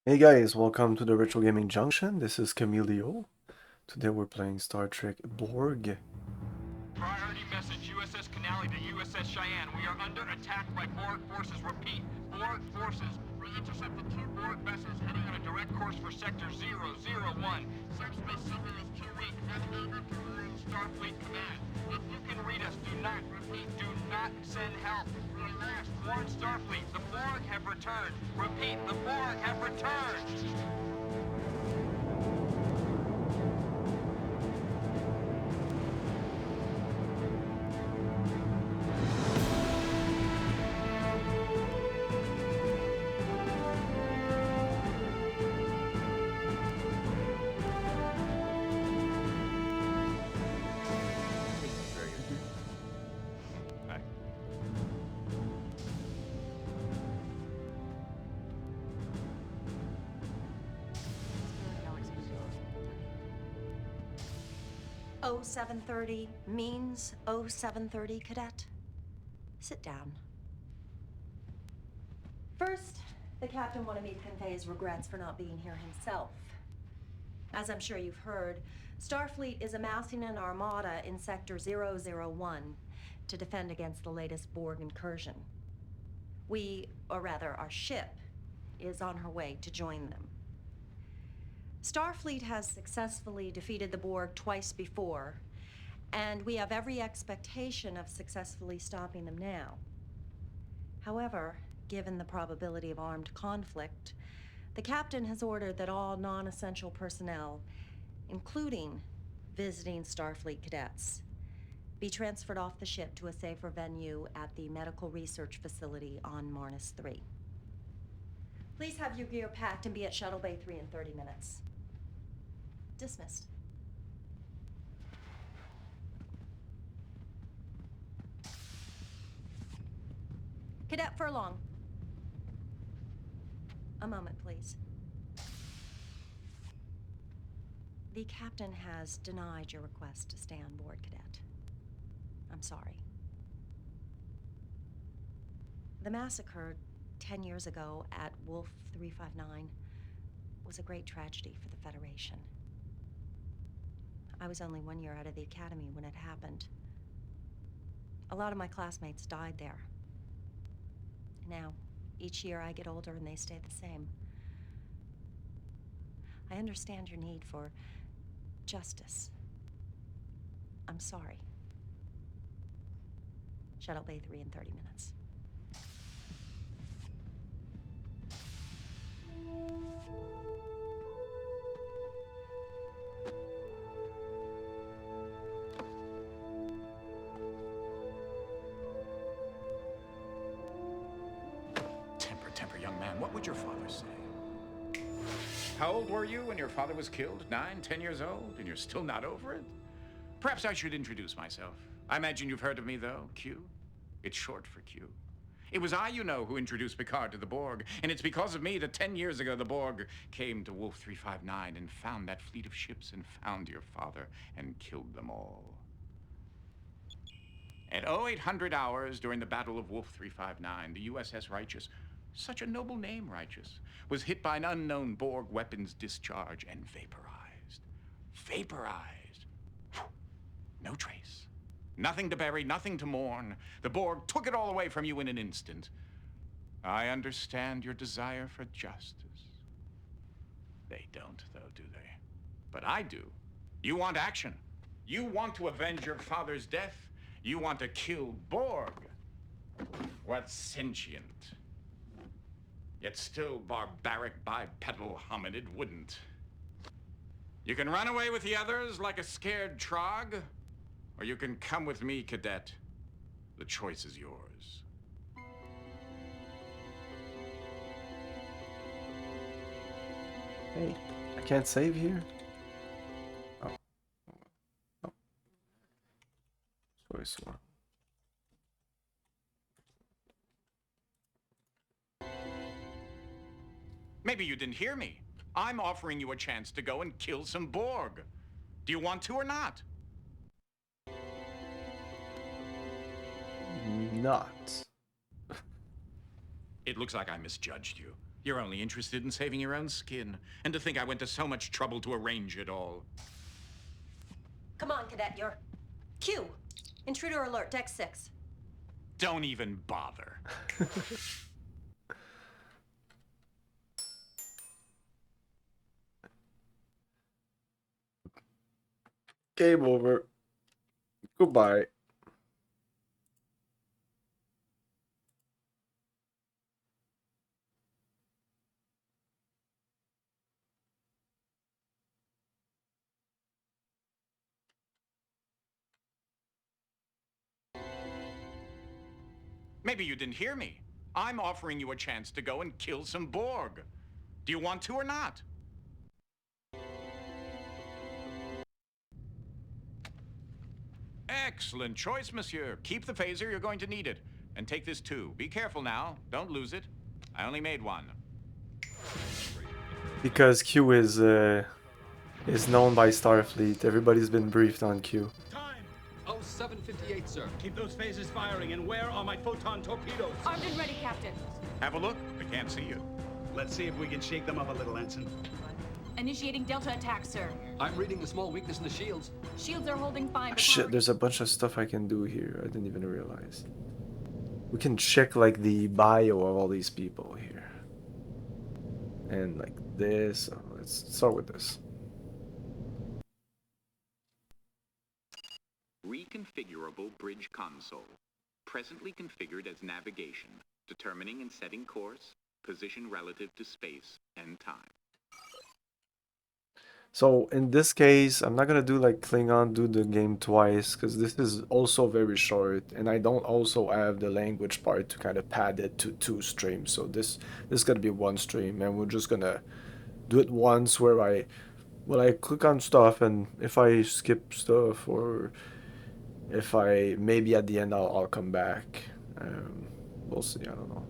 Hey guys, welcome to the Retro Gaming Junction. This is Camilio. Today we're playing Star Trek Borg. Priority message, USS Canali to USS Cheyenne. We are under attack by Borg forces. Repeat, Borg forces. We intercepted two Borg vessels heading on a direct course for Sector 001. Subspace signal is too weak. Unable to warn Starfleet Command. If you can read us, do not, repeat, do not send help. We are last. Warn Starfleet. The Borg have returned. Repeat, the Borg have returned. Hi. 0730 means 0730, Cadet. Sit down. First, the captain wanted me to convey his regrets for not being here himself. As I'm sure you've heard, Starfleet is amassing an armada in Sector 001 to defend against the latest Borg incursion. Or rather, our ship, is on her way to join them. Starfleet has successfully defeated the Borg twice before, and we have every expectation of successfully stopping them now. However, given the probability of armed conflict, the captain has ordered that all non-essential personnel, including visiting Starfleet cadets, be transferred off the ship to a safer venue at the medical research facility on Marnus 3. Please have your gear packed and be at Shuttle Bay 3 in 30 minutes. Dismissed. Cadet Furlong. A moment, please. The captain has denied your request to stay on board, Cadet. I'm sorry. The massacre 10 years ago at Wolf 359 was a great tragedy for the Federation. I was only 1 year out of the academy when it happened. A lot of my classmates died there. Now, each year I get older and they stay the same. I understand your need for justice. I'm sorry. Shuttle Bay 3 in 30 minutes. Temper, young man. What would your father say? How old were you when your father was killed? 9, 10 years old, and you're still not over it? Perhaps I should introduce myself. I imagine you've heard of me, though. Q. It's short for Q. It was I, you know, who introduced Picard to the Borg, and it's because of me that 10 years ago the Borg came to Wolf 359 and found that fleet of ships and found your father and killed them all. At 0800 hours during the Battle of Wolf 359, the USS Righteous, such a noble name, Righteous, was hit by an unknown Borg weapons discharge and vaporized. Vaporized. Whew. No trace. Nothing to bury, nothing to mourn. The Borg took it all away from you in an instant. I understand your desire for justice. They don't, though, do they? But I do. You want action. You want to avenge your father's death. You want to kill Borg. What's sentient? Yet still barbaric bipedal hominid wouldn't. You can run away with the others like a scared trog, or you can come with me, Cadet. The choice is yours. Hey, I can't save here? Oh. Oh. Choice one. Maybe you didn't hear me. I'm offering you a chance to go and kill some Borg. Do you want to or not? Not. It looks like I misjudged you. You're only interested in saving your own skin. And to think I went to so much trouble to arrange it all. Come on, Cadet, you're... Q! Intruder alert, Deck 6. Don't even bother. Game over. Goodbye. Maybe you didn't hear me. I'm offering you a chance to go and kill some Borg. Do you want to or not? Excellent choice, monsieur. Keep the phaser, you're going to need it. And take this too. Be careful now. Don't lose it. I only made one. Because Q is known by Starfleet. Everybody's been briefed on Q. Time! Oh, 7:58, sir. Keep those phasers firing, and where are my photon torpedoes? Armed and ready, Captain. Have a look. I can't see you. Let's see if we can shake them up a little, Ensign. Initiating Delta attack, sir. I'm reading a small weakness in the shields. Shields are holding fine. But Shit, there's a bunch of stuff I can do here. I didn't even realize. We can check like the bio of all these people here. And like this. Let's start with this. Reconfigurable bridge console. Presently configured as navigation, determining and setting course, position relative to space and time. So in this case, I'm not gonna do like Klingon do the game twice because this is also very short, and I don't also have the language part to kind of pad it to 2 streams. So this is gonna be 1 stream, and we're just gonna do it once where I click on stuff, and if I skip stuff or if I maybe at the end I'll come back. We'll see. I don't know.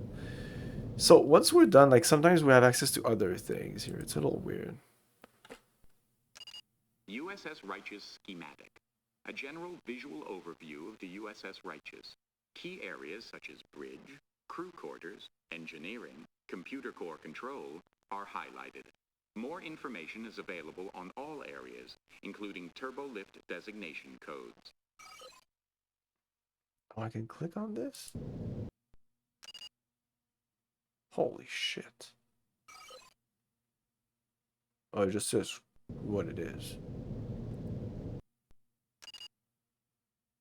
So once we're done, like sometimes we have access to other things here. It's a little weird. USS Righteous schematic. A general visual overview of the USS Righteous. Key areas such as bridge, crew quarters, engineering, computer core control are highlighted. More information is available on all areas, including turbolift designation codes. Oh, I can click on this? Holy shit. Oh, it just says what it is.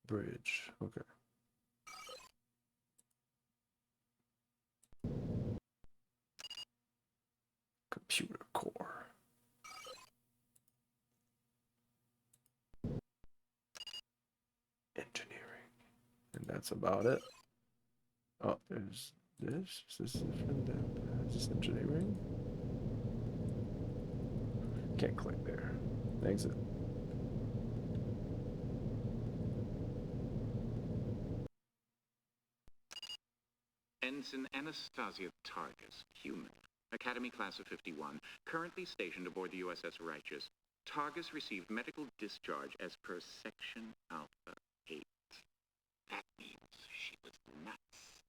Bridge. Okay. Computer core. Engineering. And that's about it. Oh, there's this. Is this different than is this engineering? Can't click there. Exit. Ensign Anastasia Targus, human. Academy class of 51, currently stationed aboard the USS Righteous. Targus received medical discharge as per Section Alpha 8. That means she was nuts.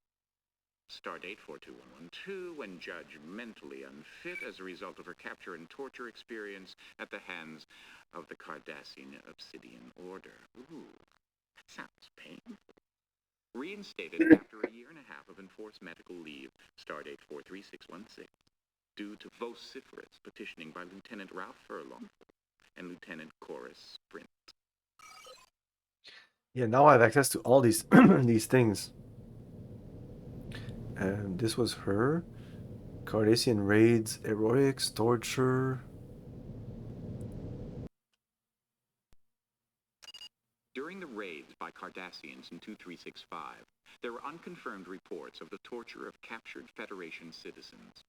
Stardate 42112, when judged mentally unfit as a result of her capture and torture experience at the hands of the Cardassian Obsidian Order. Ooh, that sounds painful. Reinstated after a year and a half of enforced medical leave, Stardate 43616, due to vociferous petitioning by Lieutenant Ralph Furlong and Lieutenant Chorus Sprint. Yeah, now I have access to all these these things. And this was her. Cardassian raids, heroics, torture. During the raids by Cardassians in 2365, there were unconfirmed reports of the torture of captured Federation citizens.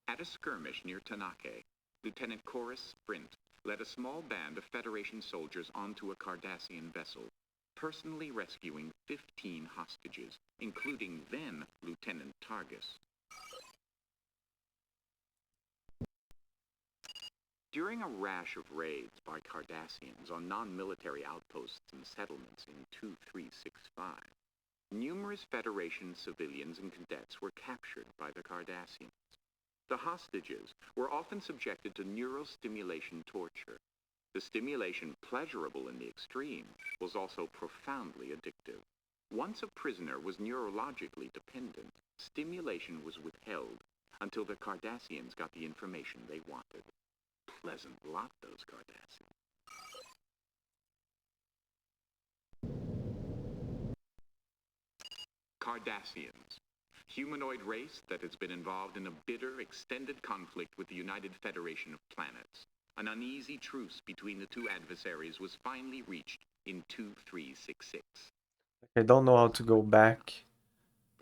At a skirmish near Tanake, Lieutenant Chorus Sprint led a small band of Federation soldiers onto a Cardassian vessel, personally rescuing 15 hostages, including then Lieutenant Targus. During a rash of raids by Cardassians on non-military outposts and settlements in 2365, numerous Federation civilians and cadets were captured by the Cardassians. The hostages were often subjected to neurostimulation torture. The stimulation, pleasurable in the extreme, was also profoundly addictive. Once a prisoner was neurologically dependent, stimulation was withheld until the Cardassians got the information they wanted. Pleasant lot, those Cardassians. Cardassians. Humanoid race that has been involved in a bitter, extended conflict with the United Federation of Planets. An uneasy truce between the two adversaries was finally reached in 2366. I don't know how to go back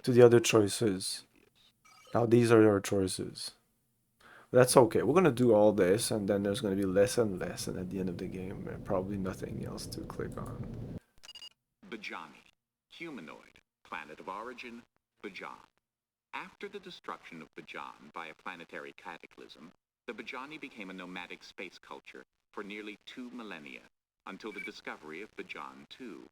to the other choices. Now these are your choices. That's okay. We're gonna do all this, and then there's gonna be less and less, and at the end of the game, probably nothing else to click on. Bajani. Humanoid. Planet of origin, Bajan. After the destruction of Bajan by a planetary cataclysm, the Bajani became a nomadic space culture for nearly 2 millennia, until the discovery of Bajan 2.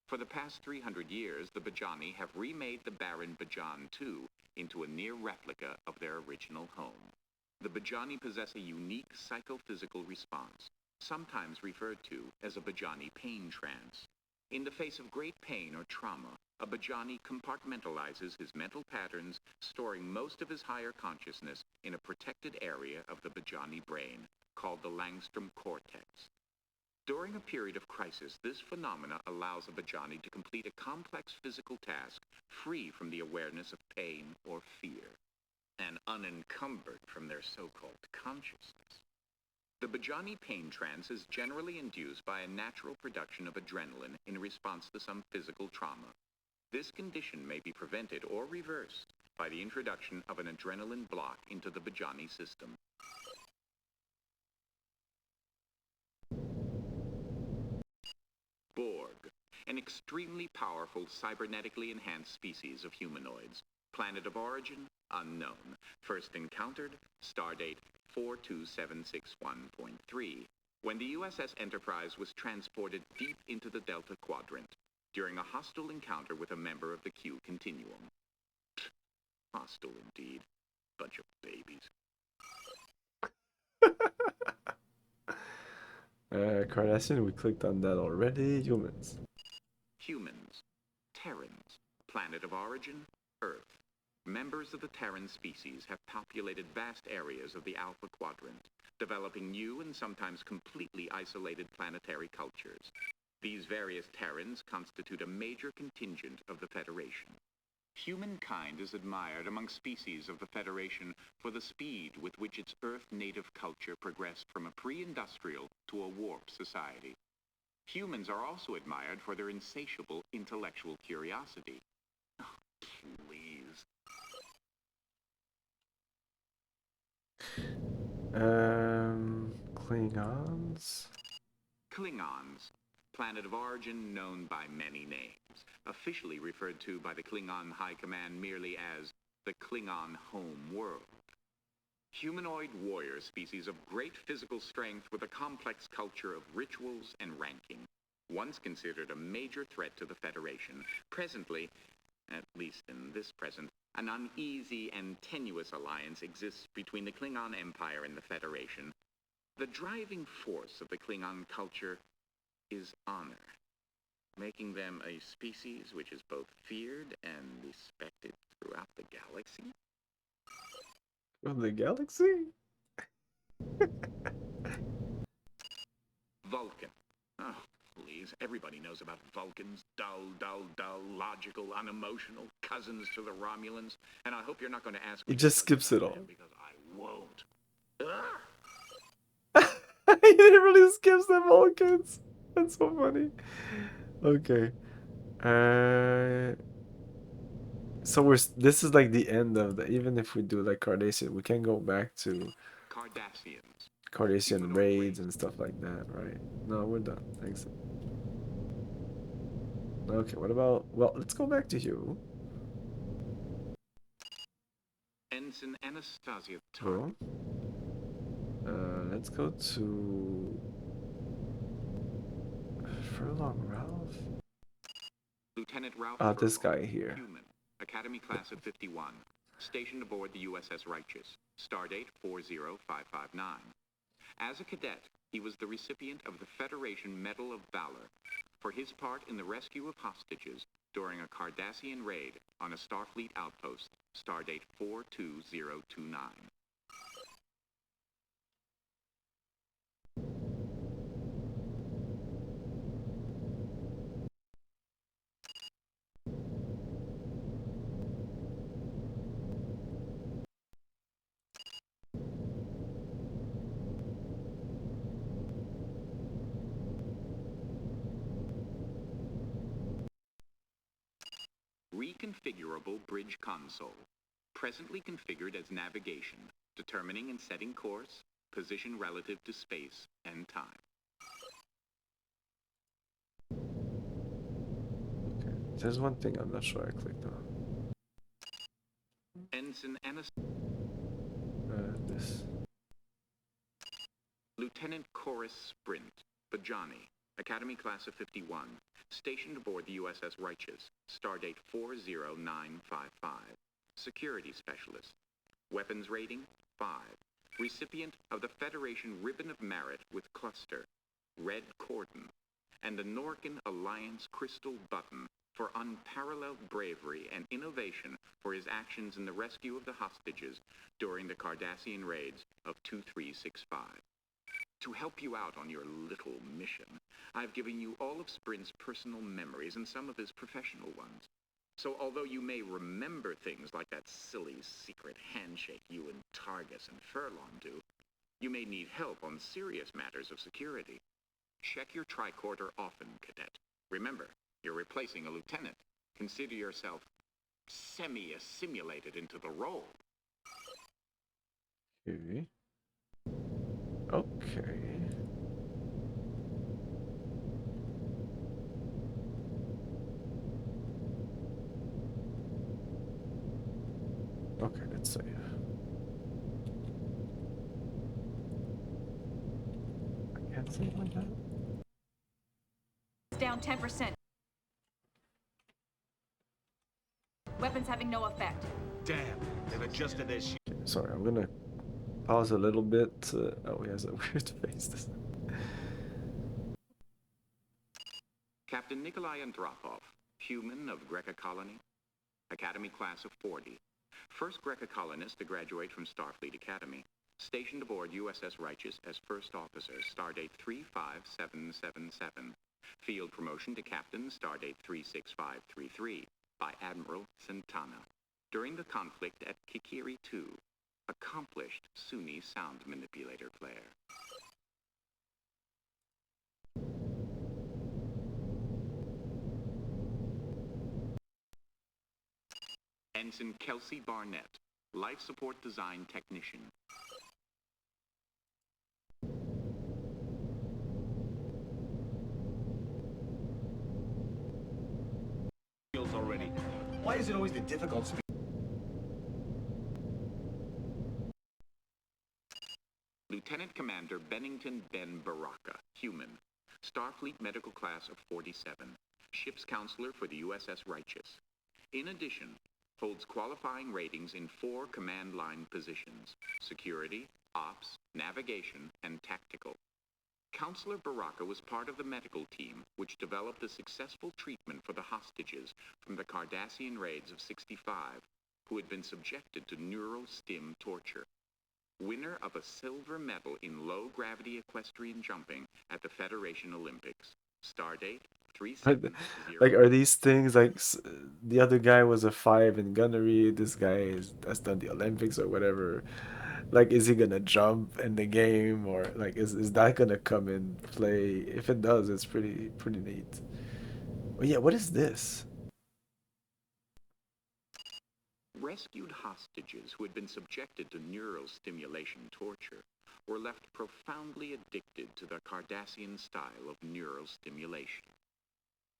For the past 300 years, the Bajani have remade the barren Bajan 2 into a near replica of their original home. The Bajani possess a unique psychophysical response, sometimes referred to as a Bajani pain trance. In the face of great pain or trauma, a Bajani compartmentalizes his mental patterns, storing most of his higher consciousness in a protected area of the Bajani brain, called the Langstrom cortex. During a period of crisis, this phenomena allows a Bajani to complete a complex physical task free from the awareness of pain or fear, and unencumbered from their so-called consciousness. The Bajani pain trance is generally induced by a natural production of adrenaline in response to some physical trauma. This condition may be prevented or reversed by the introduction of an adrenaline block into the Bajani system. Borg, an extremely powerful cybernetically enhanced species of humanoids. Planet of origin, unknown. First encountered, stardate 42761.3, when the USS Enterprise was transported deep into the Delta Quadrant during a hostile encounter with a member of the Q Continuum. Hostile indeed. Bunch of babies. Cardassian, we clicked on that already. Humans. Humans. Terrans. Planet of origin, Earth. Members of the Terran species have populated vast areas of the Alpha Quadrant, developing new and sometimes completely isolated planetary cultures. These various Terrans constitute a major contingent of the Federation. Humankind is admired among species of the Federation for the speed with which its Earth-native culture progressed from a pre-industrial to a warp society. Humans are also admired for their insatiable intellectual curiosity. Oh, please. Klingons. Klingons. Planet of origin known by many names, officially referred to by the Klingon High Command merely as the Klingon home world. Humanoid warrior species of great physical strength with a complex culture of rituals and ranking. Once considered a major threat to the Federation, presently, at least in this present, an uneasy and tenuous alliance exists between the Klingon Empire and the Federation. The driving force of the Klingon culture is honor, making them a species which is both feared and respected throughout the galaxy. From the galaxy? Vulcan. Oh, please, everybody knows about Vulcans. Dull, dull, dull, logical, unemotional, cousins to the Romulans. And I hope you're not going to ask He me just to skips it all. because I won't. Ugh! He literally skips the Vulcans. That's so funny. Okay. So this is like the end of the. Even if we do like Cardassian, we can go back to Cardassians. Cardassian Humanoid raids race. and stuff like that, right? No, we're done. Thanks. Okay, what about? Well, let's go back to you. Ensign Anastasia Tark. Cool. Let's go to Furlong Ralph. Lieutenant Ralph This Furlong, guy here. human, Academy class of 51. stationed aboard the USS Righteous, stardate 40559. As a cadet, he was the recipient of the Federation Medal of Valor for his part in the rescue of hostages during a Cardassian raid on a Starfleet outpost, stardate 42029. Reconfigurable bridge console, presently configured as navigation, determining and setting course, position relative to space and time. Okay. There's one thing I'm not sure I clicked on. Ensign This. Lieutenant Chorus Sprint, Bajani, Academy Class of 51, stationed aboard the USS Righteous, stardate 40955. Security Specialist. Weapons rating, 5. Recipient of the Federation Ribbon of Merit with Cluster, Red Cordon, and the Norkin Alliance Crystal Button for unparalleled bravery and innovation for his actions in the rescue of the hostages during the Cardassian raids of 2365. To help you out on your little mission, I've given you all of Sprint's personal memories and some of his professional ones. So although you may remember things like that silly secret handshake you and Targus and Furlong do, you may need help on serious matters of security. Check your tricorder often, Cadet. Remember, you're replacing a lieutenant. Consider yourself semi-assimilated into the role. Okay. Okay. Okay, let's save. I can't save like that. It's down 10%. Weapons having no effect. Damn, they've adjusted their shit. Okay, sorry, I'm gonna pause a little bit. Oh, he has a weird face. Captain Nikolai Andropov, human of Greca Colony, Academy Class of 40. First Greca colonist to graduate from Starfleet Academy. Stationed aboard USS Righteous as First Officer, stardate 35777. Field promotion to Captain, stardate 36533, by Admiral Santana. During the conflict at Kikiri 2, accomplished Sunni sound manipulator player. Ensign Kelsey Barnett, life support design technician. Already. Why is it always the difficult speed? Lieutenant Commander Bennington Ben Baraka, human. Starfleet Medical Class of 47. Ship's counselor for the USS Righteous. In addition, holds qualifying ratings in 4 command line positions: security, ops, navigation, and tactical. Counselor Baraka was part of the medical team which developed a successful treatment for the hostages from the Cardassian raids of 65, who had been subjected to neurostim torture. Winner of a silver medal in low-gravity equestrian jumping at the Federation Olympics. Stardate 37. Like, are these things like the other guy was a 5 in gunnery? This guy has done the Olympics or whatever. Like, is he gonna jump in the game, or like is that gonna come in play? If it does, it's pretty neat. Oh yeah, what is this? Rescued hostages who had been subjected to neurostimulation torture were left profoundly addicted to the Cardassian style of neurostimulation.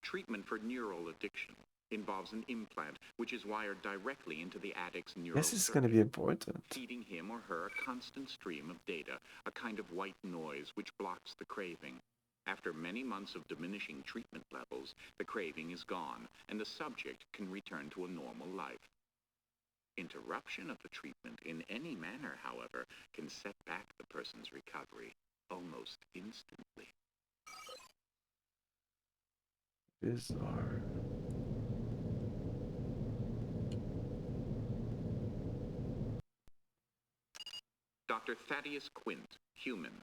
Treatment for neural addiction involves an implant which is wired directly into the addict's neural This is gonna be circuit, important. feeding him or her a constant stream of data, a kind of white noise which blocks the craving. After many months of diminishing treatment levels, the craving is gone, and the subject can return to a normal life. Interruption of the treatment in any manner, however, can set back the person's recovery almost instantly. Bizarre. Dr. Thaddeus Quint, human,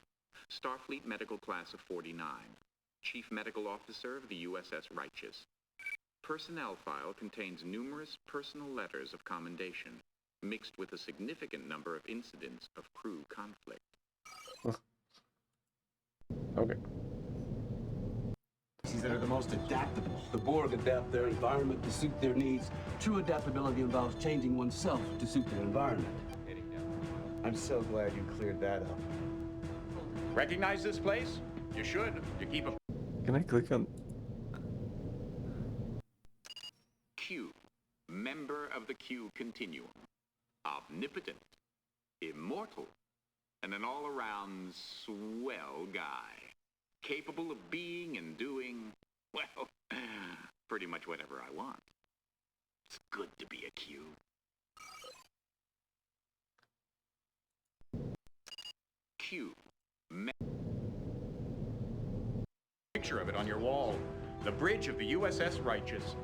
Starfleet Medical Class of 49, Chief Medical Officer of the USS Righteous. Personnel file contains numerous personal letters of commendation, mixed with a significant number of incidents of crew conflict. Okay. That are the most adaptable. The Borg adapt their environment to suit their needs. True adaptability involves changing oneself to suit their environment. I'm so glad you cleared that up. Recognize this place? You should. You keep a Can I click on? Q, member of the Q continuum, omnipotent, immortal, and an all-around swell guy, capable of being and doing, well, pretty much whatever I want. It's good to be a Q. Q, picture of it on your wall. The bridge of the USS Righteous.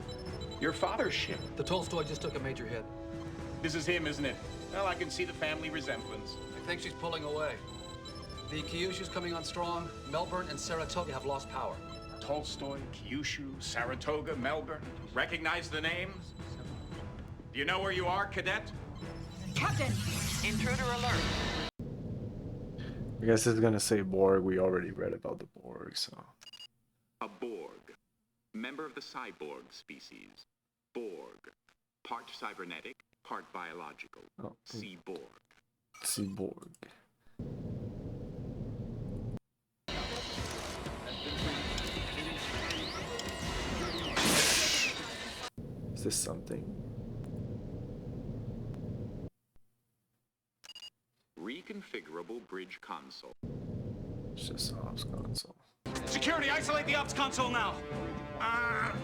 Your father's ship. The Tolstoy just took a major hit. This is him, isn't it? Well, I can see the family resemblance. I think she's pulling away. The Kyushu's coming on strong. Melbourne and Saratoga have lost power. Tolstoy, Kyushu, Saratoga, Melbourne. Recognize the names? Do you know where you are, cadet? Captain! Intruder alert. I guess it's gonna say Borg. We already read about the Borg, so. A Borg. Member of the cyborg species. Borg. Part cybernetic, part biological. Oh. See Borg. See Borg. Is this something? Reconfigurable bridge console. It's just ops console. Security, isolate the ops console now.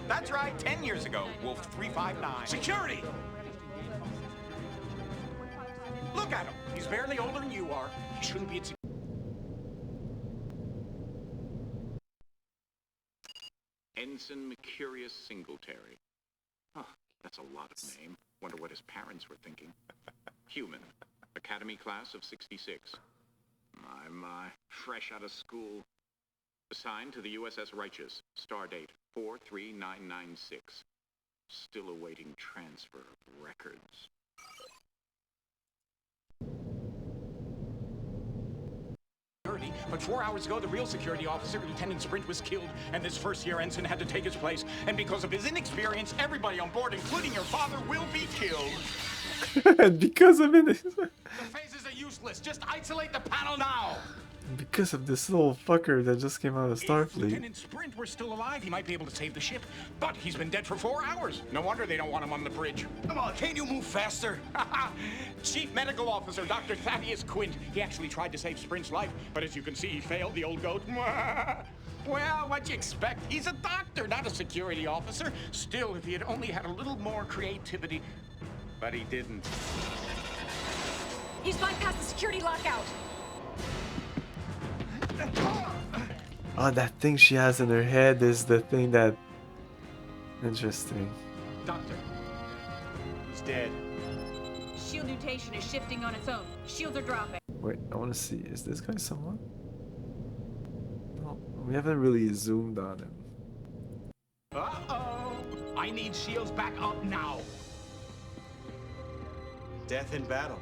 That's right, 10 years ago, Wolf 359. Security! Look at him. He's barely older than you are. He shouldn't be at Ensign Mercurius Singletary. Oh, that's a lot of name. Wonder what his parents were thinking. Human. Academy class of 66. My. Fresh out of school. Assigned to the USS Righteous. Stardate 43996. Still awaiting transfer of records. But 4 hours ago, the real security officer, Lieutenant Sprint, was killed, and this first-year ensign had to take his place. And because of his inexperience, everybody on board, including your father, will be killed. Because of it. The phases are useless. Just isolate the panel now. Because of this little fucker that just came out of If Starfleet. Lieutenant Sprint were still alive, he might be able to save the ship. But he's been dead for 4 hours. No wonder they don't want him on the bridge. Come on, can't you move faster? Chief Medical Officer Dr. Thaddeus Quint. He actually tried to save Sprint's life, but as you can see, he failed, the old goat. Well, what'd you expect? He's a doctor, not a security officer. Still, if he had only had a little more creativity. But he didn't. He's bypassed the security lockout. Oh, that thing she has in her head is the thing that... Interesting. Doctor, he's dead. Shield mutation is shifting on its own. Shields are dropping. Wait, I want to see. Is this guy someone? No, we haven't really zoomed on him. Uh-oh! I need shields back up now. Death in battle.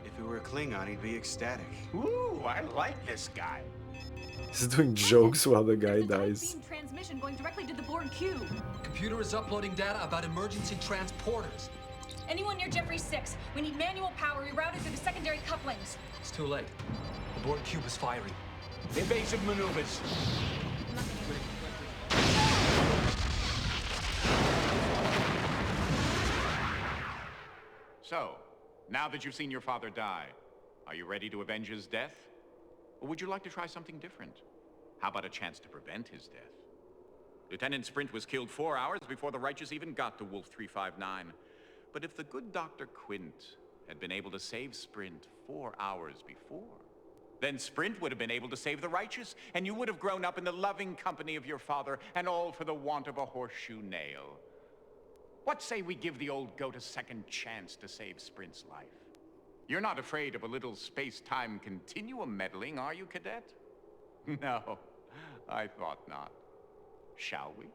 If it were a Klingon, he'd be ecstatic. Ooh, I like this guy. He's doing jokes while the guy There's a dies. beam transmission going directly to the Borg cube. Computer is uploading data about emergency transporters. Anyone near Jeffrey 6, we need manual power rerouted through the secondary couplings. It's too late. The Borg cube is firing. Evasive maneuvers. So, now that you've seen your father die, are you ready to avenge his death? Or would you like to try something different? How about a chance to prevent his death? Lieutenant Sprint was killed 4 hours before the Righteous even got to Wolf 359. But if the good Dr. Quint had been able to save Sprint 4 hours before, then Sprint would have been able to save the righteous, and you would have grown up in the loving company of your father, and all for the want of a horseshoe nail. What say we give the old goat a second chance to save Sprint's life? You're not afraid of a little space-time continuum meddling, are you, cadet? No, I thought not. Shall we?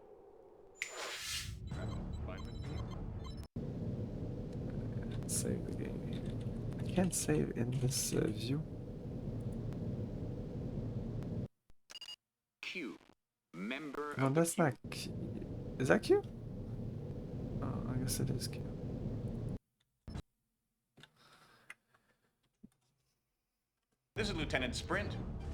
Save the game here. I can't save in this view. Q, member No, of the that's Q. not Q. Is that Q? Oh, I guess it is Q. This is Lieutenant Sprint.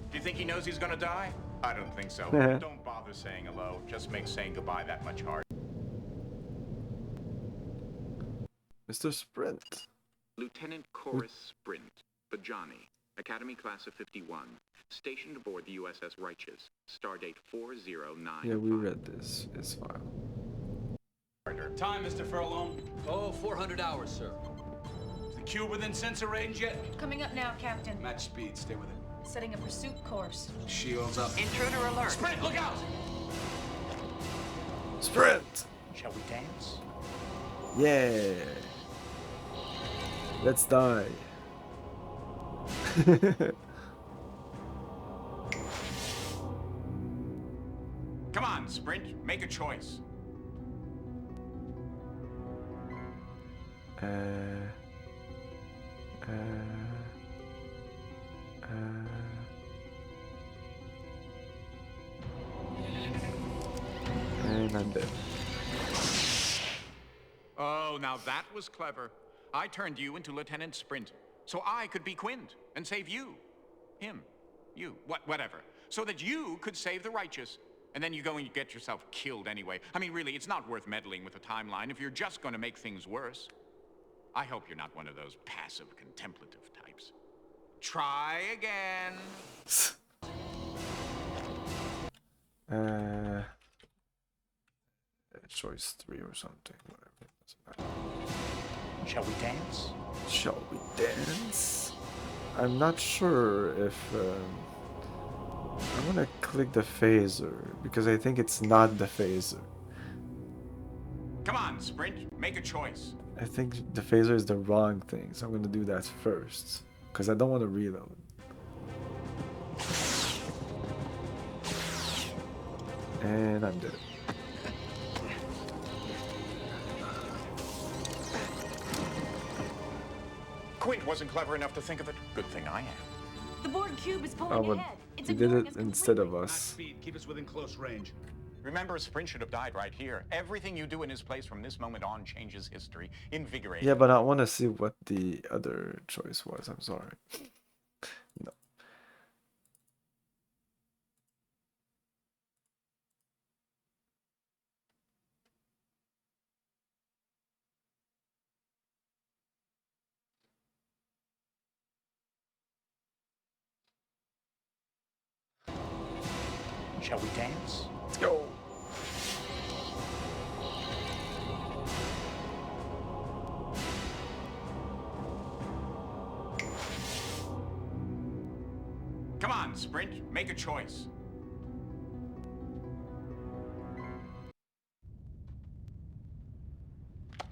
Do you think he knows he's gonna die? I don't think so. Don't bother saying hello. Just makes saying goodbye that much harder. Mr. Sprint. Lieutenant Chorus Sprint, Bajani, Academy Class of 51, stationed aboard the USS Righteous, stardate 4095. Yeah, we read this. It's file. Time, Mr. Furlong. Oh, 400 hours, sir. Is the cube within sensor range yet? Coming up now, Captain. Match speed, stay with it. Setting a pursuit course. Shields up. Intruder alert. Sprint, look out! Sprint! Shall we dance? Yeah! Let's die. Come on, Sprint, make a choice. And I'm dead. Oh, now that was clever. I turned you into Lieutenant Sprint, so I could be Quint and save you. Him. You. Whatever. So that you could save the righteous. And then you go and you get yourself killed anyway. I mean, really, it's not worth meddling with the timeline if you're just going to make things worse. I hope you're not one of those passive contemplative types. Try again. Choice 3 or something. Whatever. Doesn't matter. Shall we dance? Shall we dance? I'm not sure if I want to click the phaser because I think it's not the phaser. Come on, Sprint, make a choice. I think the phaser is the wrong thing, so I'm gonna do that first because I don't want to reload. And I'm dead. Quint wasn't clever enough to think of it. Good thing I am. The Borg cube is pulling Oh, but ahead. It's he did ignoring it us instead of completely. Match us. speed, keep us within close range. Remember, Sprint should have died right here. Everything you do in his place from this moment on changes history. Invigorating. Yeah, but I want to see what the other choice was. I'm sorry. No. Shall we dance? Let's go. Come on, Sprint, make a choice.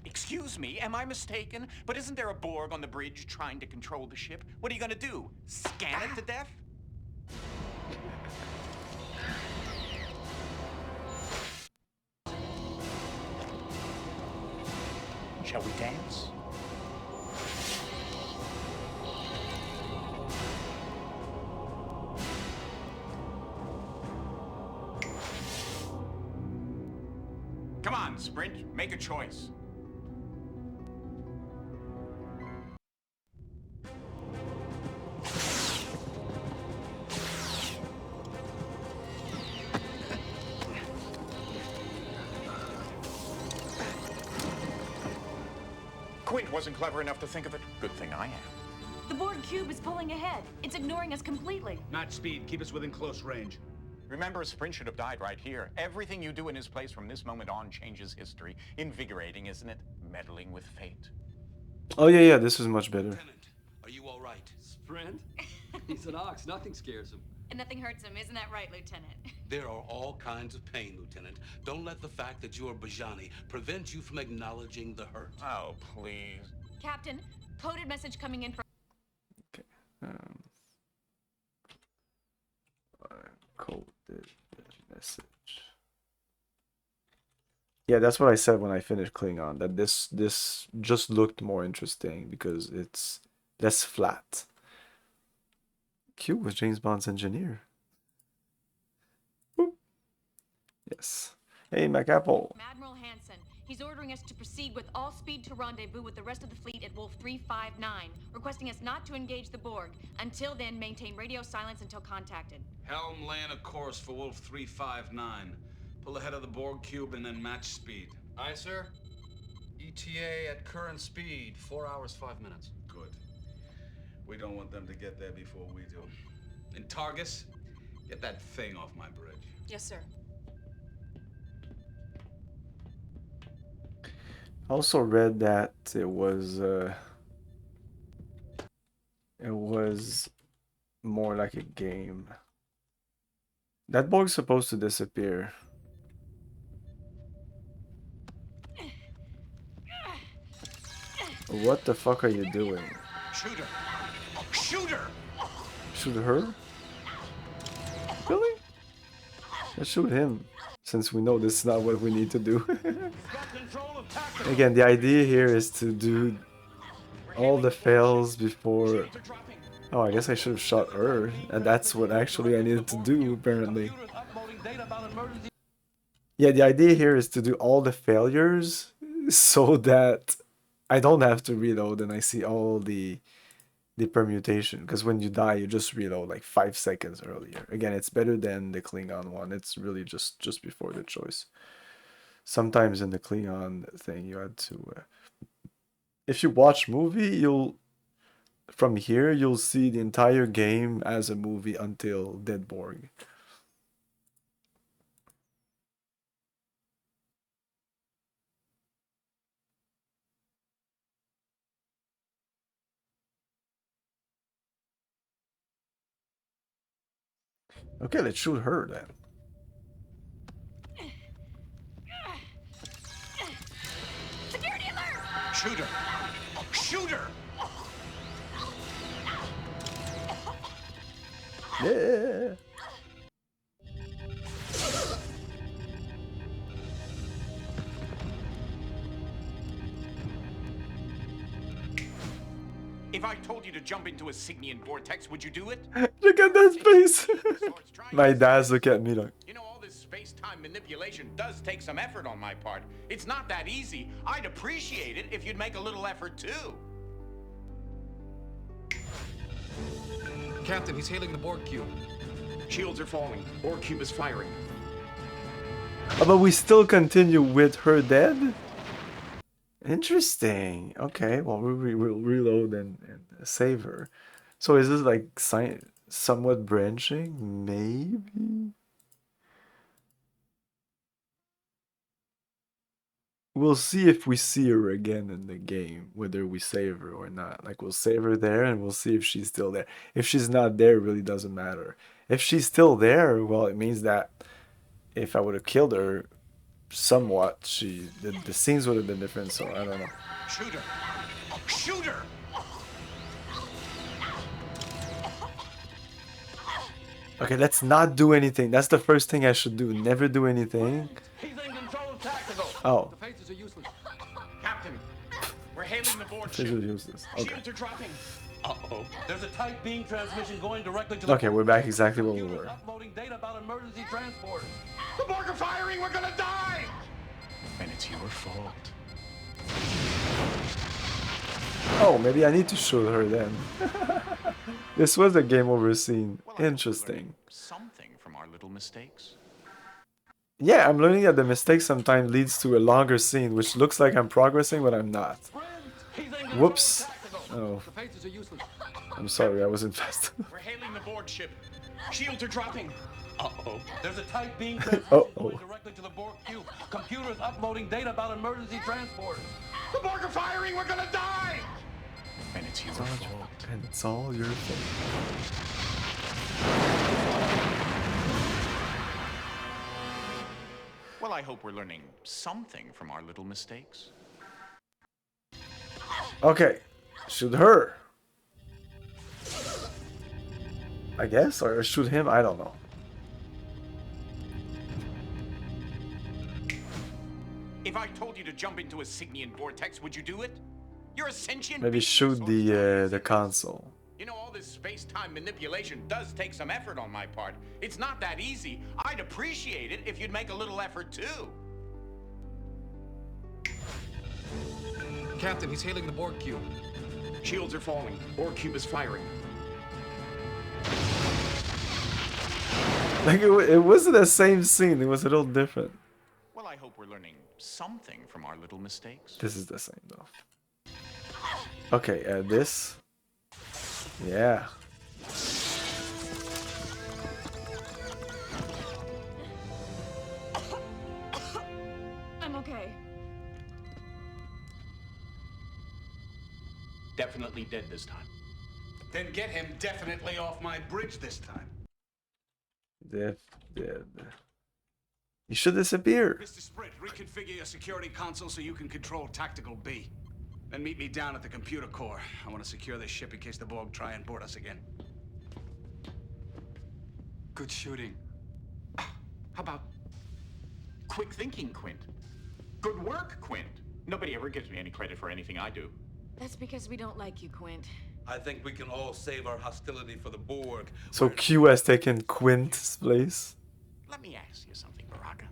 Excuse me, am I mistaken? But isn't there a Borg on the bridge trying to control the ship? What are you gonna do? Scan it to death? Shall we dance? Come on, Sprint, make a choice. Quint wasn't clever enough to think of it. Good thing I am. The Borg cube is pulling ahead. It's ignoring us completely. Match speed, keep us within close range. Remember, Sprint should have died right here. Everything you do in his place from this moment on changes history. Invigorating, isn't it? meddling with fate. Oh yeah, yeah, this is much better. Lieutenant, are you all right? Sprint? He's an ox. Nothing scares him. And nothing hurts him, isn't that right, Lieutenant? There are all kinds of pain, Lieutenant. Don't let the fact that you are Bajani prevent you from acknowledging the hurt. Oh, please. Captain, coded message coming in from... Um, coded message. Yeah, that's what I said when I finished Klingon, that this just looked more interesting because it's less flat. Q was James Bond's engineer. Boop. Yes. Hey, MacApple. Admiral Hansen. He's ordering us to proceed with all speed to rendezvous with the rest of the fleet at Wolf 359, requesting us not to engage the Borg. Until then, maintain radio silence until contacted. Helm laying a course for Wolf 359. Pull ahead of the Borg cube and then match speed. Aye, sir. ETA at current speed, 4 hours, 5 minutes. Good. We don't want them to get there before we do. And Targus, get that thing off my bridge. Yes, sir. I also read that it was more like a game. That Borg's supposed to disappear. What the fuck are you doing? Shooter! Shooter! Shoot her? Really? Let's shoot him, since we know this is not what we need to do. Again, the idea here is to do all the fails before... Oh, I guess I should have shot her, and that's what actually I needed to do, apparently. Yeah, the idea here is to do all the failures so that I don't have to reload and I see all the permutation, because when you die you just reload like 5 seconds earlier. Again, it's better than the Klingon one. It's really just before the choice. Sometimes in the Klingon thing you had to if you watch movie, from here you'll see the entire game as a movie until Dead Borg. Okay, let's shoot her then. Security alert! Shooter! Shooter! Yeah. If I told you to jump into a Signian vortex, would you do it? Look at that face. My dad's look at me like. You know, all this space-time manipulation does take some effort on my part. It's not that easy. I'd appreciate it if you'd make a little effort too. Captain, he's hailing the Borg cube. Shields are falling. Borg cube is firing. Oh, but we still continue with her dead? Interesting. Okay, well, we'll reload and save her. So is this like somewhat branching? Maybe? We'll see if we see her again in the game, whether we save her or not. Like, we'll save her there and we'll see if she's still there. If she's not there, it really doesn't matter. If she's still there, well, it means that if I would have killed her somewhat, the scenes would have been different, so I don't know. Shooter! Shooter! Okay, let's not do anything. That's the first thing I should do. Never do anything. He's in control of tactical. Oh. The phasers are useless. Captain, we're hailing the Borg This ship. is useless. Okay. Shields are dropping. Uh-oh. There's a tight beam transmission going directly to the... Okay, we're back exactly where we were. Uploading data about emergency transporters. The Borg are firing! We're gonna die! And it's your fault. Oh, maybe I need to shoot her then. This was a game over scene. Well, I hope we're Interesting. learning something from our little mistakes. Yeah, I'm learning that the mistake sometimes leads to a longer scene, which looks like I'm progressing, but I'm not. He's in control Whoops. of tactical. Oh, The phasers are useless. I'm sorry, I wasn't fast. We're hailing the Borg ship. Shields are dropping. Uh-oh. There's a tight beam transmission Oh, going oh. directly to the Borg cube. Computers uploading data about emergency transporters. The Borg are firing! We're gonna die! And it's your fault. And it's all your fault. Well, I hope we're learning something from our little mistakes. Okay, shoot her. I guess, or shoot him. I don't know. If I told you to jump into a Signian vortex, would you do it? You're a sentient Maybe being, shoot so the console. you know, all this space-time manipulation does take some effort on my part. It's not that easy. I'd appreciate it if you'd make a little effort too. Captain, he's hailing the Borg cube. Shields are falling. Borg cube is firing. Like it wasn't the same scene. It was a little different. Well, I hope we're learning something from our little mistakes. This is the same though. Okay, this. Yeah. I'm okay. Definitely dead this time. Then get him definitely off my bridge this time. Dead. You should disappear. Mr. Sprint, reconfigure your security console so you can control Tactical B. Then meet me down at the computer core. I want to secure this ship in case the Borg try and board us again. Good shooting. How about quick thinking, Quint? Good work, Quint. Nobody ever gives me any credit for anything I do. That's because we don't like you, Quint. I think we can all save our hostility for the Borg. So Q has taken Quint's place. Let me ask you something, Baraka.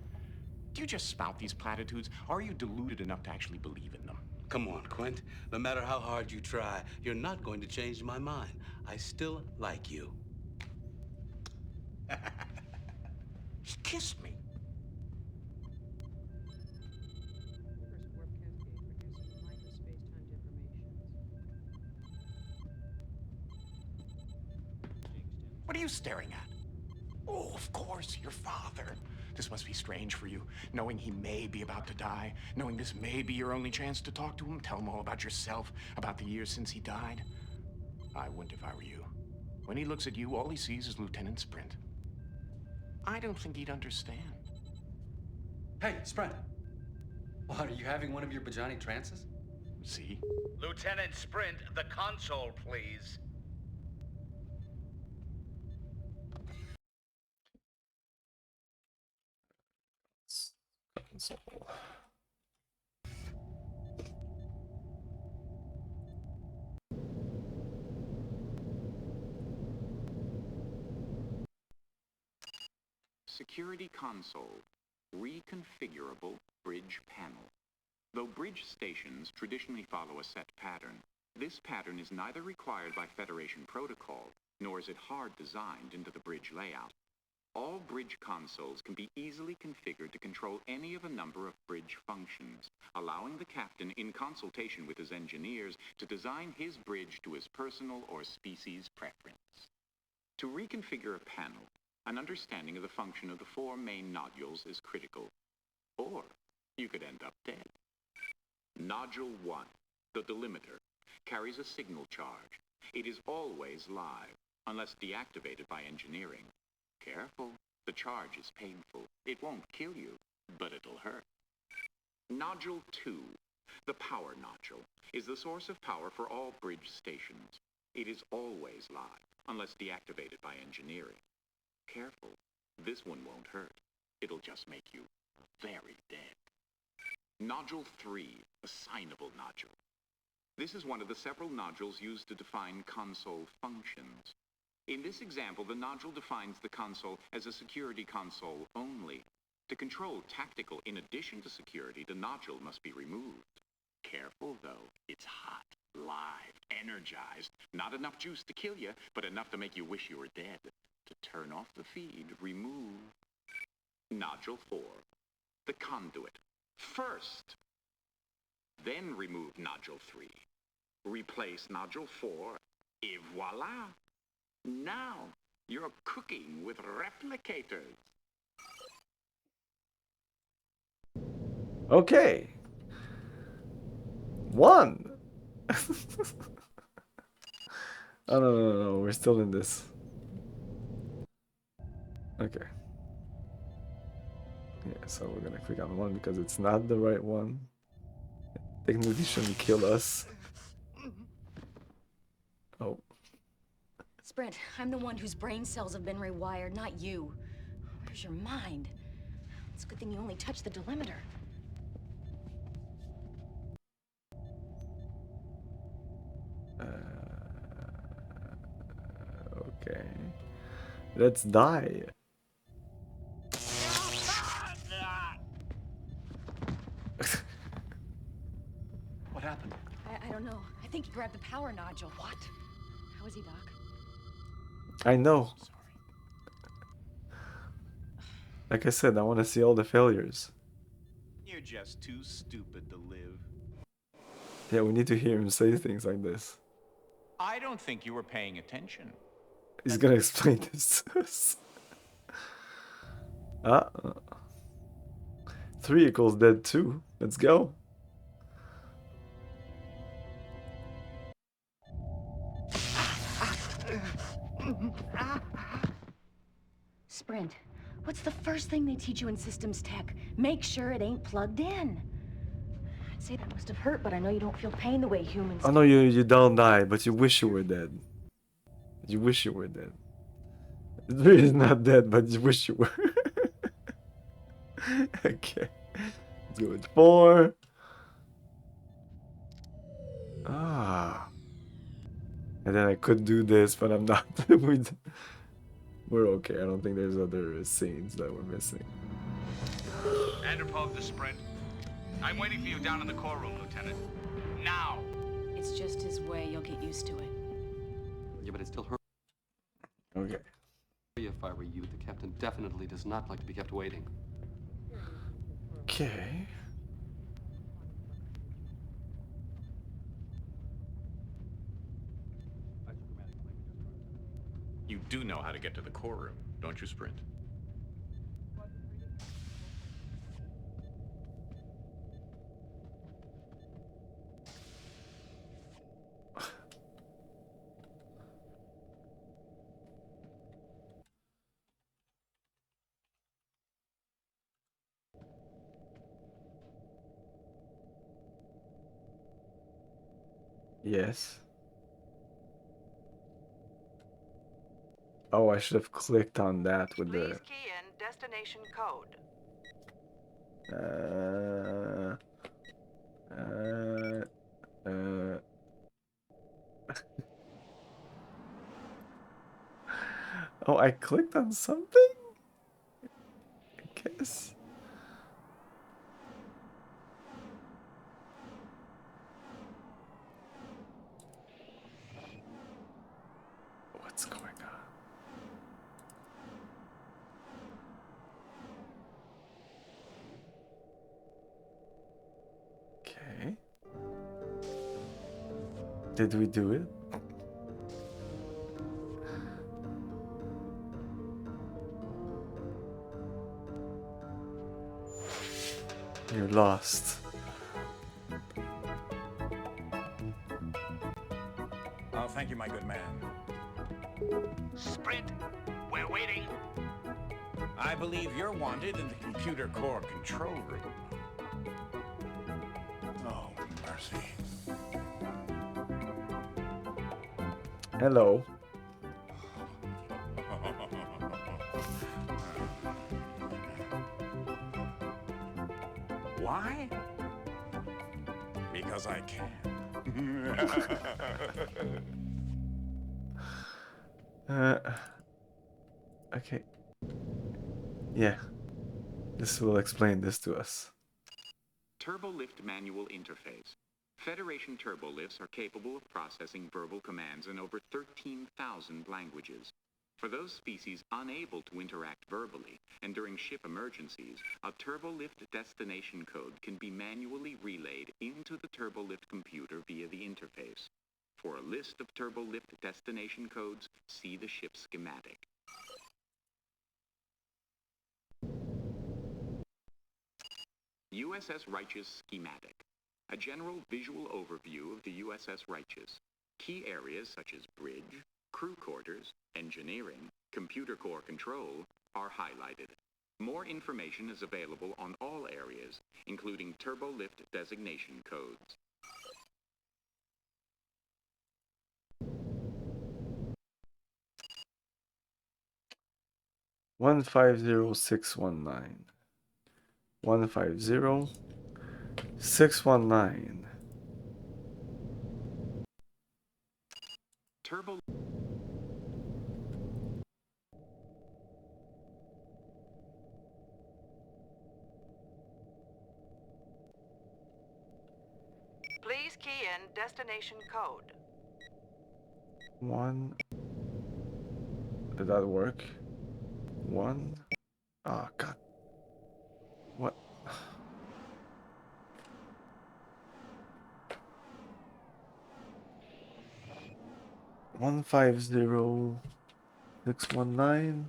Do you just spout these platitudes, or are you deluded enough to actually believe in them? Come on, Quint. No matter how hard you try, you're not going to change my mind. I still like you. He kissed me. What are you staring at? Oh, of course, your father. This must be strange for you, knowing he may be about to die, knowing this may be your only chance to talk to him, tell him all about yourself, about the years since he died. I wouldn't if I were you. When he looks at you, all he sees is Lieutenant Sprint. I don't think he'd understand. Hey, Sprint. What, are you having one of your Bajani trances? See? Lieutenant Sprint, the console, please. Console. Security console, reconfigurable bridge panel. Though bridge stations traditionally follow a set pattern, this pattern is neither required by Federation protocol, nor is it hard designed into the bridge layout. All bridge consoles can be easily configured to control any of a number of bridge functions, allowing the captain, in consultation with his engineers, to design his bridge to his personal or species preference. To reconfigure a panel, an understanding of the function of the four main nodules is critical, or you could end up dead. Nodule 1, the delimiter, carries a signal charge. It is always live, unless deactivated by engineering. Careful, the charge is painful. It won't kill you, but it'll hurt. Nodule 2, the power nodule, is the source of power for all bridge stations. It is always live, unless deactivated by engineering. Careful, this one won't hurt. It'll just make you very dead. Nodule 3, assignable nodule. This is one of the several nodules used to define console functions. In this example, the nodule defines the console as a security console only. To control tactical in addition to security, the nodule must be removed. Careful, though. It's hot, live, energized. Not enough juice to kill you, but enough to make you wish you were dead. To turn off the feed, remove Nodule 4, the conduit. First, then remove Nodule 3. Replace Nodule 4, et voila! Now, You're cooking with replicators. Okay. One. Oh no, we're still in this. Okay. Yeah, so we're gonna click on one because it's not the right one. Technically shouldn't kill us. Oh. Sprint, I'm the one whose brain cells have been rewired, not you. Where's your mind? It's a good thing you only touched the delimiter. Okay. Let's die. What happened? I don't know. I think he grabbed the power nodule. What? How is he, Doc? I know. Like I said, I want to see all the failures. You're just too stupid to live. Yeah, we need to hear him say things like this. I don't think you were paying attention. He's gonna explain this to us. 3 equals dead 2. Let's go. Sprint, what's the first thing they teach you in systems tech? Make sure it ain't plugged in. I'd say that must have hurt, but I know you don't feel pain the way humans I know you don't die, but you wish you were dead. You wish you were dead. It's really not dead, but you wish you were. Okay. Let's go with 4. Ah. And then I could do this, but I'm not. We're okay. I don't think there's other scenes that we're missing. Vanderpool to Sprint. I'm waiting for you down in the core room, Lieutenant. Now! It's just his way. You'll get used to it. Yeah, but it still hurts Okay. me if I were you. The captain definitely does not like to be kept waiting. Okay. You do know how to get to the core room, don't you, Sprint? Yes. Oh, I should have clicked on that with Please the... key in destination code. Uh, uh, uh. Oh, I clicked on something? I guess. What's going on? Okay. Did we do it? You're lost. Oh, thank you, my good man. Sprint, we're waiting. I believe you're wanted in the computer core control room. Oh, mercy. Hello. Why? Because I can. Okay. Yeah. This will explain this to us. Turbolift Manual Interface. Federation turbolifts are capable of processing verbal commands in over 13,000 languages. For those species unable to interact verbally, and during ship emergencies, a turbolift destination code can be manually relayed into the turbolift computer via the interface. For a list of turbolift destination codes, see the ship schematic. USS Righteous Schematic. A general visual overview of the USS Righteous. Key areas such as bridge, crew quarters, engineering, computer core control are highlighted. More information is available on all areas, including turbolift designation codes. One 150-619. 150-619. Turbo. Please key in destination code. One. Did that work? One. Oh god. What? 150-619.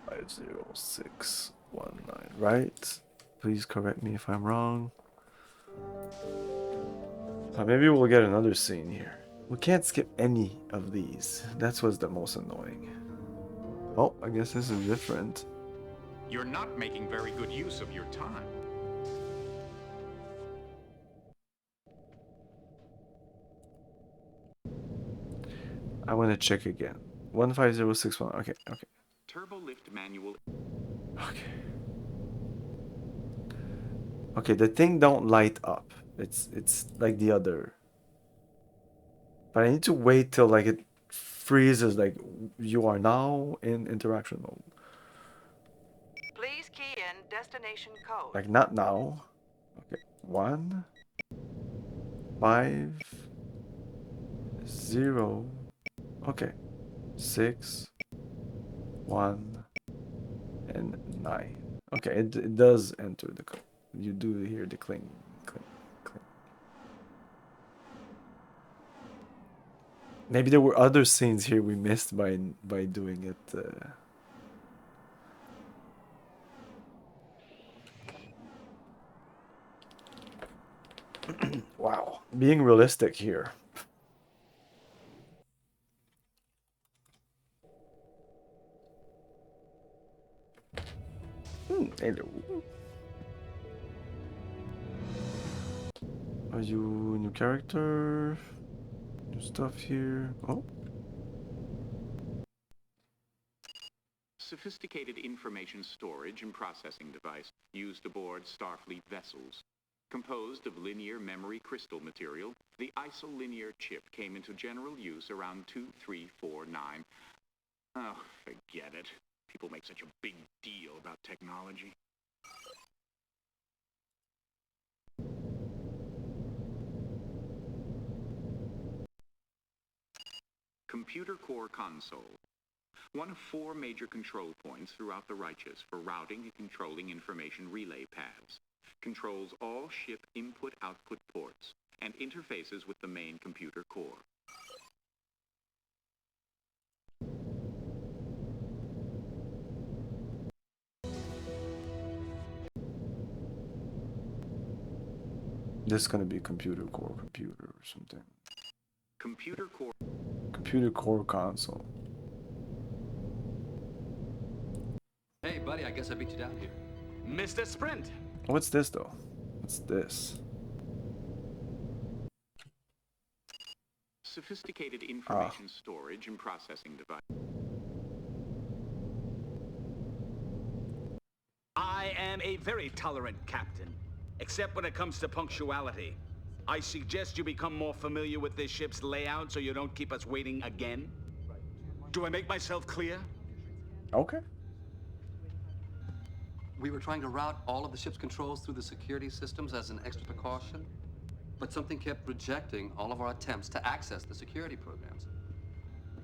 150-619. Right? Please correct me if I'm wrong. Maybe we'll get another scene here. We can't skip any of these. That's what's the most annoying. Oh, I guess this is different. You're not making very good use of your time. I want to check again. 15061. Okay, okay. Turbo lift manual. Okay. Okay, the thing don't light up. It's like the other. But I need to wait till like it freezes, like you are now in interaction mode. Please key in destination code. Like not now. Okay. 1 5 0. Okay. 6 1 and 9. Okay, it does enter the code. You do hear the cling, cling, cling. Maybe there were other scenes here we missed by doing it. Wow, being realistic here. Hello. Are you new character? New stuff here. Oh. Sophisticated information storage and processing device used aboard Starfleet vessels. Composed of linear memory crystal material, the isolinear chip came into general use around 2349. Oh, forget it. People make such a big deal about technology. Computer core console. One of 4 major control points throughout the Righteous for routing and controlling information relay paths. Controls all ship input-output ports and interfaces with the main computer core. This is gonna be computer core computer or something. Computer core. Computer core console. Hey, buddy, I guess I beat you down here. Mr. Sprint! What's this though? What's this? Sophisticated information storage and processing device. I am a very tolerant captain, except when it comes to punctuality. I suggest you become more familiar with this ship's layout so you don't keep us waiting again. Do I make myself clear? Okay. We were trying to route all of the ship's controls through the security systems as an extra precaution, but something kept rejecting all of our attempts to access the security programs.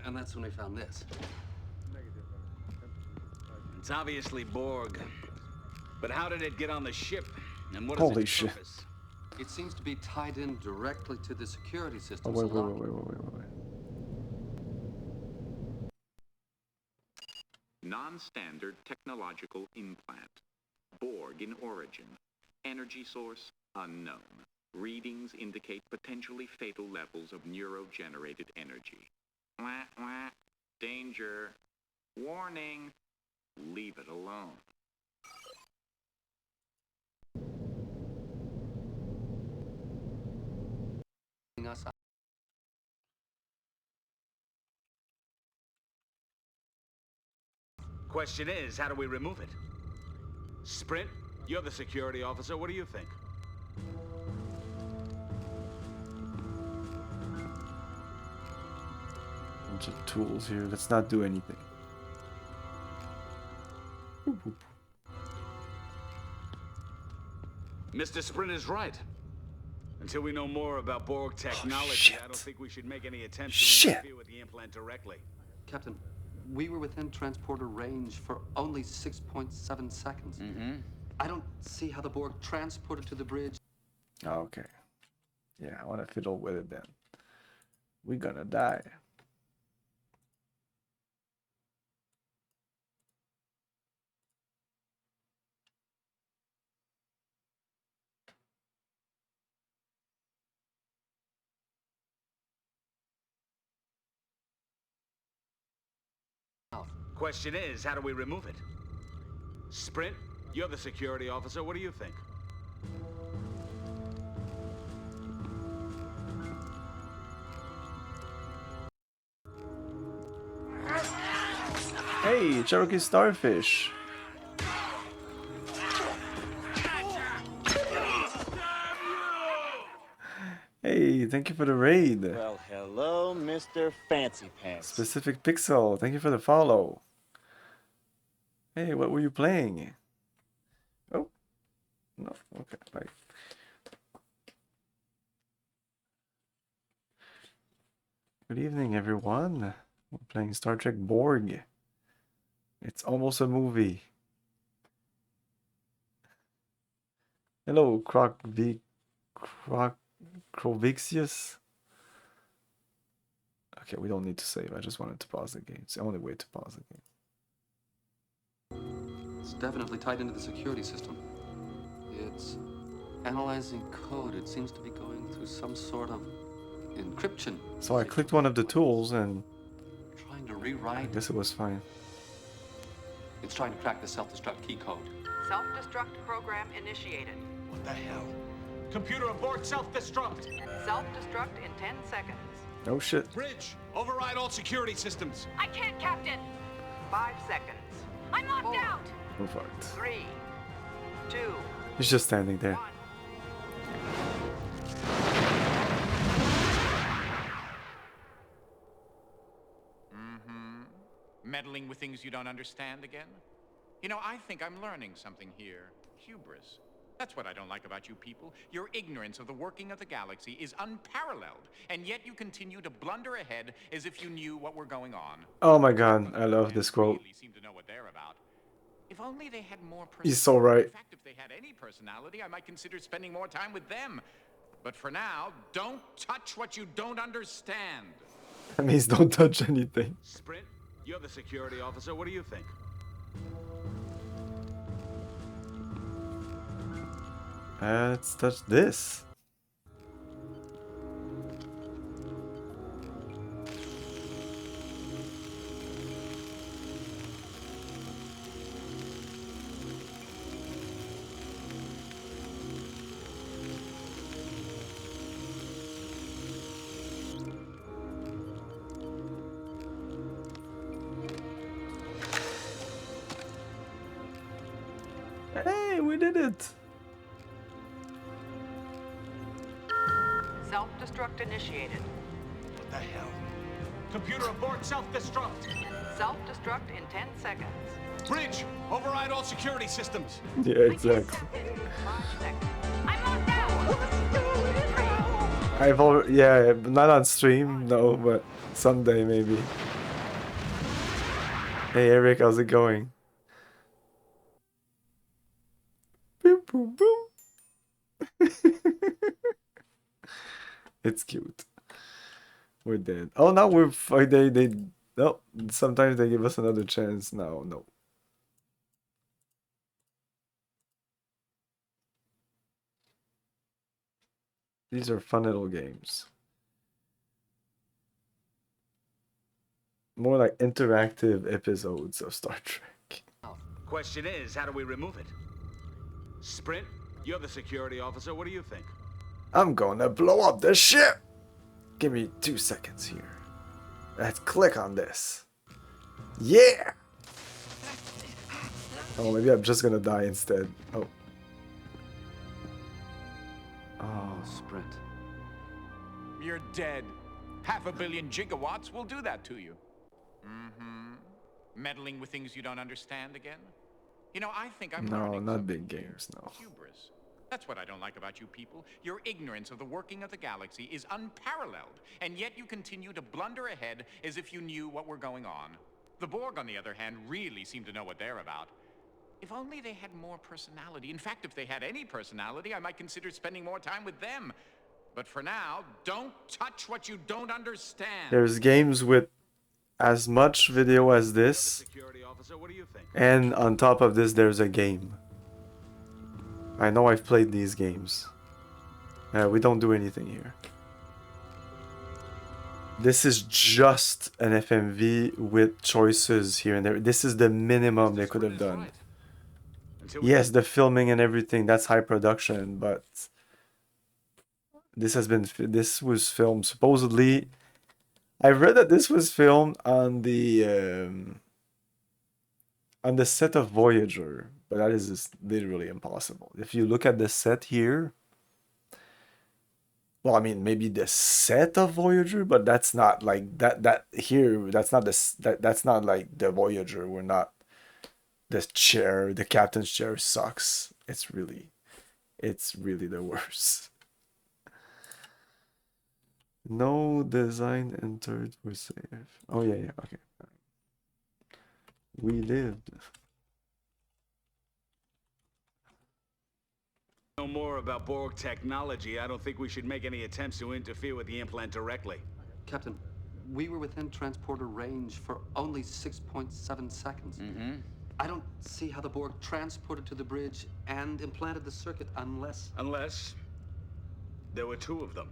And that's when we found this. It's obviously Borg. But how did it get on the ship? And what is Holy its shit. purpose? It seems to be tied in directly to the security Oh, systems. wait. non-standard technological implant. Borg in origin. Energy source unknown. Readings indicate potentially fatal levels of neuro-generated energy. Wah, wah. Danger. Warning. Leave it alone. Us. Question is, how do we remove it? Sprint, you're the security officer. What do you think? Bunch of tools here. Let's not do anything. Mr. Sprint is right. Until we know more about Borg technology, I don't think we should make any attempts to interfere with the implant directly. Captain, we were within transporter range for only 6.7 seconds. I don't see how the Borg transported to the bridge. Okay. Yeah, I want to fiddle with it then. We're gonna die. Question is, how do we remove it? Sprint, you're the security officer. What do you think? Hey, Cherokee Starfish. Hey, thank you for the raid. Well, hello, Mr. Fancy Pants. Specific Pixel, thank you for the follow. Hey, what were you playing? Oh, no, okay, bye. Good evening, everyone. We're playing Star Trek Borg. It's almost a movie. Hello, Crovixius. Okay, we don't need to save. I just wanted to pause the game. It's the only way to pause the game. It's definitely tied into the security system. It's analyzing code. It seems to be going through some sort of encryption. So I clicked one of the tools and trying to rewrite. I guess it was fine. It's trying to crack the self-destruct key code. Self-destruct program initiated. What the hell? Computer abort self-destruct. Self-destruct in 10 seconds. Oh shit. Bridge, override all security systems. I can't, Captain. 5 seconds. I'm knocked 4, out. Go for it. 3, 2. He's just standing there. 1. Meddling with things you don't understand again? You know, I think I'm learning something here. Hubris. That's what I don't like about you people. Your ignorance of the working of the galaxy is unparalleled, and yet you continue to blunder ahead as if you knew what were going on. Oh my god, I love this quote. Really seem to know what they're about. If only they had more personality. He's so right. In fact, if they had any personality, I might consider spending more time with them. But for now, don't touch what you don't understand. That means don't touch anything. Sprint, you're the security officer. What do you think? Let's touch this. Hey, we did it! Self-destruct initiated. What the hell? Computer abort self-destruct. Self-destruct in 10 seconds. Bridge, override all security systems. Yeah, exactly. 5 seconds. I'm knocked out. I've already, yeah, not on stream, no, but someday maybe. Hey Eric, how's it going? Boom, boom, boom. It's cute. We're dead. Oh, now we're they Nope. Sometimes they give us another chance. No. These are fun little games. More like interactive episodes of Star Trek. Question is, how do we remove it? Sprint, you're the security officer. What do you think? I'm gonna blow up the ship! Give me 2 seconds here. Let's click on this. Yeah! Oh, maybe I'm just gonna die instead. Oh. Oh, Sprint. You're dead. 500 million gigawatts will do that to you. Mm-hmm. Meddling with things you don't understand again? You know, I think I'm No, learning not something big here. games, no. Hubris. That's what I don't like about you people. Your ignorance of the working of the galaxy is unparalleled, and yet you continue to blunder ahead as if you knew what were going on. The Borg, on the other hand, really seem to know what they're about. If only they had more personality. In fact, if they had any personality, I might consider spending more time with them. But for now, don't touch what you don't understand. There's games with as much video as this, and on top of this there's a game. I know I've played these games. We don't do anything here. This is just an FMV with choices here and there. This is the minimum they could have done. Yes, the filming and everything, that's high production, but this was filmed supposedly. I read that this was filmed on the set of Voyager, but that is just literally impossible. If you look at the set here, well, I mean, maybe the set of Voyager, but that's not like that here, that's not that's not like the Voyager. We're not the chair, the captain's chair sucks. It's really the worst. No design entered for save. Oh yeah, okay. We lived. Know more about Borg technology. I don't think we should make any attempts to interfere with the implant directly. Captain, we were within transporter range for only 6.7 seconds. I don't see how the Borg transported to the bridge and implanted the circuit unless... Unless there were two of them.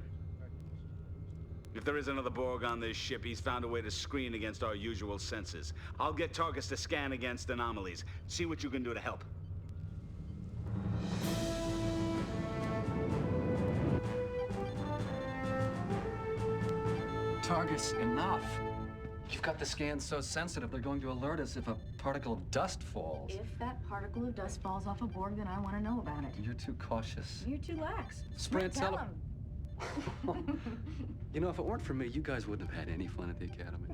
If there is another Borg on this ship, he's found a way to screen against our usual senses. I'll get targets to scan against anomalies. See what you can do to help. Targets enough. You've got the scans so sensitive, they're going to alert us if a particle of dust falls. If that particle of dust falls off a Borg, then I want to know about it. You're too cautious. You're too lax. Sprint, tell him. You know, if it weren't for me, you guys wouldn't have had any fun at the academy.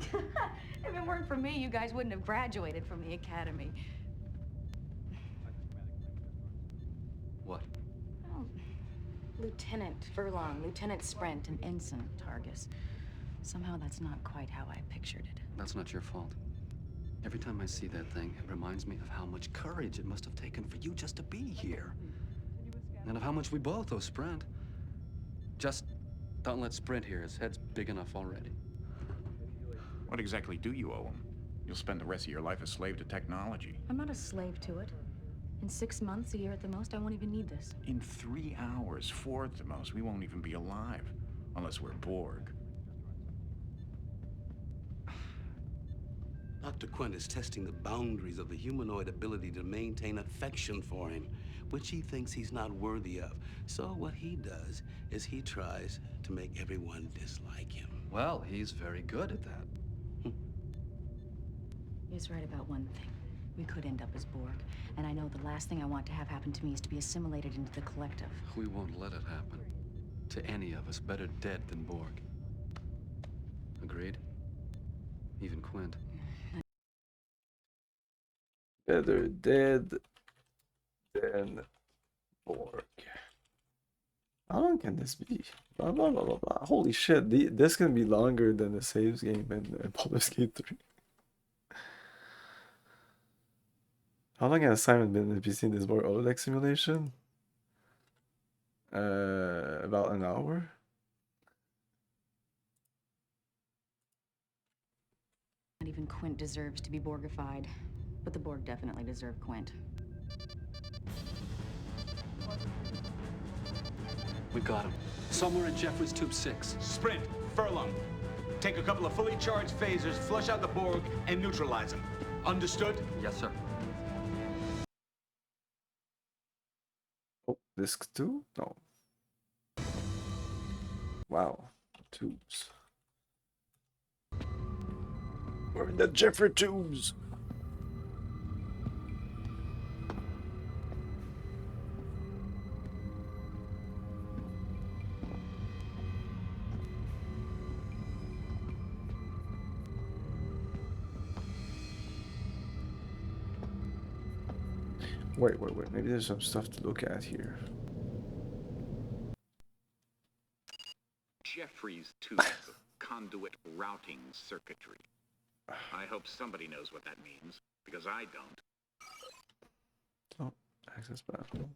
If it weren't for me, you guys wouldn't have graduated from the academy. What? Oh, Lieutenant Furlong, Lieutenant Sprint, and Ensign Targus. Somehow that's not quite how I pictured it. That's not your fault. Every time I see that thing, it reminds me of how much courage it must have taken for you just to be here. And of how much we both owe Sprint. Just don't let Sprint hear. His head's big enough already. What exactly do you owe him? You'll spend the rest of your life a slave to technology. I'm not a slave to it. In 6 months, a year at the most, I won't even need this. In 3 hours, 4 at the most, we won't even be alive. Unless we're Borg. Dr. Quint is testing the boundaries of the humanoid ability to maintain affection for him, which he thinks he's not worthy of. So what he does is he tries to make everyone dislike him. Well, he's very good at that. He's right about one thing. We could end up as Borg, and I know the last thing I want to have happen to me is to be assimilated into the collective. We won't let it happen. To any of us, better dead than Borg. Agreed? Even Quint. Better dead than Borg. How long can this be? Blah, blah, blah, blah, blah. Holy shit, this can be longer than the saves game in Baldur's Gate 3. How long has Simon been in PC in this Borg holodeck simulation? About an hour? even Quint deserves to be Borgified. But the Borg definitely deserve Quint. We've got him. Somewhere in Jeffrey's Tube 6. Sprint, Furlong. Take a couple of fully charged phasers, flush out the Borg, and neutralize them. Understood? Yes, sir. Oh, disc 2? No. Wow. Tubes. We're in the Jeffrey tubes. Wait. Maybe there's some stuff to look at here. Jeffrey's tubes of conduit routing circuitry. I hope somebody knows what that means, because I don't. Oh, access panel.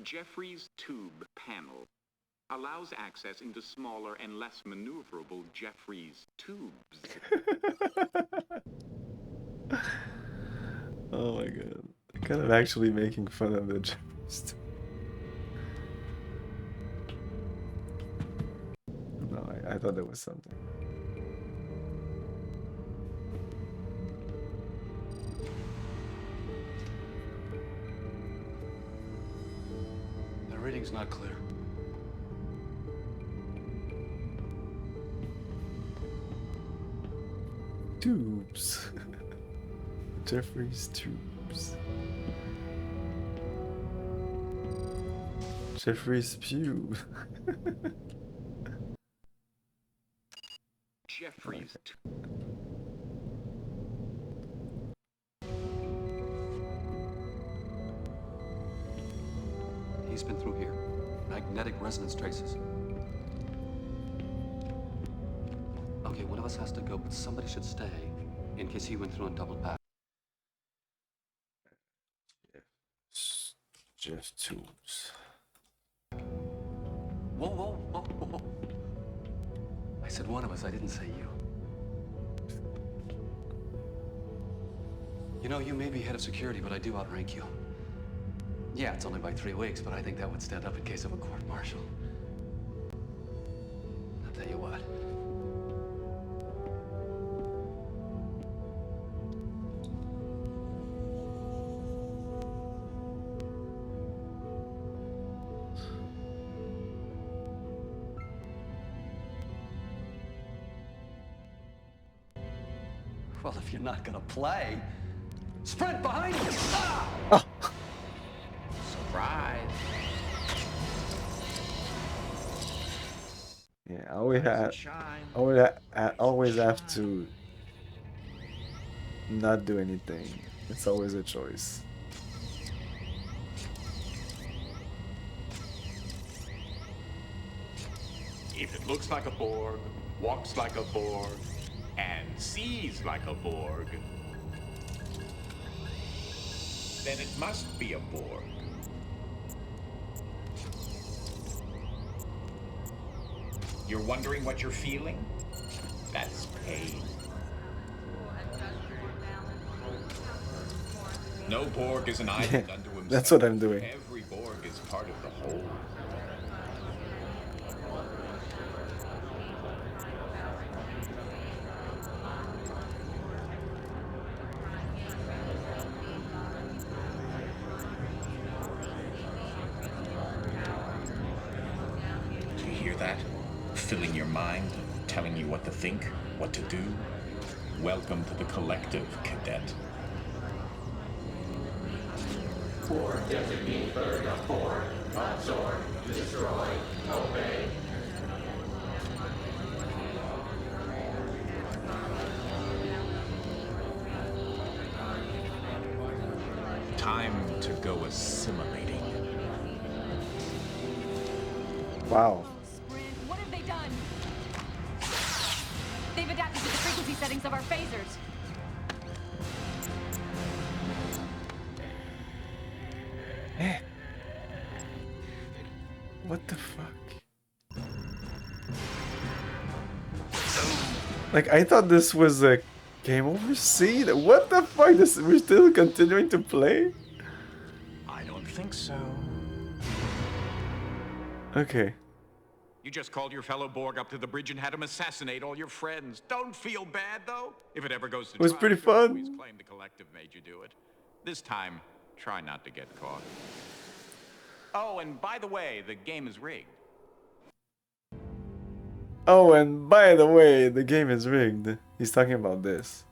Jeffrey's tube panel allows access into smaller and less maneuverable Jeffrey's tubes. Oh my god. Kind of actually making fun of the Jeffrey's. No, I thought there was something. The reading's not clear. Tubes. Jeffrey's tubes. Jeffrey's pew. Jeffrey's He's been through here. Magnetic resonance traces. Okay, one of us has to go, but somebody should stay in case he went through on double pack. Jeff tubes. Whoa. I said one of us, I didn't say you. You know, you may be head of security, but I do outrank you. Yeah, it's only by 3 weeks, but I think that would stand up in case of a court-martial. I'll tell you what. Well, if you're not gonna play, sprint behind you! Ah! Oh. Surprise. Yeah, I always have to not do anything. It's always a choice. If it looks like a Borg, walks like a Borg, and sees like a Borg, then it must be a Borg. You're wondering what you're feeling? That's pain. No Borg is an island unto himself. That's what I'm doing. Every Borg is part of the whole. Do you hear that? Filling your mind, telling you what to think, what to do. Welcome to the collective, cadet. For designate bird of Borg, absorb, destroy, obey. Time to go assimilating. Wow. Sprint, what have they done? They've adapted to the frequency settings of our phasers. What the fuck? Like, I thought this was a game over scene. What the fuck? We're still continuing to play? I don't think so. Okay. You just called your fellow Borg up to the bridge and had him assassinate all your friends. Don't feel bad, though. If it ever goes to It was trial, pretty you can always fun. claim the collective made you do it. This time, try not to get caught. Oh, and by the way, the game is rigged. Oh, and by the way, the game is rigged. He's talking about this.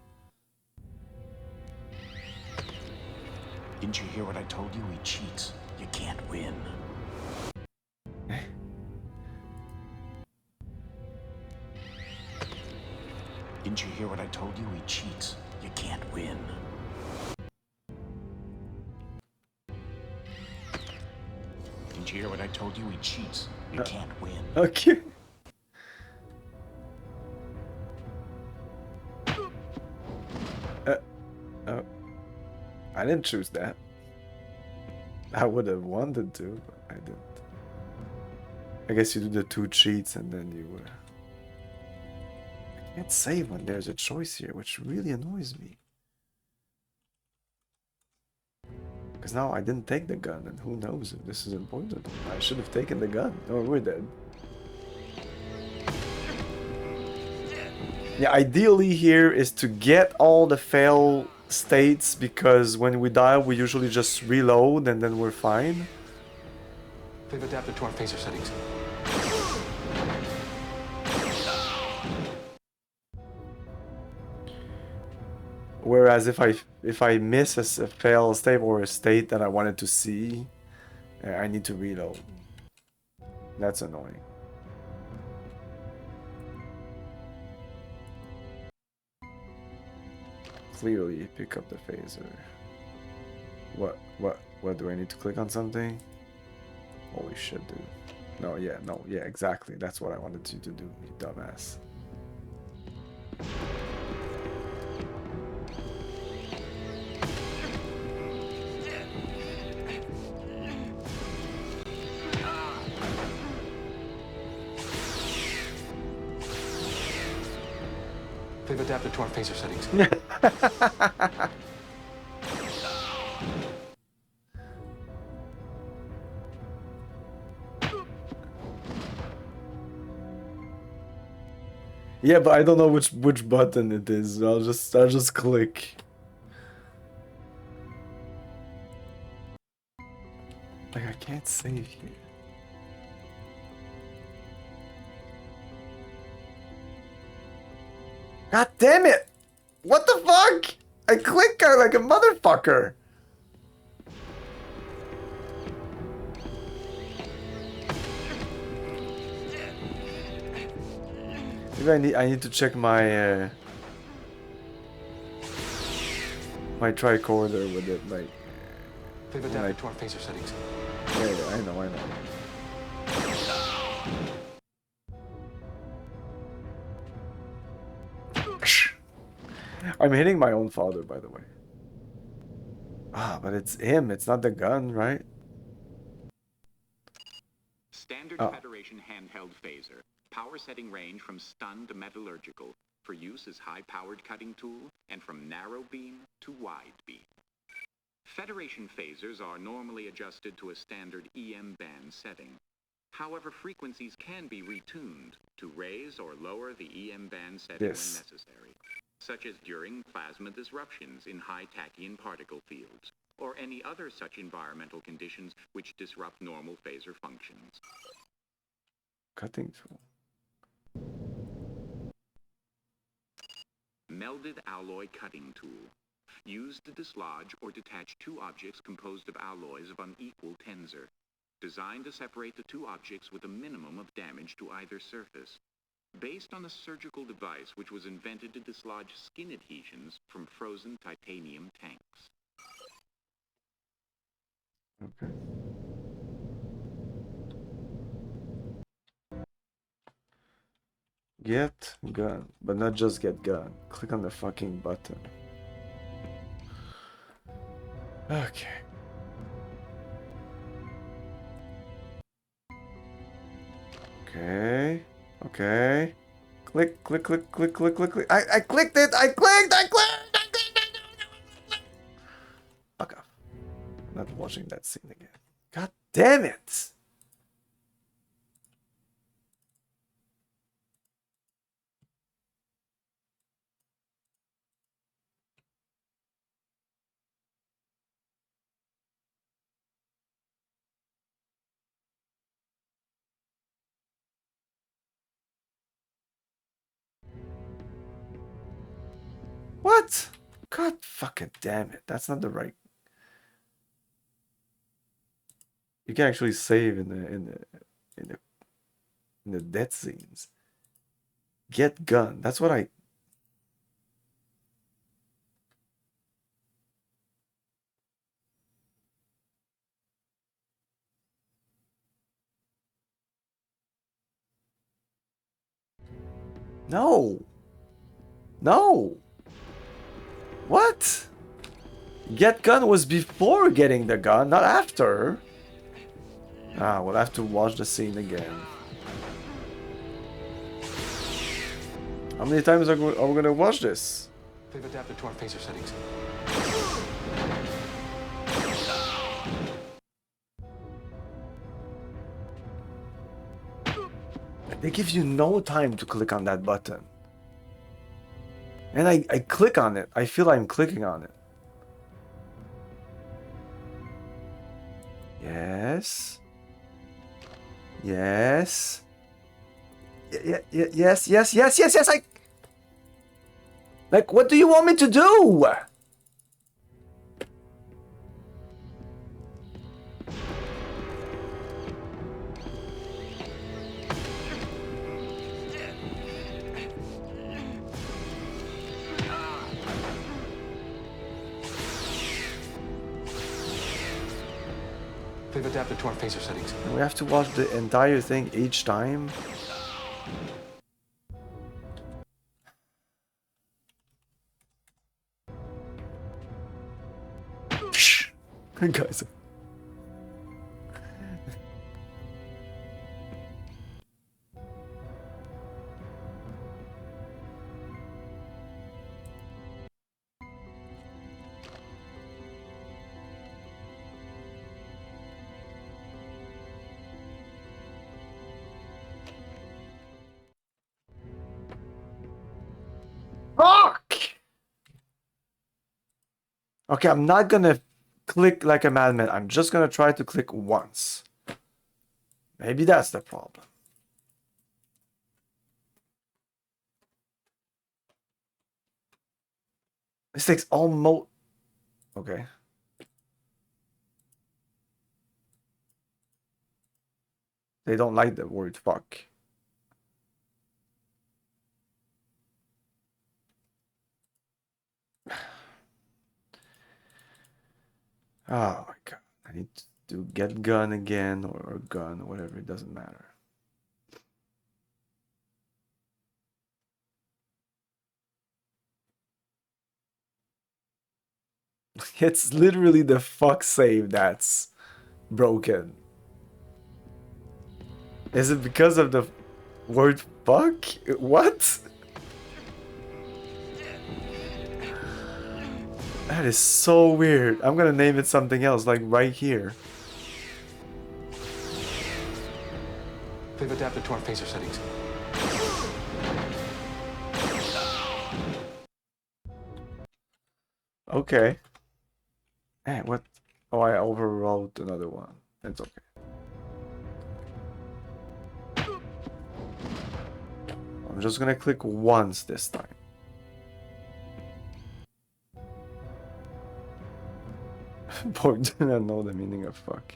Didn't you hear what I told you? He cheats. You can't win. Didn't you hear what I told you? He cheats. You can't win. Didn't you hear what I told you? He cheats. You can't win. Okay. Oh. I didn't choose that. I would have wanted to, but I didn't. I guess you do the 2 cheats and then you... I can't save when there's a choice here, which really annoys me. Because now I didn't take the gun, and who knows if this is important. I should have taken the gun. Oh, we're dead. Yeah, ideally here is to get all the fail states, because when we die we usually just reload and then we're fine. They've adapted to our phaser settings. Whereas if I miss a fail state or a state that I wanted to see, I need to reload. That's annoying. Clearly pick up the phaser. What do I need to click on something? Holy shit, dude. No, yeah, exactly. That's what I wanted you to do, you dumbass. They've adapted to our phaser settings. Yeah, but I don't know which button it is. I'll just click. Like, I can't save here. God damn it! What the fuck? I click like a motherfucker. Maybe I need to check my my tricorder with it, like. They've adapted to our phaser settings. Yeah, I know. I'm hitting my own father, by the way. Ah, but it's him. It's not the gun, right? Standard Federation handheld phaser. Power setting range from stun to metallurgical. For use as high-powered cutting tool, and from narrow beam to wide beam. Federation phasers are normally adjusted to a standard EM band setting. However, frequencies can be retuned to raise or lower the EM band setting when necessary, such as during plasma disruptions in high tachyon particle fields, or any other such environmental conditions which disrupt normal phaser functions. Cutting tool. Melded alloy cutting tool. Used to dislodge or detach 2 objects composed of alloys of unequal tensor. Designed to separate the 2 objects with a minimum of damage to either surface. Based on a surgical device which was invented to dislodge skin adhesions from frozen titanium tanks. Okay. Get gun, but not just get gun. Click on the fucking button. Okay. Okay. Click, click, click, click, click, click, click. I clicked it! I clicked! I clicked! Fuck off. I'm not watching that scene again. God damn it! What? God fucking damn it. That's not the right. You can actually save in the death scenes. Get gun. That's what I. No. No. What? Get gun was before getting the gun, not after. Ah, we'll have to watch the scene again. How many times are we gonna watch this? They've adapted to our phaser settings. They give you no time to click on that button. And I click on it. I feel I'm clicking on it. Yes. Yes. Yes. Like, what do you want me to do? They've adapted to our phaser settings. And we have to watch the entire thing each time. Guys. Fuck! Okay, I'm not gonna click like a madman. I'm just gonna try to click once. Maybe that's the problem. This takes almost... Okay. They don't like the word fuck. Oh my god. I need to do get gun again or gun or whatever. It doesn't matter. It's literally the fuck save that's broken. Is it because of the word fuck? What? That is so weird. I'm gonna name it something else, like right here. They've adapted to our phaser settings. Okay. Hey, what? Oh, I overwrote another one. It's okay. I'm just gonna click once this time. Borg did not know the meaning of fuck.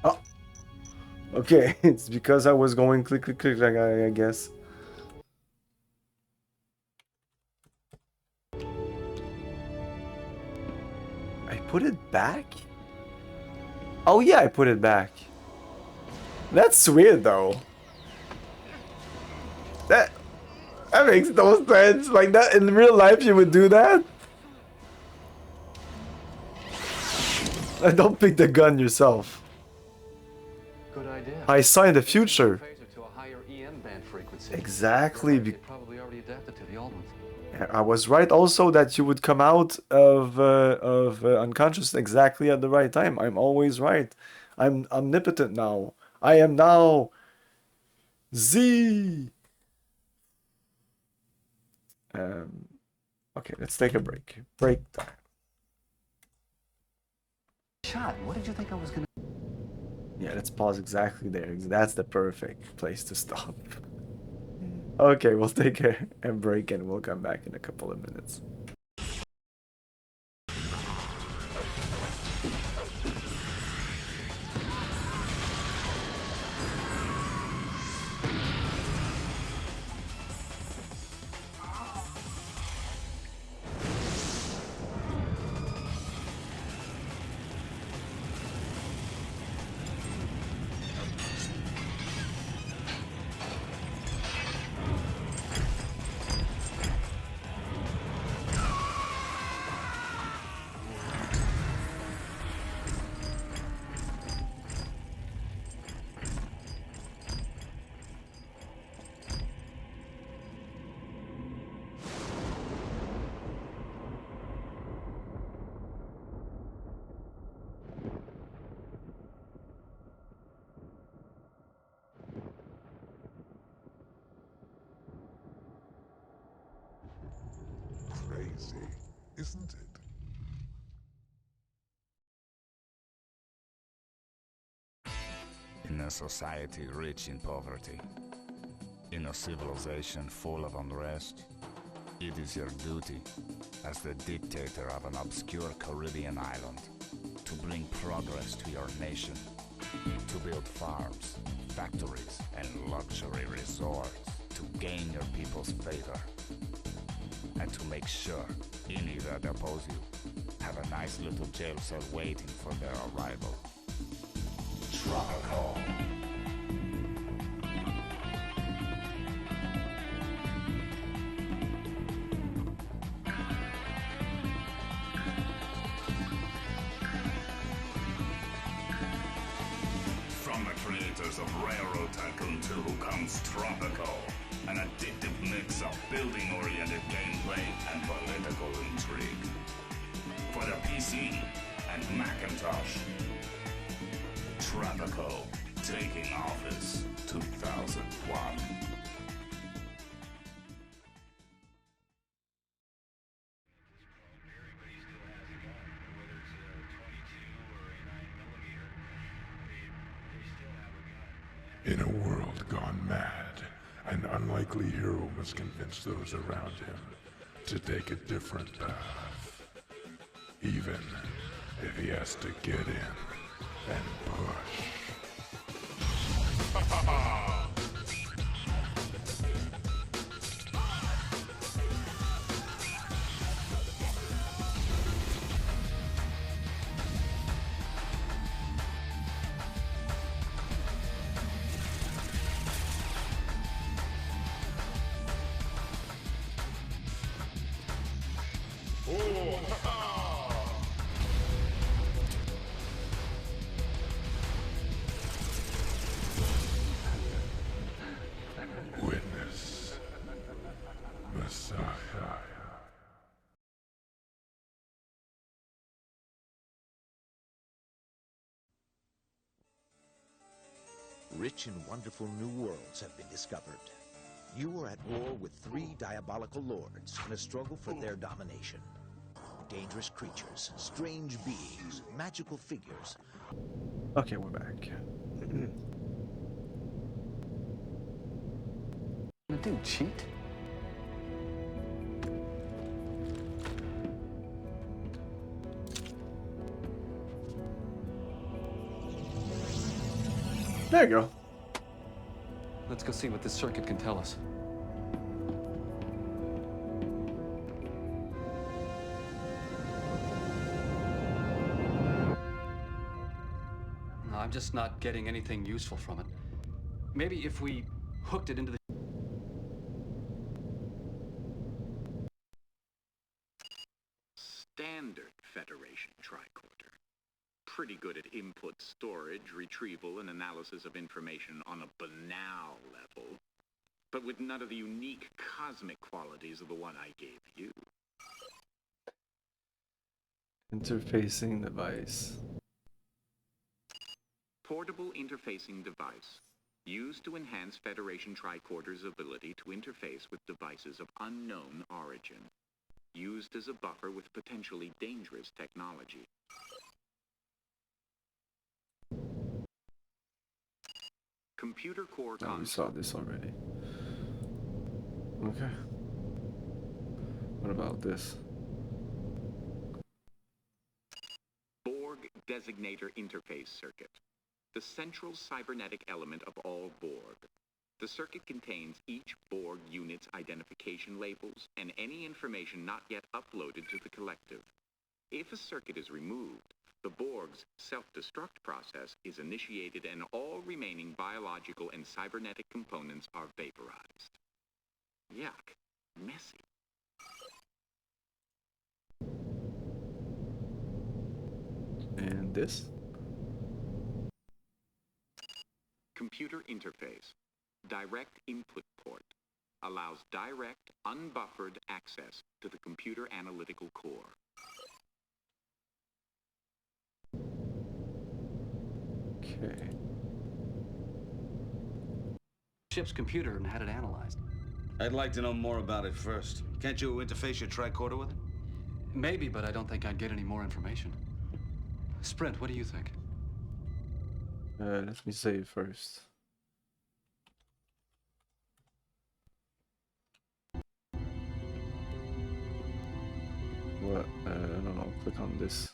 Oh! Okay, it's because I was going click, click, click, like I guess. I put it back? Oh yeah, I put it back. That's weird though. That makes no sense. Like that in real life you would do that? Don't pick the gun yourself. Good idea. I saw in the future. Phaser to a higher EM band frequency. Exactly. It probably already adapted to the old ones. I was right also that you would come out of unconscious exactly at the right time. I'm always right. I'm omnipotent now. I am now Z. Okay, let's take a break. Break time. Shot. What did you think I was gonna? Yeah, let's pause exactly there. That's the perfect place to stop. Okay, we'll take a break and we'll come back in a couple of minutes. Crazy, isn't it? In a society rich in poverty, in a civilization full of unrest, it is your duty, as the dictator of an obscure Caribbean island, to bring progress to your nation, to build farms, factories, and luxury resorts, to gain your people's favor, and to make sure any that oppose you have a nice little jail cell waiting for their arrival. Tropical. From the creators of Railroad Tycoon 2 comes Tropical, an addictive mix of building-oriented gameplay and political intrigue. For the PC and Macintosh, Tropical, taking office 2001. In a world gone mad, an unlikely hero must convince those around him to take a different path, even if he has to get in and push. Witness, Messiah. Rich and wonderful new worlds have been discovered. You are at war with 3 diabolical lords in a struggle for their domination. Dangerous creatures, strange beings, magical figures. Okay, we're back. Do cheat? There you go. Let's go see what this circuit can tell us. No, I'm just not getting anything useful from it. Maybe if we hooked it into the... Standard Federation tricorder. Pretty good at input storage, retrieval, and analysis of information on a banal level, but with none of the unique cosmic qualities of the one I gave you. Interfacing device. Portable interfacing device. Used to enhance Federation tricorders' ability to interface with devices of unknown origin. Used as a buffer with potentially dangerous technology. Computer core Oh, we saw this already. Okay. What about this? Borg designator interface circuit. The central cybernetic element of all Borg. The circuit contains each Borg unit's identification labels and any information not yet uploaded to the collective. If a circuit is removed, the Borg's self-destruct process is initiated and all remaining biological and cybernetic components are vaporized. Yuck. Messy. And this? Computer interface. Direct input port. Allows direct, unbuffered access to the computer analytical core. Okay. Ship's computer and had it analyzed. I'd like to know more about it first. Can't you interface your tricorder with it? Maybe, but I don't think I'd get any more information. Sprint, what do you think? Let me save first. What? I don't know. Click on this.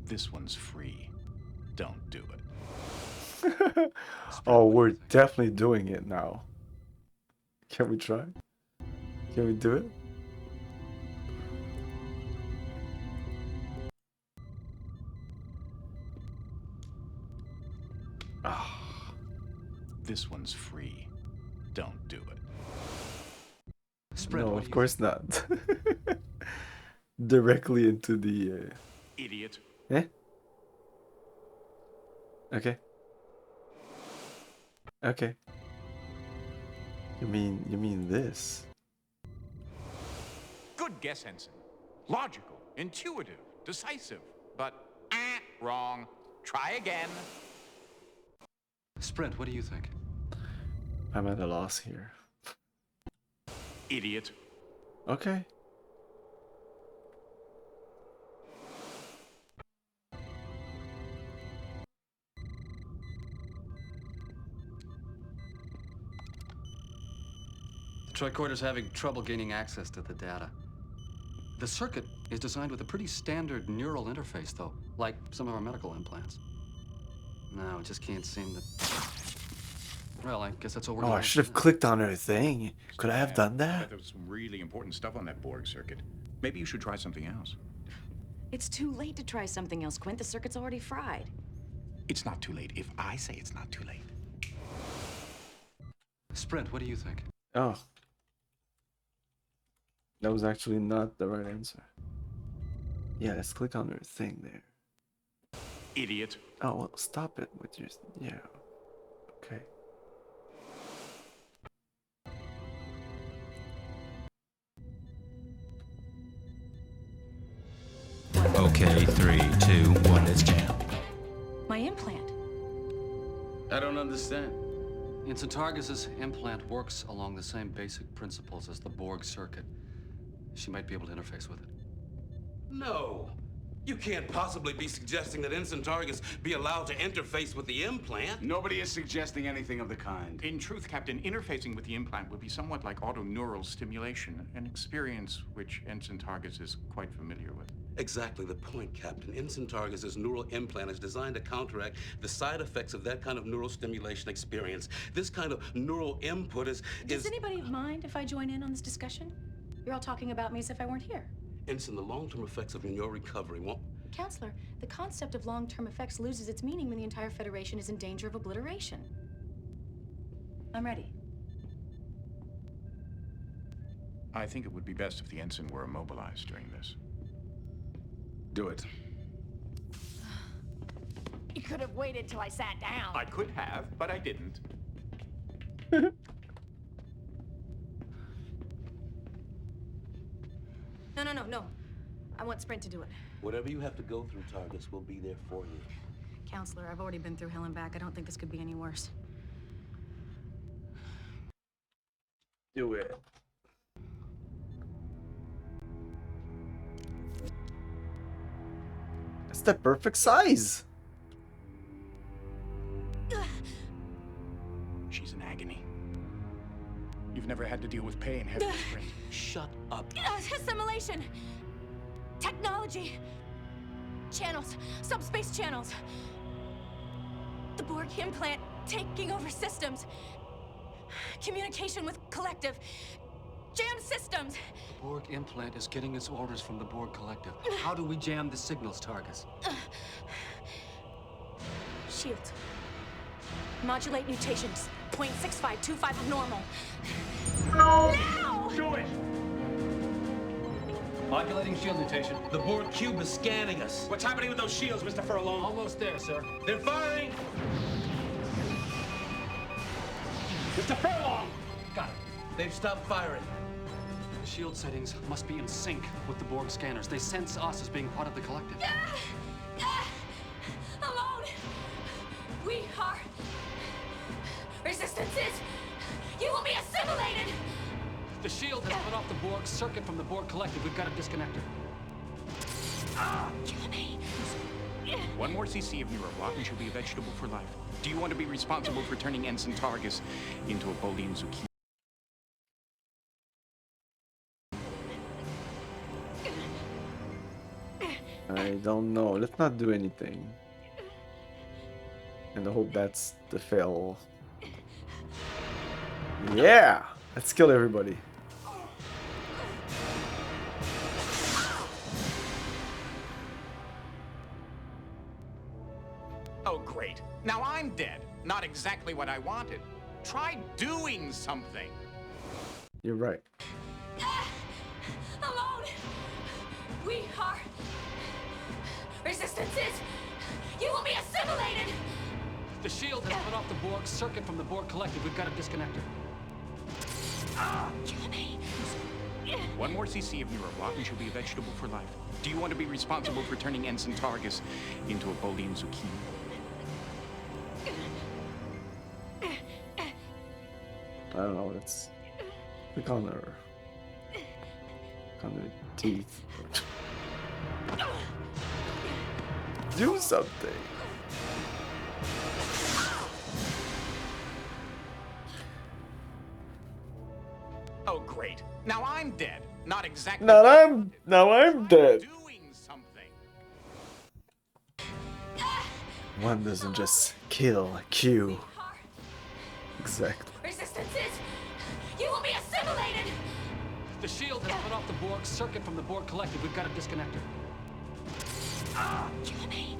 This one's free. Don't do it. Oh, we're definitely doing it now. Can we try? Can we do it? Ah. This one's free. Don't do it. Sprint, no, what of do you course not. Directly into the... Idiot. Eh? Okay. Okay. You mean this? Good guess, Ensign. Logical, intuitive, decisive, but wrong. Try again. Sprint, what do you think? I'm at a loss here. Idiot. Okay. The tricorder's having trouble gaining access to the data. The circuit is designed with a pretty standard neural interface, though, like some of our medical implants. No, it just can't seem to... Well, I guess that's all we're Oh, gonna I should have do. clicked on her thing. Could I have done I that? bet there was some really important stuff on that Borg circuit. Maybe you should try something else. It's too late to try something else, Quint. The circuit's already fried. It's not too late if I say it's not too late. Sprint, what do you think? Oh. That was actually not the right answer. Yeah, let's click on her thing there. Idiot. Oh, well, stop it with your... Yeah. Okay. Okay, 3, 2, 1, let's jam. My implant. I don't understand. Ensign Targus's implant works along the same basic principles as the Borg circuit. She might be able to interface with it. No. You can't possibly be suggesting that Ensign Targus be allowed to interface with the implant. Nobody is suggesting anything of the kind. In truth, Captain, interfacing with the implant would be somewhat like autoneural stimulation, an experience which Ensign Targus is quite familiar with. Exactly the point, Captain. Ensign Targus's neural implant is designed to counteract the side effects of that kind of neural stimulation experience. This kind of neural input is... Does anybody mind if I join in on this discussion? You're all talking about me as if I weren't here. Ensign, the long-term effects of your recovery won't... Counselor, the concept of long-term effects loses its meaning when the entire Federation is in danger of obliteration. I'm ready. I think it would be best if the ensign were immobilized during this. Do it. You could have waited till I sat down. I could have, but I didn't. No. I want Sprint to do it. Whatever you have to go through, Targus, we'll be there for you. Counselor, I've already been through hell and back. I don't think this could be any worse. Do it. It's the perfect size. She's in agony. You've never had to deal with pain, have you, Sprint? Shut up. Assimilation! Technology! Channels! Subspace channels! The Borg implant taking over systems! Communication with collective! Jam systems! The Borg implant is getting its orders from the Borg collective. How do we jam the signals, Targus? Shields. Modulate mutations. 0.6525 of normal. Now! Do it! Modulating shield mutation. The Borg cube is scanning us. What's happening with those shields, Mr. Furlong? Almost there, sir. They're firing! Mr. Furlong! Got it. They've stopped firing. The shield settings must be in sync with the Borg scanners. They sense us as being part of the collective. Alone! We are... Resistances! You will be assimilated! The shield has cut off the Borg circuit from the Borg collective. We've got to disconnect it. Kill me. One more cc of neuroblock and she'll be a vegetable for life. Do you want to be responsible for turning Ensign Targus into a Bolian zucchini? I don't know. Let's not do anything. And I hope that's the fail. Yeah! Let's kill everybody. Oh, great. Now I'm dead. Not exactly what I wanted. Try doing something. You're right. Alone! We are... Resistances! You will be assimilated! The shield has cut off the Borg circuit from the Borg collective. We've got to disconnect it. Kill me. One more cc of neuroblock and she'll be a vegetable for life. Do you want to be responsible for turning Ensign Targus into a Bolian zucchini? I don't know. Let's click on her. On her teeth. Do something. Oh, great. Now I'm dead. Not exactly. Now I'm dead. Doing something. One doesn't just kill Q. Exactly. Resistances! You will be assimilated! The shield has cut off the Borg circuit from the Borg collective. We've got to disconnect it. Kill me.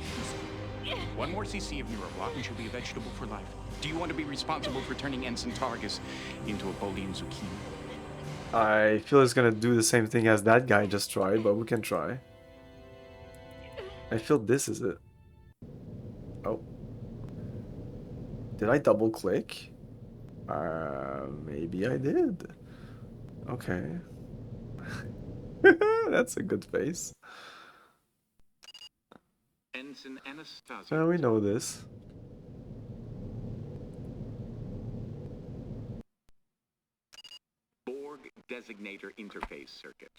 One more cc of neuroblock and she'll be a vegetable for life. Do you want to be responsible for turning Ensign Targus into a Bolian zucchini? I feel it's gonna do the same thing as that guy just tried, but we can try. I feel this is it. Oh. Did I double click? Maybe I did. Okay. That's a good face. Ensign Anastasia. Well, we know this. Borg Designator Interface Circuit,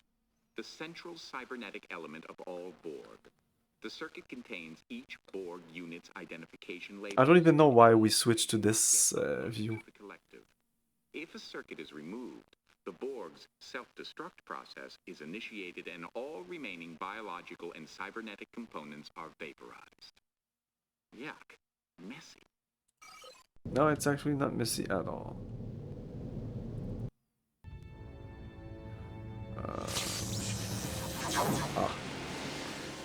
the central cybernetic element of all Borg. The circuit contains each Borg unit's identification label. I don't even know why we switched to this view. The collective. If a circuit is removed, the Borg's self-destruct process is initiated and all remaining biological and cybernetic components are vaporized. Yuck. Messy. No, it's actually not messy at all.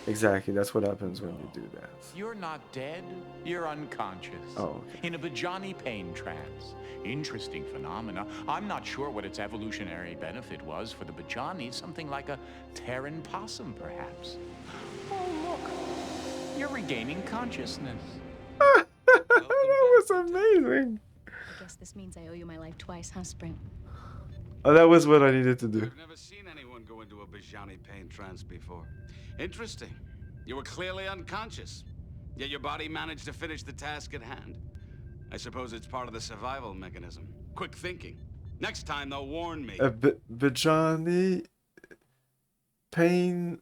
Exactly, that's what happens when you do that. You're not dead, you're unconscious. Oh, okay. In a Bajani pain trance. Interesting phenomena. I'm not sure what its evolutionary benefit was for the Bajani, something like a Terran possum, perhaps. Oh, look, you're regaining consciousness. That was amazing. I guess this means I owe you my life twice, huh, Sprint? Oh, that was what I needed to do. I've never seen anyone go into a Bajani pain trance before. Interesting. You were clearly unconscious, yet your body managed to finish the task at hand. I suppose it's part of the survival mechanism. Quick thinking. Next time, they'll warn me. A Bajani pain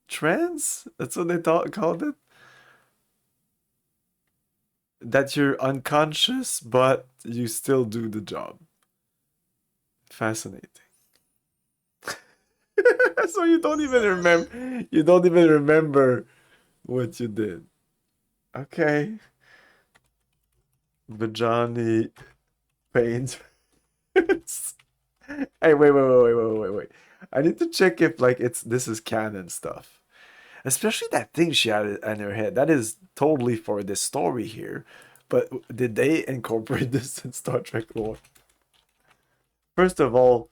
trance? That's what they called it? That you're unconscious, but you still do the job. Fascinating. So you don't even remember what you did. Okay. Bajani paint. Hey, wait. I need to check if like this is canon stuff. Especially that thing she had in her head. That is totally for this story here. But did they incorporate this in Star Trek lore? First of all,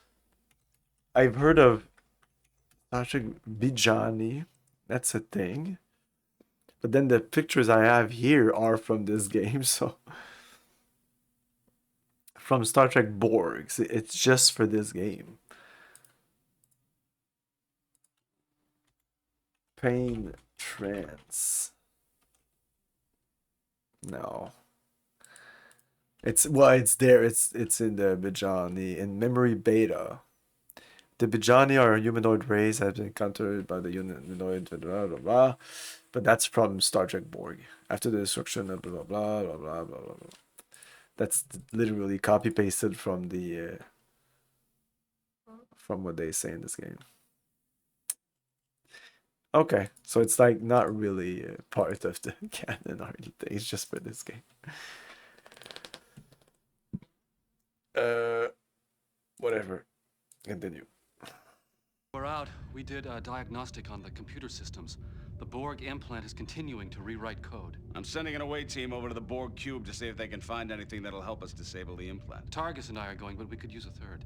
I've heard of Star Trek Bijani. That's a thing. But then the pictures I have here are from this game, so from Star Trek Borg. It's just for this game. Pain trance. No. It's there. It's in the Bijani in memory beta. The Bijani are a humanoid race that have been encountered by the humanoid blah blah blah. But that's from Star Trek Borg. After the destruction of blah blah blah blah blah blah blah. That's literally copy pasted from the from what they say in this game. Okay, so it's like not really part of the canon or anything. It's just for this game. Whatever. Continue. We're out. We did a diagnostic on the computer systems. The Borg implant is continuing to rewrite code. I'm sending an away team over to the Borg cube to see if they can find anything that'll help us disable the implant. Targus and I are going, but we could use a third.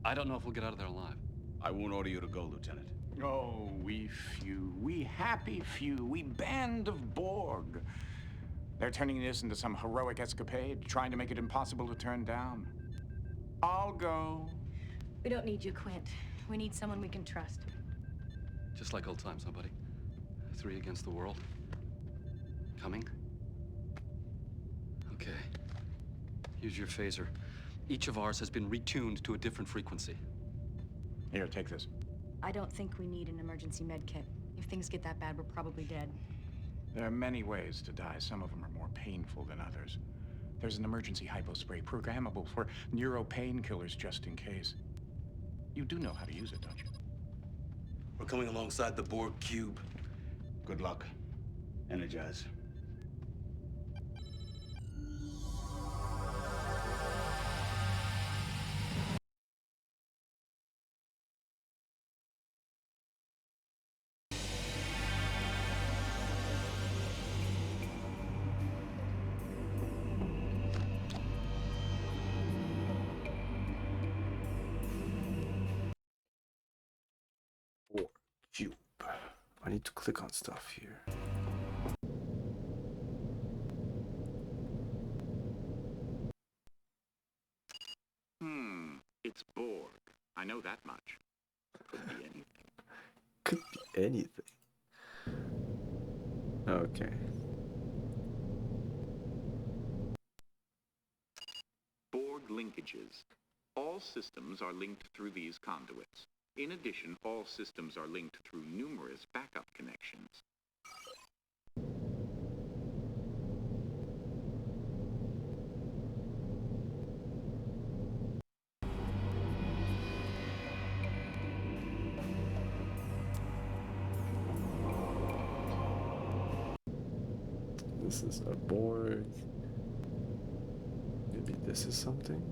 I don't know if we'll get out of there alive. I won't order you to go, Lieutenant. Oh, we few, we happy few, we band of Borg. They're turning this into some heroic escapade, trying to make it impossible to turn down. I'll go. We don't need you, Quint. We need someone we can trust. Just like old times, huh, buddy? 3 against the world. Coming? Okay. Use your phaser. Each of ours has been retuned to a different frequency. Here, take this. I don't think we need an emergency med kit. If things get that bad, we're probably dead. There are many ways to die. Some of them are more painful than others. There's an emergency hypospray programmable for neuro painkillers just in case. You do know how to use it, don't you? We're coming alongside the Borg cube. Good luck. Energize. Borg cube. I need to click on stuff here. It's Borg. I know that much. Could be anything. Could be anything. Okay. Borg linkages. All systems are linked through these conduits. In addition, all systems are linked through numerous backup connections. This is a Borg. Maybe this is something.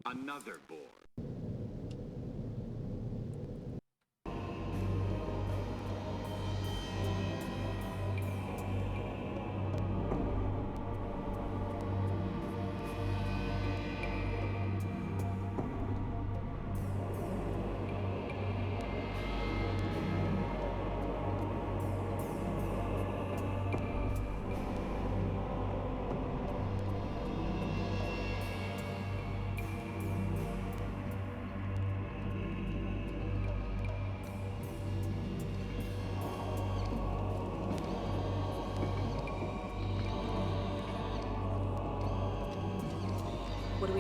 Another Borg.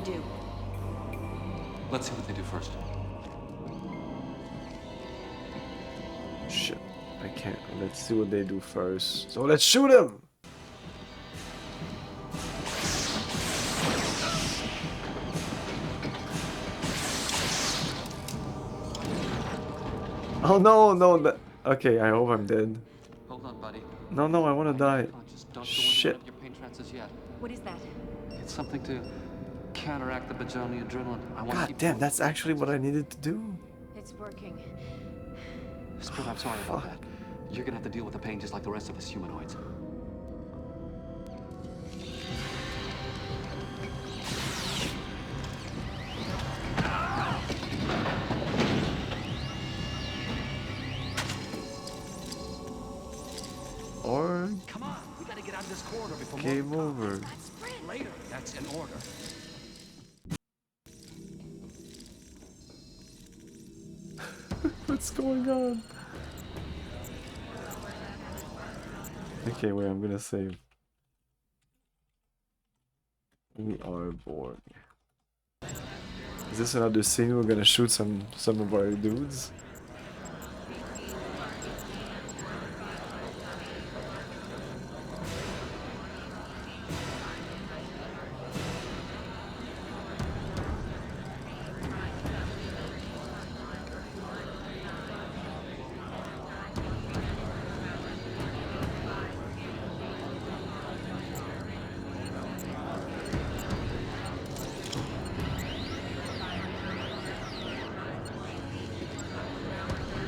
we do? Let's see what they do first. Shit, I can't. Let's see what they do first. So let's shoot him! Oh no, no, that... Okay, I hope I'm dead. Hold on, buddy. No, no, I wanna die. Don't Shit. go into your pain trances yet. What is that? It's something to counteract the bajoni adrenaline. I want to God keep damn, that's actually what I needed to do. It's working. Spirit, I'm sorry about that. You're gonna have to deal with the pain just like the rest of us humanoids. Or Come on, we gotta get out of this corridor before game over. later. That's an order. What's going on? Okay, wait, I'm gonna save. We are Borg. Is this another scene we're gonna shoot some of our dudes?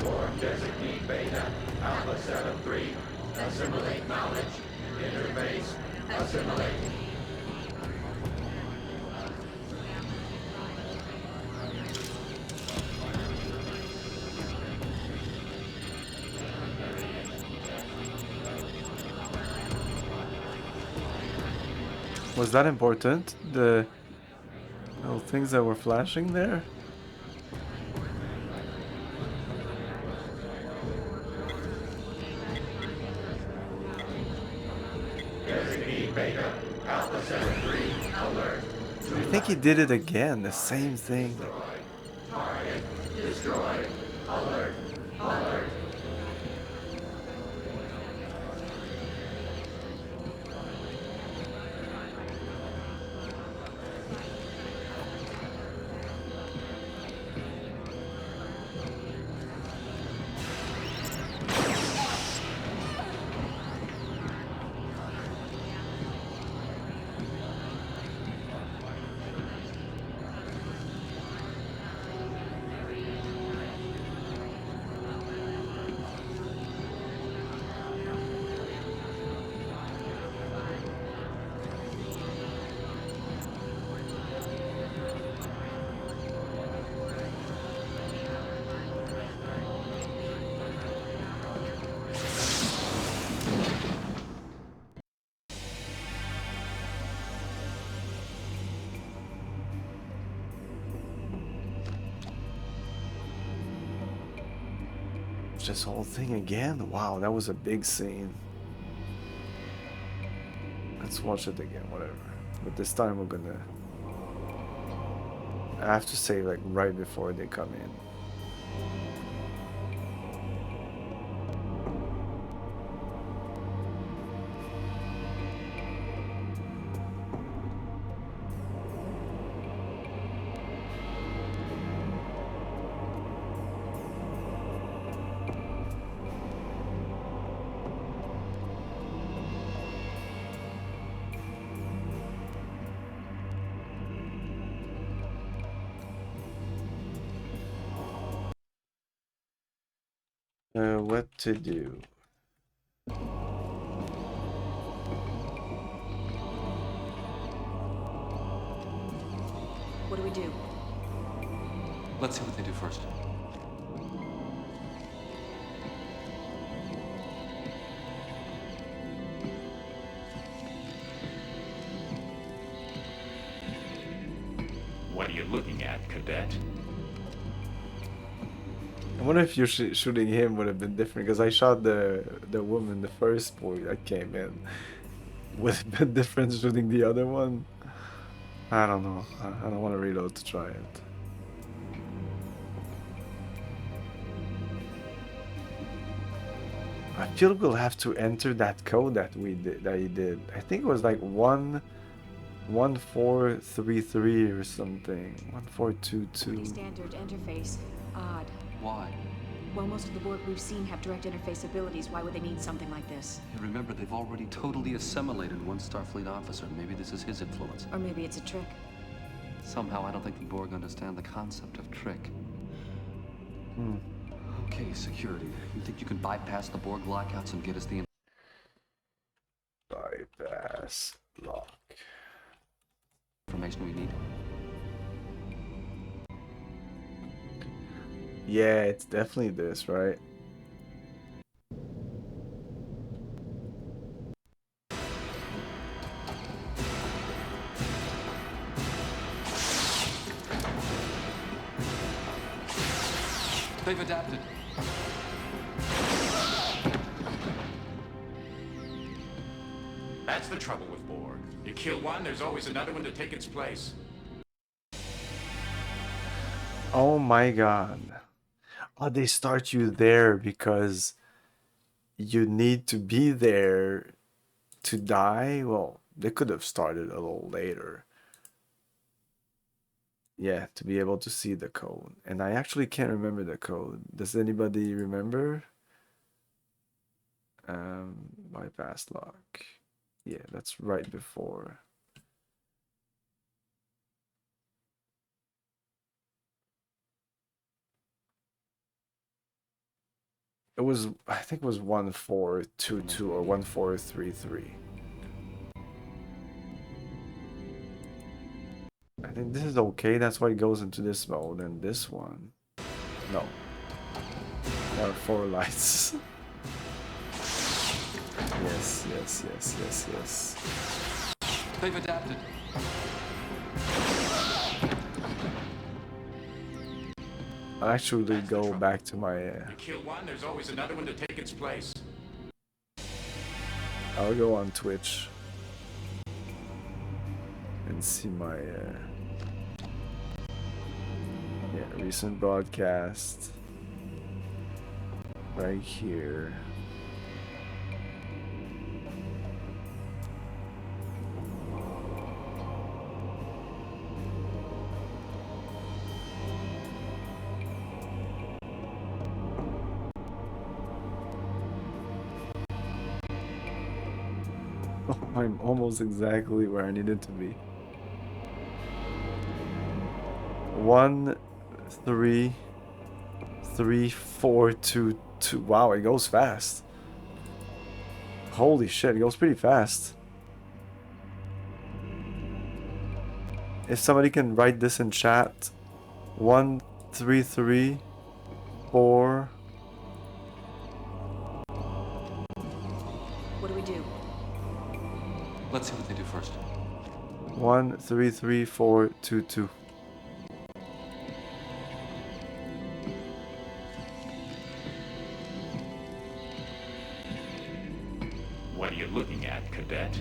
Borg designate Beta, Alpha 73. Assimilate knowledge. Interface. Assimilate. Was that important? The little things that were flashing there? Designate Beta, Alpha 73. Alert. I think he did it again, the same thing. Target destroyed. Alert. Alert. This whole thing again? Wow, that was a big scene. Let's watch it again, whatever. But this time we're gonna... I have to say, like, right before they come in. What to do? What do we do? Let's see what they do first. What are you looking at, cadet? I wonder if you shooting him would have been different, because I shot the woman, the first boy that came in. Would have been different shooting the other one. I don't know. I don't want to reload to try it. I feel we'll have to enter that code that we did. That he did. I think it was like 1433 or something. 1422. Pretty standard interface. Odd. Why? Well, most of the Borg we've seen have direct interface abilities. Why would they need something like this? Hey, remember, they've already totally assimilated one Starfleet officer. Maybe this is his influence. Or maybe it's a trick. Somehow, I don't think the Borg understand the concept of trick. Okay, security. You think you can bypass the Borg lockouts and get us the... Bypass lock. Information we need? Yeah, it's definitely this, right? They've adapted. That's the trouble with Borg. You kill one, there's always another one to take its place. Oh my god. Oh, they start you there because you need to be there to die? Well, they could have started a little later. Yeah, to be able to see the code. And I actually can't remember the code. Does anybody remember? Bypass lock. Yeah, that's right before. It was, I think it was 1422 or 1433. I think this is okay, that's why it goes into this mode, and this one. No. There are 4 lights. Yes, yes, yes, yes, yes. They've adapted. I'll actually go back to my... You kill one, there's always another one to take its place. I'll go on Twitch and see my recent broadcast right here. Oh, I'm almost exactly where I needed to be. 1 3 3 4 2 2. Wow, it goes fast. Holy shit, it goes pretty fast. If somebody can write this in chat. 1 3 3 4. What do we do? Let's see what they do first. 1 3 3 4 2 2. What are you looking at, cadet?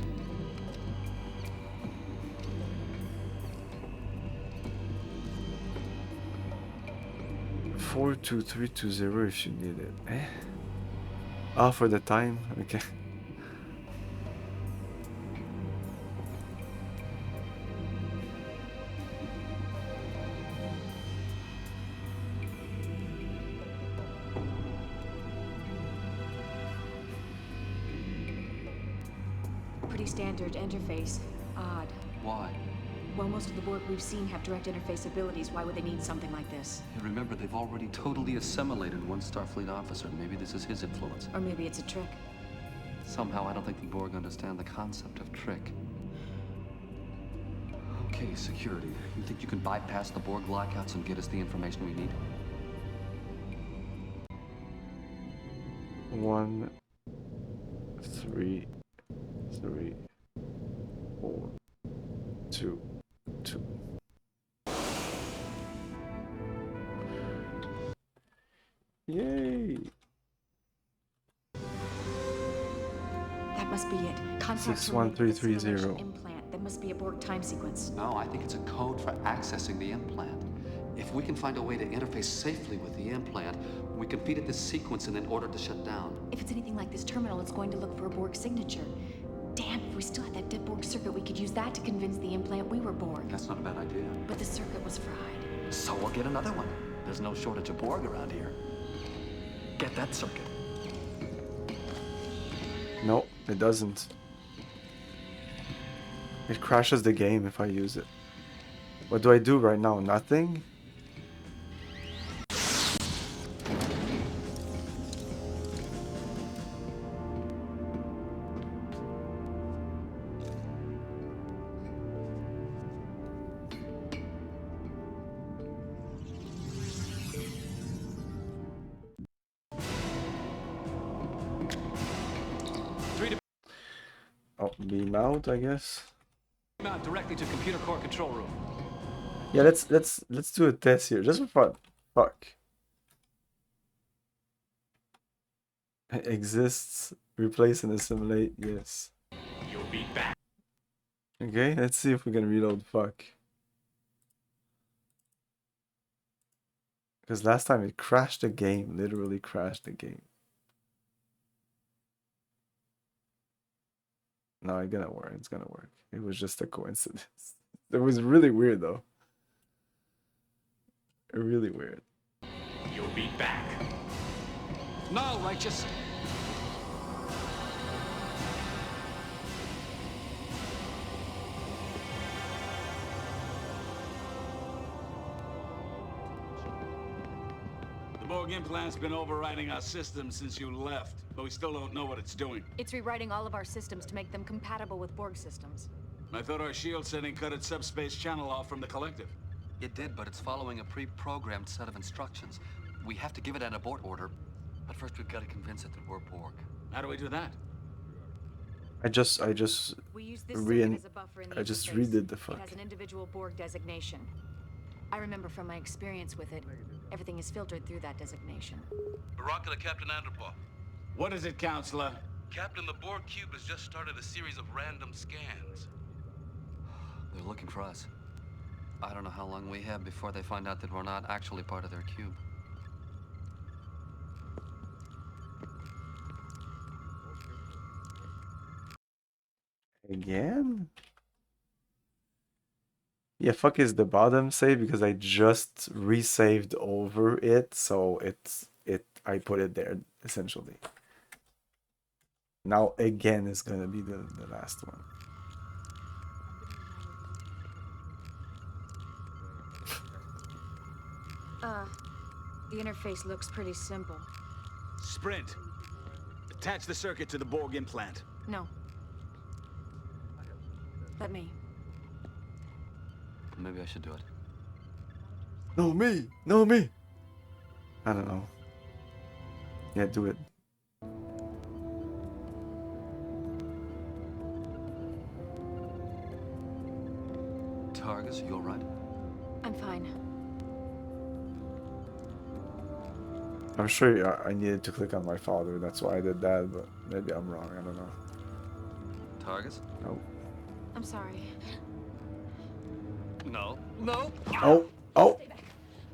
Four two three two zero if you need it. Eh? Oh, for the time? Okay. Pretty standard interface. Odd. Why? Well, most of the Borg we've seen have direct interface abilities. Why would they need something like this? Hey, remember, they've already totally assimilated one Starfleet officer. Maybe this is his influence. Or maybe it's a trick. Somehow, I don't think the Borg understand the concept of trick. Okay, security. You think you can bypass the Borg lockouts and get us the information we need? 1 3 3 4 2 2. Yay! That must be it. Contact 61330. implant. The must be a Borg time sequence. No, I think it's a code for accessing the implant. If we can find a way to interface safely with the implant, we can feed it this sequence and then order it to shut down. If it's anything like this terminal, it's going to look for a Borg signature. Damn, if we still had that dead Borg circuit, we could use that to convince the implant we were Borg. That's not a bad idea. But the circuit was fried. So we'll get another one. There's no shortage of Borg around here. Get that circuit. No, it doesn't. It crashes the game if I use it. What do I do right now? Nothing? Oh, beam out, I guess. Mount directly to computer core control room. Yeah, let's do a test here, just for fun. Fuck. Exists, replace and assimilate, yes. You'll be back. Okay, let's see if we can reload fuck. Because last time it crashed the game, literally crashed the game. No, it's gonna work, it's gonna work. It was just a coincidence. It was really weird though. Really weird. You'll be back. No, righteous. The Borg implant's been overriding our system since you left, but we still don't know what it's doing. It's rewriting all of our systems to make them compatible with Borg systems. I thought our shield setting cut its subspace channel off from the collective. It did, but it's following a pre-programmed set of instructions. We have to give it an abort order, but first we've got to convince it that we're Borg. How do we do that? I just We use this circuit as a buffer in the I just interface. redid the fuck. It has an individual Borg designation. I remember from my experience with it, everything is filtered through that designation. Baraka to Captain Anderpaw. What is it, Counselor? Captain, the Borg cube has just started a series of random scans. They're looking for us. I don't know how long we have before they find out that we're not actually part of their cube. Again? Yeah, fuck is the bottom save because I just resaved over it, so I put it there essentially. Now again is gonna be the last one. The interface looks pretty simple. Sprint. Attach the circuit to the Borg implant. No. Let me. Maybe I should do it. No me! No me! I don't know. Yeah, do it. Targus, you alright? I'm fine. I'm sure I needed to click on my father, that's why I did that, but maybe I'm wrong, I don't know. Targus? No. I'm sorry. No. No! Oh! Oh!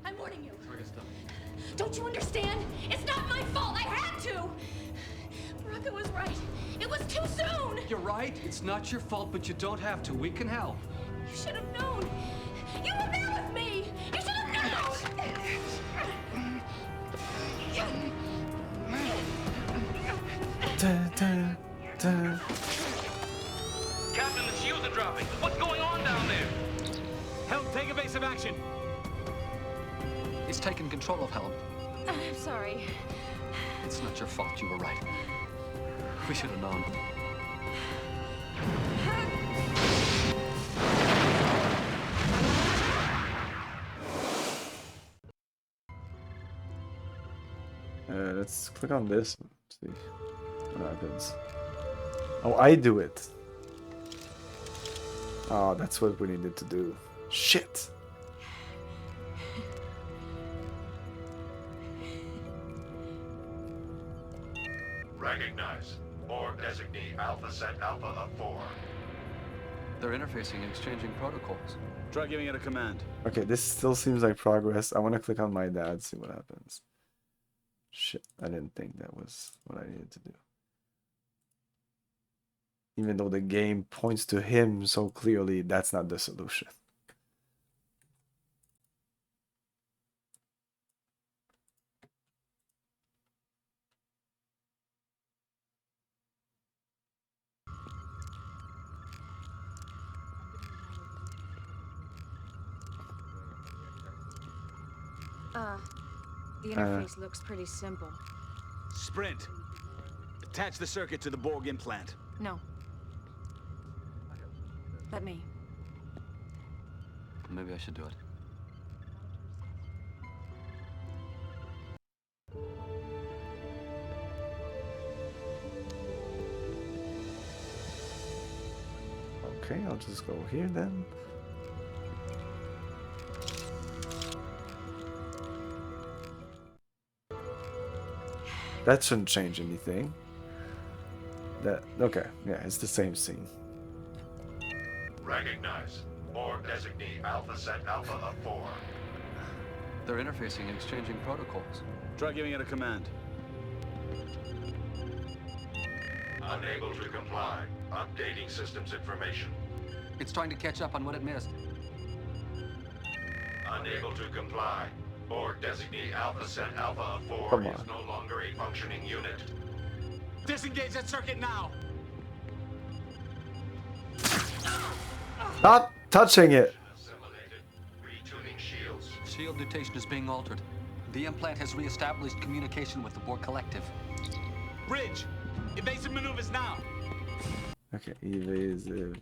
I'm warning you. Targus, stop. Don't you understand? It's not my fault. I had to. Baraka was right. It was too soon. You're right. It's not your fault, but you don't have to. We can help. You should have known. You were there with me. You should have known. Captain, the shields are dropping. What's going on down there? Help, take evasive action. It's taken control of Helm. I'm sorry. It's not your fault. You were right. We should have known. Let's click on this and see what happens. Oh, I do it. Oh, that's what we needed to do. Shit! Recognize. Borg designee Alpha Set Alpha of 4. They're interfacing and exchanging protocols. Try giving it a command. Okay, this still seems like progress. I want to click on my dad, see what happens. Shit, I didn't think that was what I needed to do. Even though the game points to him so clearly, that's not the solution. The interface looks pretty simple. Sprint. Attach the circuit to the Borg implant. No. Let me. Maybe I should do it. Okay, I'll just go here then. That shouldn't change anything. That, okay, yeah, it's the same scene. Recognize. Borg designee Alpha Set Alpha of 4. They're interfacing and exchanging protocols. Try giving it a command. Unable to comply. Updating systems information. It's trying to catch up on what it missed. Unable to comply. Borg designee Alpha Set Alpha of 4 Come is on. no longer a functioning unit. Disengage that circuit now! Not touching it! Assimilated. Retuning shields. Shield mutation is being altered. The implant has re-established communication with the Borg Collective. Bridge! Evasive maneuvers now! Okay, evasive.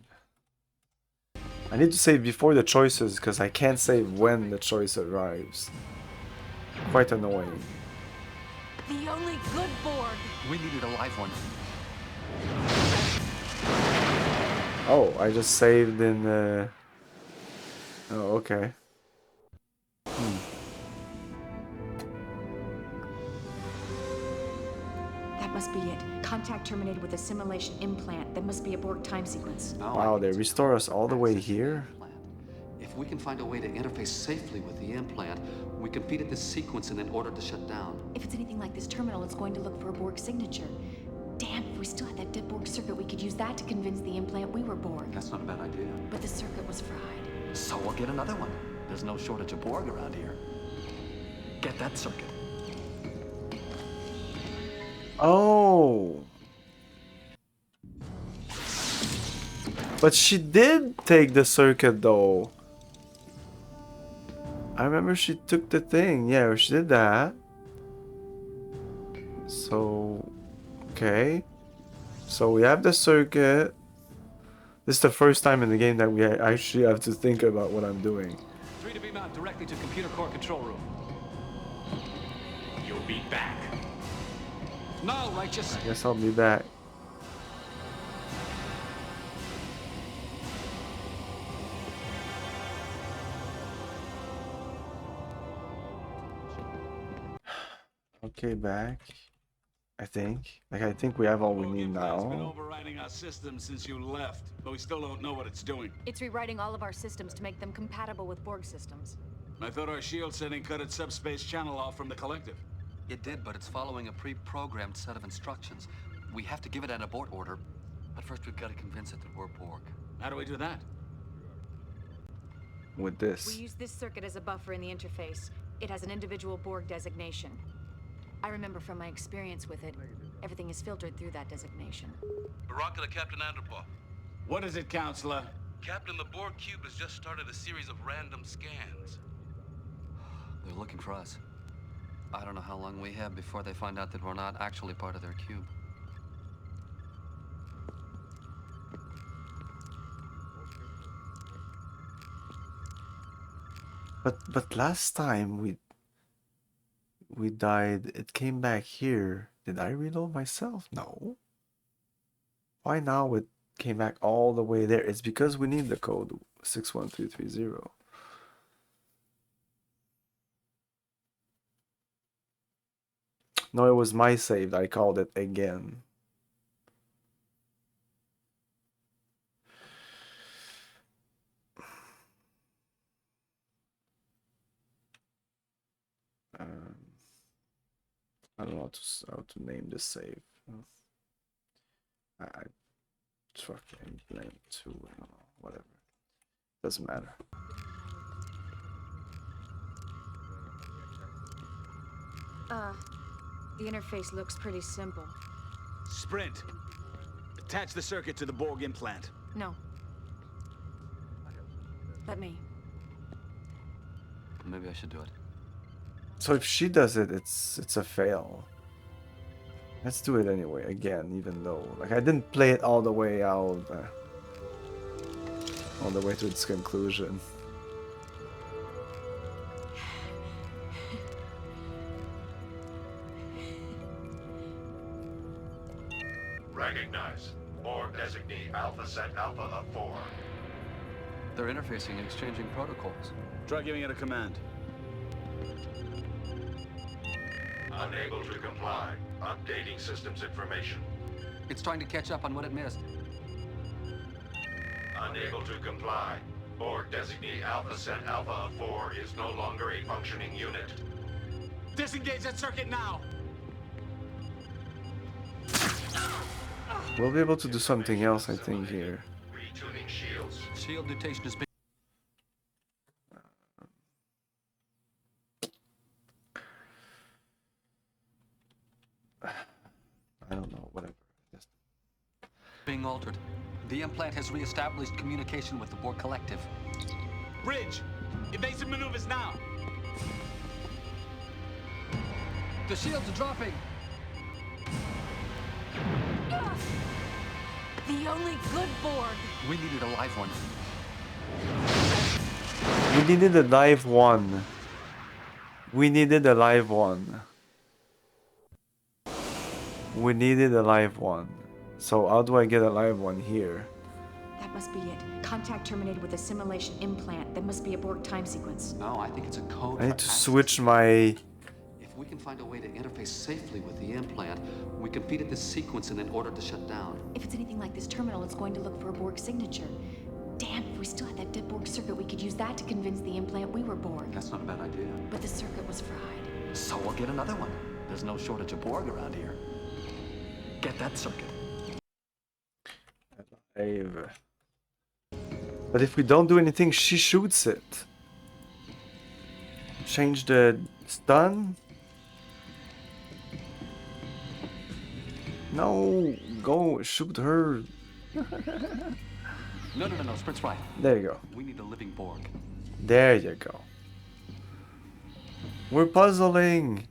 I need to save before the choices because I can't save when the choice arrives. Quite annoying. The only good Borg. We needed a live one. Oh, I just saved in Oh, okay. That must be it. Contact terminated with a simulation implant. That must be a Borg time sequence. Wow, they restore us all the way here? If we can find a way to interface safely with the implant, we can feed it this sequence and then order to shut down. If it's anything like this terminal, it's going to look for a Borg signature. Damn, if we still had that dead Borg circuit, we could use that to convince the implant we were Borg. That's not a bad idea. But the circuit was fried. So we'll get another one. There's no shortage of Borg around here. Get that circuit. Oh. But she did take the circuit though. I remember she took the thing. Yeah, she did that. So, okay. So we have the circuit. This is the first time in the game that we actually have to think about what I'm doing. 3 to be mounted directly to computer core control room. You'll be back. No, Righteous. I guess I'll be back. Okay, back. I think. I think we have all we need It's been now. overriding our system since you left, but we still don't know what it's doing. It's rewriting all of our systems to make them compatible with Borg systems. I thought our shield setting cut its subspace channel off from the collective. It did, but it's following a pre-programmed set of instructions. We have to give it an abort order, but first we've got to convince it that we're Borg. How do we do that? With this. We use this circuit as a buffer in the interface. It has an individual Borg designation. I remember from my experience with it, everything is filtered through that designation. Baraka to Captain Anderpaw. What is it, Counselor? Captain, the Borg cube has just started a series of random scans. They're looking for us. I don't know how long we have before they find out that we're not actually part of their cube. But last time we died, it came back here. Did I reload myself? No. Why now it came back all the way there? It's because we need the code 61330. No, it was my save. I called it again. I don't know how to name this save. I fucking blame two. I don't know. Whatever. Doesn't matter. The interface looks pretty simple. Sprint. Attach the circuit to the Borg implant. No. Let me. Maybe I should do it. So if she does it, it's a fail. Let's do it anyway, again, even though like I didn't play it all the way out, all the way to its conclusion. Recognize. Borg designee Alpha Set Alpha of 4. They're interfacing and exchanging protocols. Try giving it a command. Unable to comply. Updating systems information. It's trying to catch up on what it missed. Unable to comply. Borg designee Alpha Set Alpha of 4 is no longer a functioning unit. Disengage that circuit now! We'll be able to do something else, I think, here. Retuning shields. Shield mutation has been... I don't know, whatever. Just... being altered. The implant has re-established communication with the Borg Collective. Bridge! Evasive maneuvers now! The shields are dropping! The only good Borg. We needed a live one. We needed a live one. We needed a live one. We needed a live one. So how do I get a live one here? That must be it. Contact terminated with a simulation implant. That must be a Borg time sequence. No, I think it's a code. I need to switch my... If we can find a way to interface safely with the implant, we can feed it this sequence and then order it to shut down. If it's anything like this terminal, it's going to look for a Borg signature. Damn, if we still had that dead Borg circuit, we could use that to convince the implant we were Borg. That's not a bad idea. But the circuit was fried. So we'll get another one. There's no shortage of Borg around here. Get that circuit. But if we don't do anything, she shoots it. Change the stun? No, go shoot her. No, Sprint's right. There you go. We need a living Borg. There you go. We're puzzling.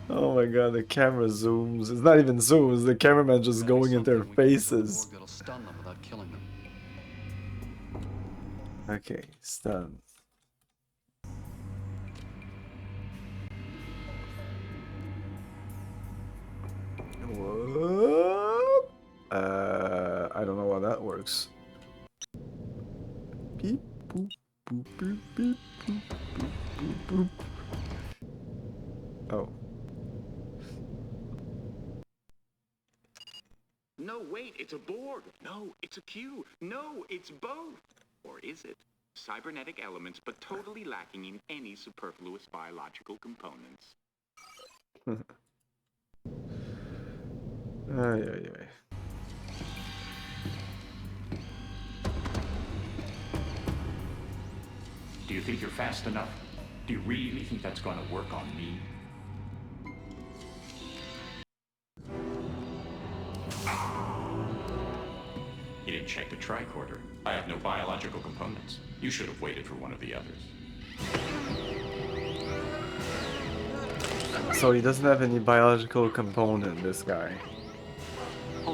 Oh my god, the camera zooms. It's not even zooms, the cameraman just going in their faces. That'll stun them without killing them. Okay, stun. Whoop. I don't know how that works. Beep, boop, boop, beep, beep, boop, boop, boop, boop. Oh. No, wait, it's a Borg. No, it's a Q. No, it's both. Or is it? Cybernetic elements, but totally lacking in any superfluous biological components. Ay, ay, ay. Do you think you're fast enough? Do you really think that's going to work on me? You didn't check the tricorder. I have no biological components. You should have waited for one of the others. So he doesn't have any biological component, this guy.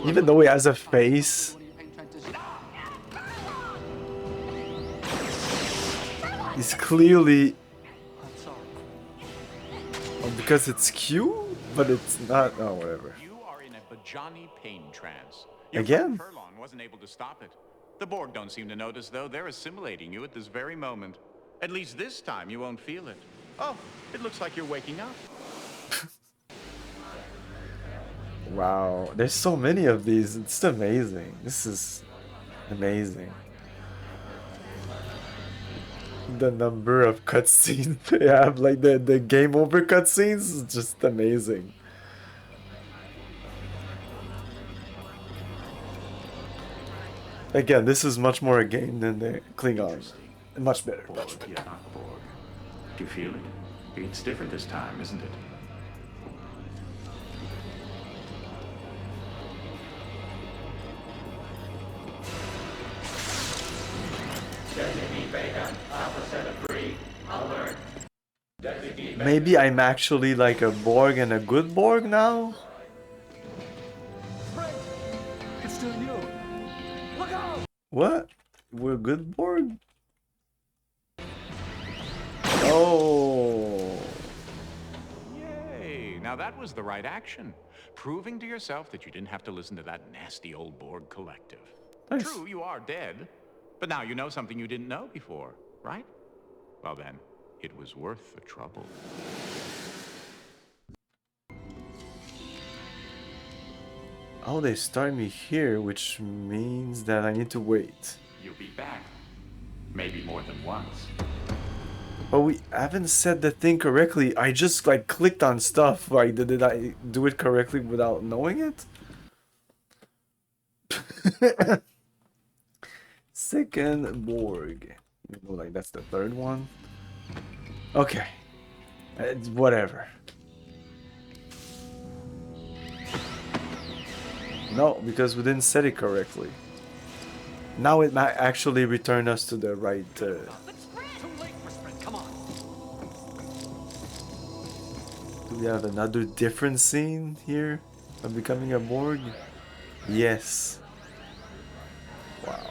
Even though he has a face. He's clearly... Oh, because it's Q? But it's not... Oh, whatever. You are in a Bajani pain trance. Again? Furlong wasn't able to stop it. The Borg don't seem to notice, though. They're assimilating you at this very moment. At least this time you won't feel it. Oh, it looks like you're waking up. Wow, there's so many of these. It's amazing. This is amazing. The number of cutscenes they have, like the game over cutscenes, is just amazing. Again, this is much more a game than the Klingon. Much better, much better. Yet not Borg. Do you feel it? It's different this time, isn't it? Maybe I'm actually like a Borg and a good Borg now? It's still you. Look out! What? We're good Borg? Oh. Yay! Now that was the right action. Proving to yourself that you didn't have to listen to that nasty old Borg collective. Nice. True, you are dead. But now you know something you didn't know before, right? Well then, it was worth the trouble. Oh, they start me here, which means that I need to wait. You'll be back. Maybe more than once. But we haven't said the thing correctly. I just like clicked on stuff. Like, did I do it correctly without knowing it? Second Borg. Like that's the third one. Okay. It's whatever. No, because we didn't set it correctly. Now it might actually return us to the right. Come on. Do we have another different scene here of becoming a Borg? Yes. Wow.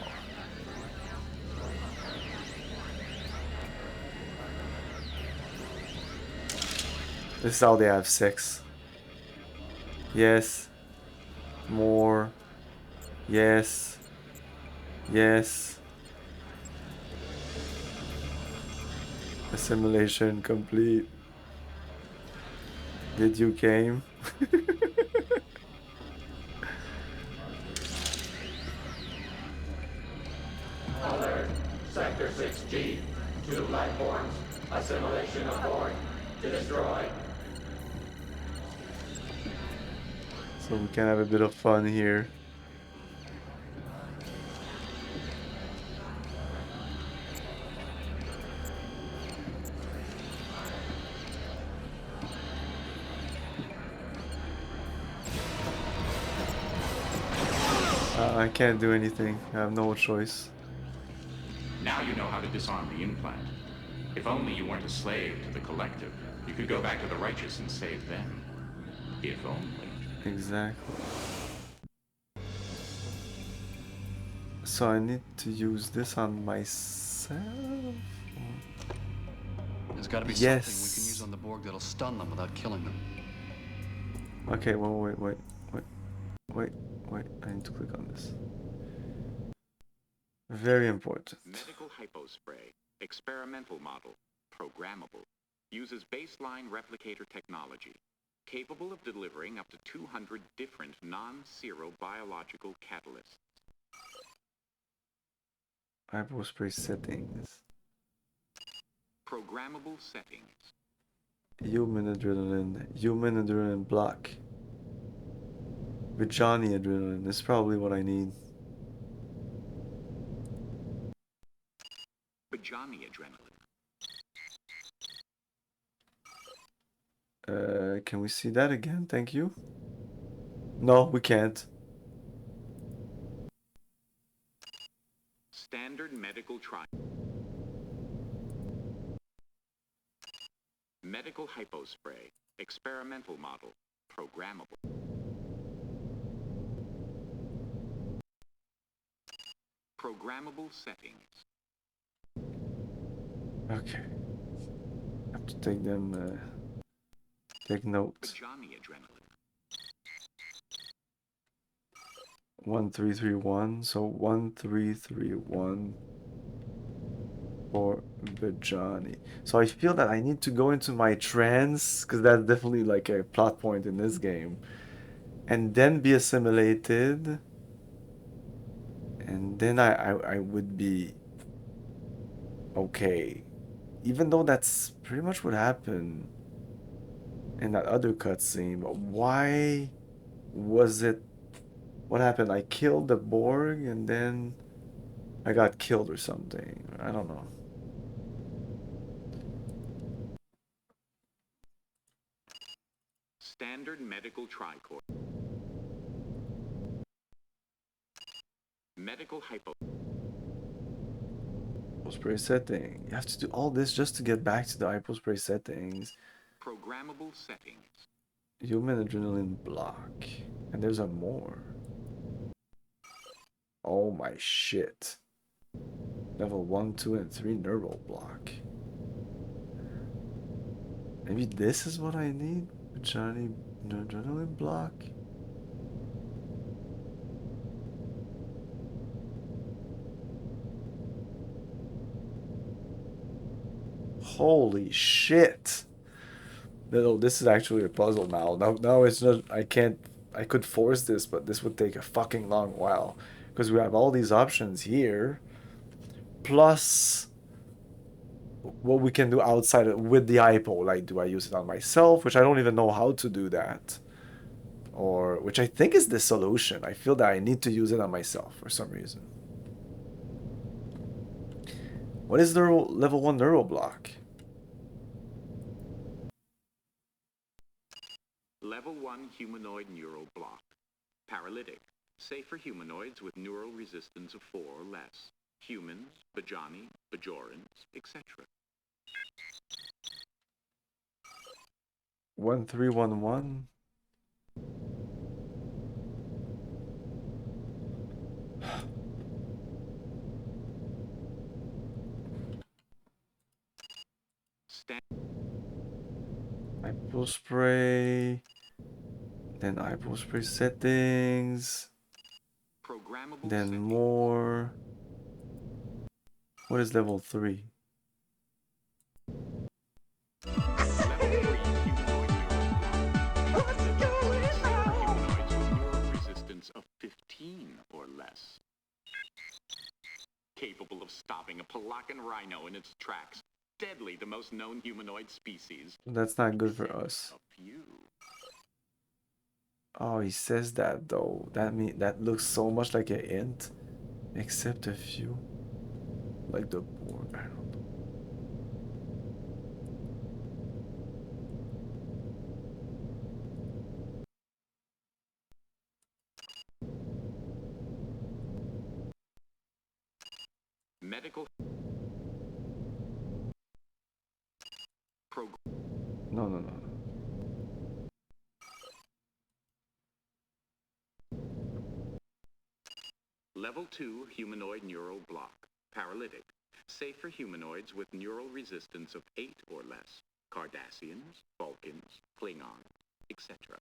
This is how they have sex. Yes. More. Yes. Yes. Assimilation complete. Did you came? Alert. Sector 6G. 2 life forms. Assimilation of Borg. Destroy. So we can have a bit of fun here. I can't do anything. I have no choice. Now you know how to disarm the implant. If only you weren't a slave to the collective. You could go back to the righteous and save them. If only. Exactly. So I need to use this on myself? There's got to be something we can use on the Borg that'll stun them without killing them. Okay, well, wait. I need to click on this. Very important. Medical hypospray, experimental model, programmable, uses baseline replicator technology, capable of delivering up to 200 different non-zero biological catalysts. Hypospray settings. Programmable settings. Human adrenaline block. With Johnny adrenaline, is probably what I need. Bajani adrenaline. Can we see that again? Thank you. No, we can't. Standard medical trial. Medical hypospray, experimental model, programmable. Programmable settings. Okay. I have to take them, take notes. Bajani adrenaline. 1331, so 1331 for Bajani. So I feel that I need to go into my trance, because that's definitely like a plot point in this game. and then be assimilated, and then I would be okay. Even though that's pretty much what happened in that other cutscene, but why was it? What happened? I killed the Borg and then I got killed or something. I don't know. Standard medical tricord. Medical hypo. Spray setting. You have to do all this just to get back to the hypospray settings. Programmable settings. Human adrenaline block. And there's a more. Oh my shit. Level 1, 2, and 3 neural block. Maybe this is what I need? Johnny adrenaline block? Holy shit. No, this is actually a puzzle now. Now it's not, I could force this, but this would take a fucking long while. Because we have all these options here. Plus what we can do outside with the IPO. Like, do I use it on myself? Which I don't even know how to do that. Or, which I think is the solution. I feel that I need to use it on myself for some reason. What is the level 1 neural block? Level 1 humanoid neural block. Paralytic. Safe for humanoids with neural resistance of 4 or less. Humans, Bajani, Bajorans, etc. 1311. Hypo spray. Then hypo spray settings. Then more. What is level 3? Resistance of 15 or less. Capable of stopping a Palakan rhino in its tracks. Deadly, the most known humanoid species. That's not good for us. Oh, he says that though. That looks so much like an int, except a few, like the Borg. I don't know. Medical. No. Level 2 humanoid neural block. Paralytic. Safe for humanoids with neural resistance of 8 or less. Cardassians, Vulcans, Klingons, etc.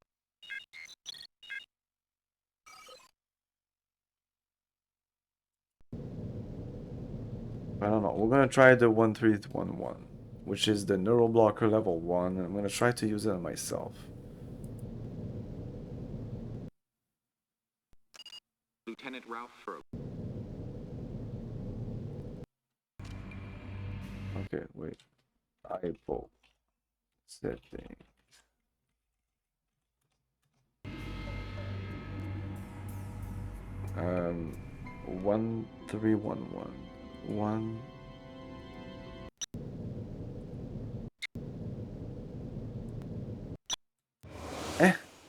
I don't know. We're gonna try the 1311, which is the neural blocker level 1, and I'm gonna try to use it on myself. Lieutenant Ralph Furley. Okay, wait. Hypo setting. Um, 1311. One.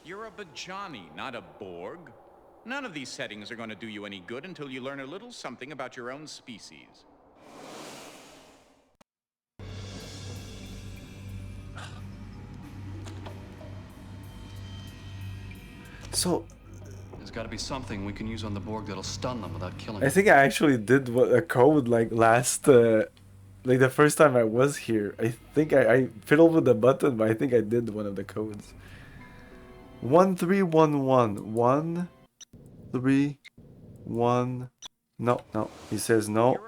You're a Bajani, not a Borg. None of these settings are going to do you any good until you learn a little something about your own species. So there's got to be something we can use on the Borg that'll stun them without killing I them. think I actually did what a code like last, like the first time I was here. I think I fiddled with the button, but I think I did one of the codes. 1311. 131. No. He says no.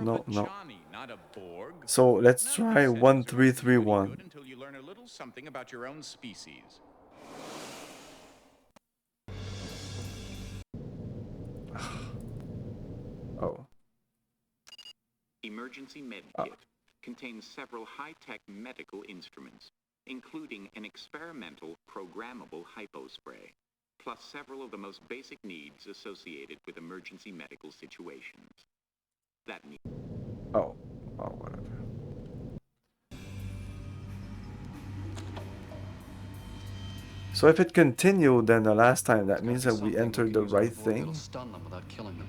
So let's try 1331. Until you learn a little something about your own species. Emergency Med Kit contains several high-tech medical instruments, including an experimental programmable hypospray, plus several of the most basic needs associated with emergency medical situations. That means... Oh, whatever. So if it continued, then the last time, that means that we entered the right thing. It'll stun them without killing them.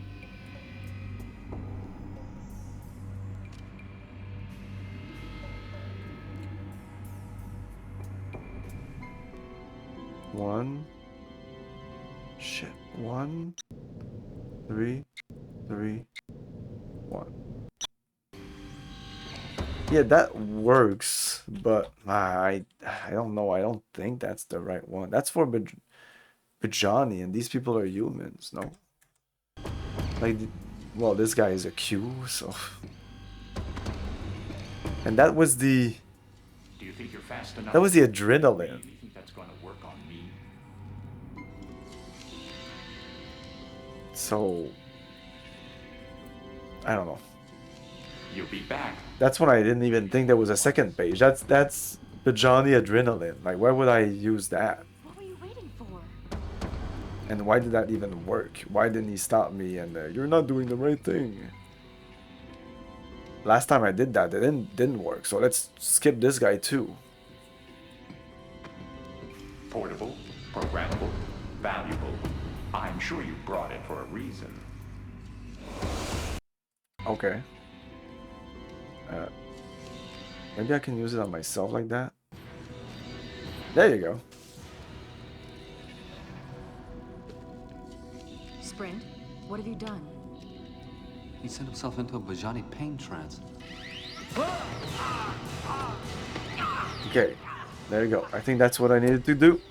One. Shit. 1, 3, 3, 1. Yeah, that works, but I don't know. I don't think that's the right one. That's for Bajani, and these people are humans, no? Like, well, this guy is a Q, so. And that was the. Do you think you're fast enough? That was the adrenaline. You think that's going to work on me? So. I don't know. You'll be back. That's when I didn't even think there was a second page. That's Bajani adrenaline. Like, why would I use that? What were you waiting for? And why did that even work? Why didn't he stop me and you're not doing the right thing? Last time I did that, it didn't work. So let's skip this guy too. Portable, programmable, valuable. I'm sure you brought it for a reason. Okay. Maybe I can use it on myself like that. There you go. Sprint, what have you done? He sent himself into a Bajani pain trance. Okay, there you go. I think that's what I needed to do.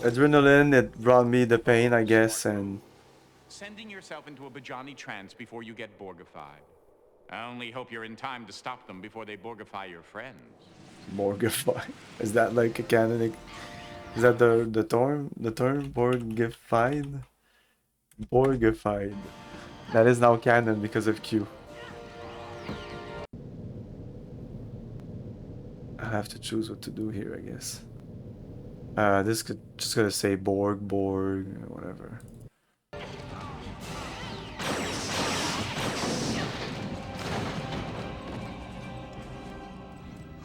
Adrenaline, it brought me the pain, I guess, and... Sending yourself into a Bajani trance before you get Borgified. I only hope you're in time to stop them before they Borgify your friends. Borgify? Is that like a canonic... Is that the term? The term? Borgified? Borgified. That is now canon because of Q. I have to choose what to do here, I guess. This could just gonna say Borg, whatever.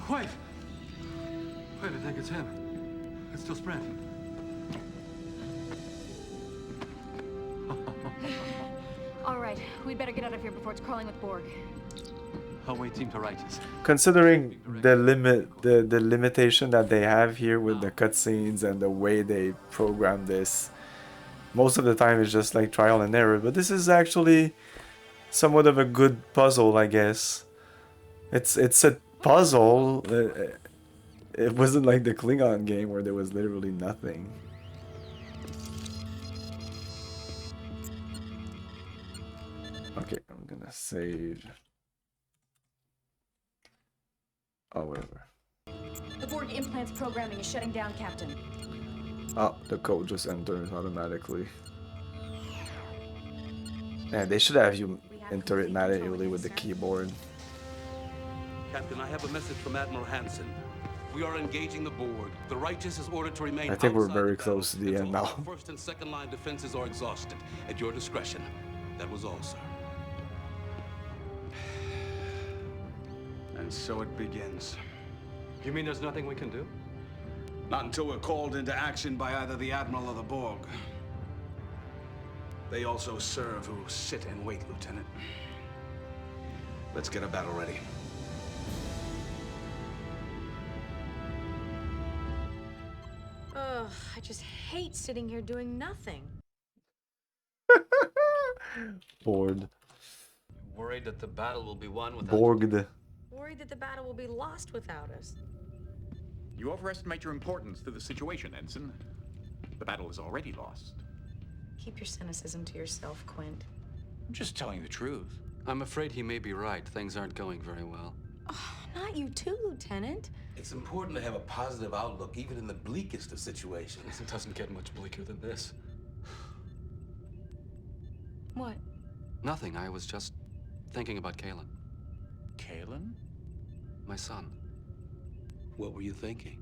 Wait! Wait, I think it's him. It's still Sprint. All right, we'd better get out of here before it's crawling with Borg. I'll wait team to righteous. Considering the limitation that they have here with the cutscenes and the way they program this, most of the time it's just like trial and error. But this is actually somewhat of a good puzzle, I guess. It's a puzzle. It wasn't like the Klingon game where there was literally nothing. Okay, I'm gonna save. Oh, whatever. The Borg implant's programming is shutting down, Captain. Oh, the code just enters automatically. Man, they should have you enter it manually with the keyboard. Captain, I have a message from Admiral Hansen. We are engaging the Borg. The Righteous is ordered to remain. I think we're very the close to the end now. First and second line defenses are exhausted. At your discretion. That was all, sir. And so it begins. You mean there's nothing we can do? Not until we're called into action by either the Admiral or the Borg. They also serve who sit and wait, Lieutenant. Let's get a battle ready. Ugh, I just hate sitting here doing nothing. Bored. Worried that the battle will be won without... Borged. Worried that the battle will be lost without us. You overestimate your importance to the situation, Ensign. The battle is already lost. Keep your cynicism to yourself, Quint. I'm just telling the truth. I'm afraid he may be right. Things aren't going very well. Oh, not you too, Lieutenant. It's important to have a positive outlook, even in the bleakest of situations. It doesn't get much bleaker than this. What? Nothing. I was just thinking about Kalen. Kalen? My son. What were you thinking?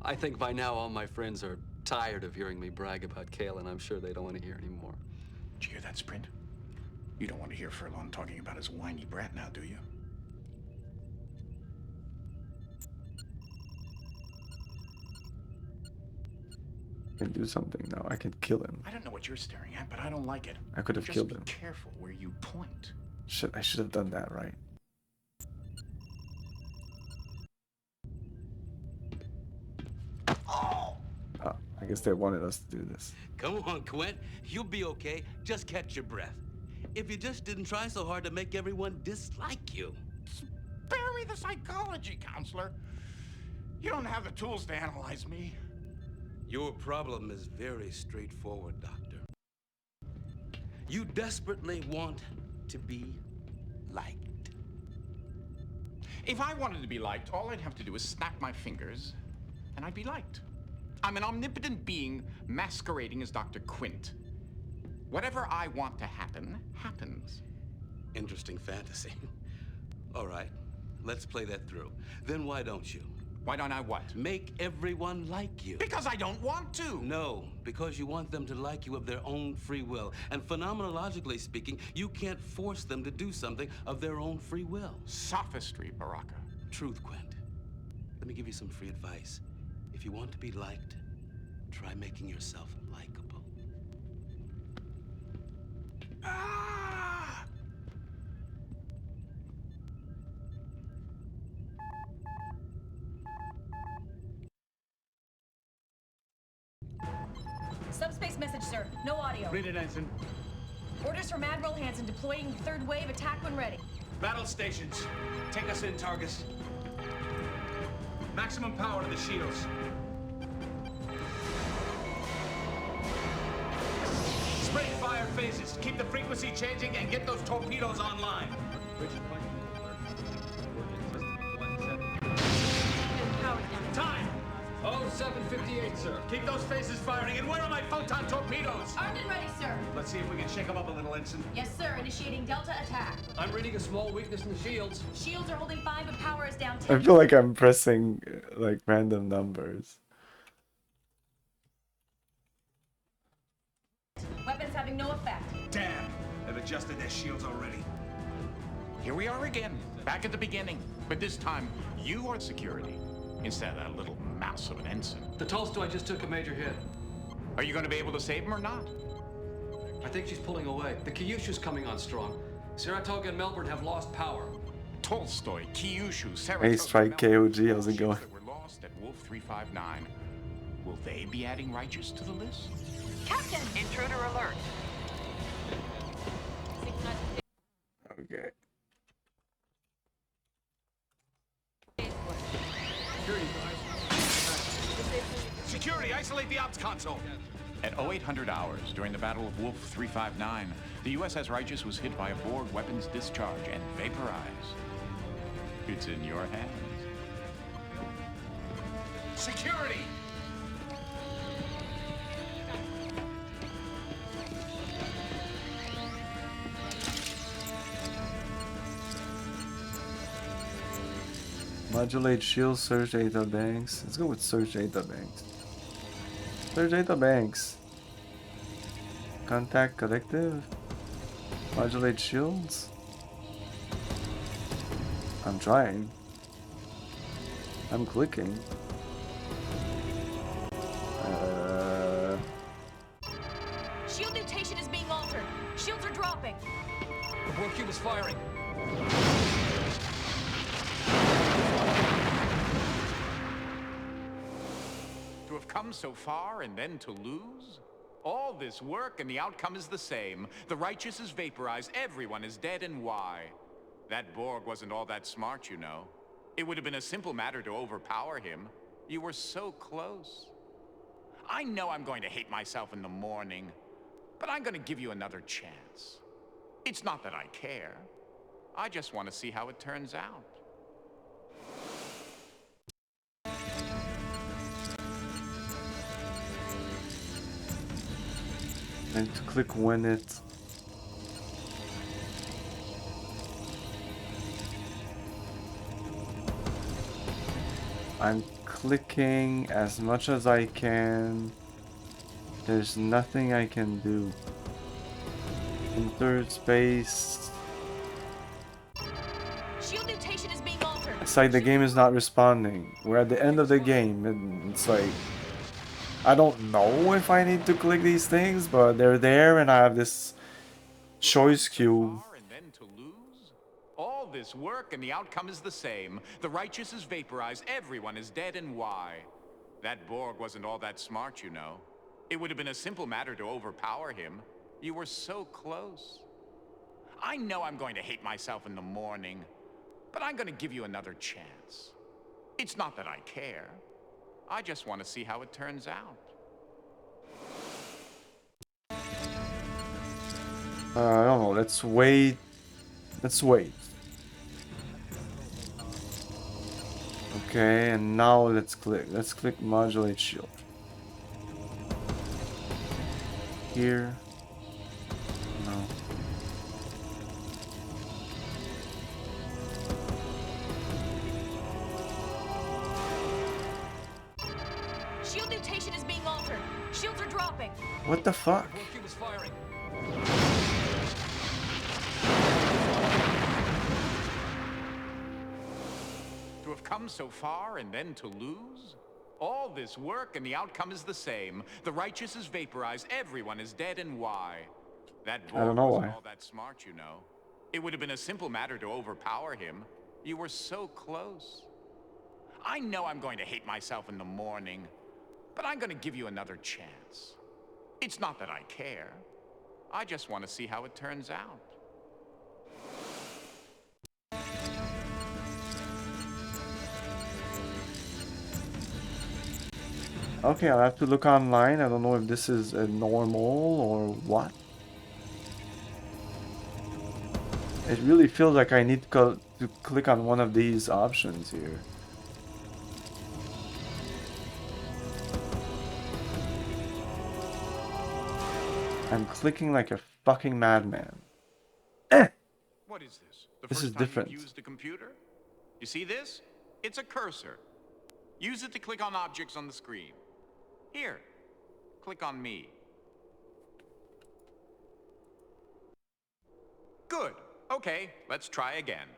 I think by now all my friends are tired of hearing me brag about Kalen. I'm sure they don't want to hear anymore. Did you hear that, Sprint? You don't want to hear Furlong talking about his whiny brat now, do you? I can do something now. I can kill him. I don't know what you're staring at, but I don't like it. I could have killed him. Just be careful where you point. Shit, I should have done that, right? Oh! I guess they wanted us to do this. Come on, Quint. You'll be okay. Just catch your breath. If you just didn't try so hard to make everyone dislike you. Spare me the psychology, counselor. You don't have the tools to analyze me. Your problem is very straightforward, Doctor. You desperately want to be liked. If I wanted to be liked, all I'd have to do is snap my fingers, and I'd be liked. I'm an omnipotent being masquerading as Dr. Quint. Whatever I want to happen, happens. Interesting fantasy. All right, let's play that through. Then why don't you? Why don't I what? Make everyone like you. Because I don't want to. No, because you want them to like you of their own free will. And phenomenologically speaking, you can't force them to do something of their own free will. Sophistry, Baraka. Truth, Quint. Let me give you some free advice. If you want to be liked, try making yourself likable. Ah! Subspace message, sir. No audio. Read it, Ensign. Orders from Admiral Hansen deploying third wave. Attack when ready. Battle stations. Take us in, Targus. Maximum power to the shields. Sprint fire phases. Keep the frequency changing and get those torpedoes online. Time! 0758, sir. Keep those phases firing. And where are my photon torpedoes? Armed and ready, sir. Let's see if we can shake them up a little, Ensign. Yes, sir. Initiating Delta attack. I'm reading a small weakness in the shields. Shields are holding 5 and power is down 10. I feel like I'm pressing like random numbers. Weapons having no effect. Damn! They've adjusted their shields already. Here we are again, back at the beginning. But this time, you are security, instead of that little mouse of an ensign. The Tolstoy just took a major hit. Are you going to be able to save him or not? I think she's pulling away. The Kyushu's coming on strong. Saratoga and Melbourne have lost power. Tolstoy, Kyushu, Saratoga, Hey, Strike KOG, how's it going? that were lost at Wolf 359. Will they be adding Righteous to the list? Captain! Intruder alert. Okay. Security, isolate the ops console. At 0800 hours, during the Battle of Wolf 359, the USS Righteous was hit by a Borg weapons discharge and vaporized. It's in your hands. Security! Modulate shield, Surge Data Banks. Let's go with Surge Data Banks. Surge Data Banks. Contact Collective. Modulate shields. I'm trying. I'm clicking. Shield mutation is being altered. Shields are dropping. The Borg cube is firing. To have come so far and then to lose? All this work and the outcome is the same. The Righteous is vaporized, everyone is dead, and why? That Borg wasn't all that smart, you know. It would have been a simple matter to overpower him. You were so close. I know I'm going to hate myself in the morning, but I'm going to give you another chance. It's not that I care. I just want to see how it turns out. And to click when it I'm clicking as much as I can. There's nothing I can do. Enter space. Shield mutation is being altered. It's like the game is not responding. We're at the end of the game, and it's like I don't know if I need to click these things, but they're there, and I have this choice cube. All this work and the outcome is the same. The righteous is vaporized, everyone is dead, and why? That Borg wasn't all that smart, you know. It would have been a simple matter to overpower him. You were so close. I know I'm going to hate myself in the morning, but I'm going to give you another chance. It's not that I care. I just want to see how it turns out. I don't know. Let's wait. Let's wait. Okay, and now let's click. Let's click modulate shield. Here. No. Shield mutation is being altered. Shields are dropping. What the fuck? Borg was firing. To have come so far and then to lose? All this work and the outcome is the same. The righteous is vaporized, everyone is dead, and why? That I don't Borg know wasn't why. all that smart, you know. It would have been a simple matter to overpower him. You were so close. I know I'm going to hate myself in the morning, but I'm going to give you another chance. It's not that I care. I just want to see how it turns out. Okay, I'll have to look online. I don't know if this is a normal or what. It really feels like I need to click on one of these options here. I'm clicking like a fucking madman. What is this? The This first is time different. you've used a computer? You see this? It's a cursor. Use it to click on objects on the screen. Here, click on me. Good. Okay, let's try again.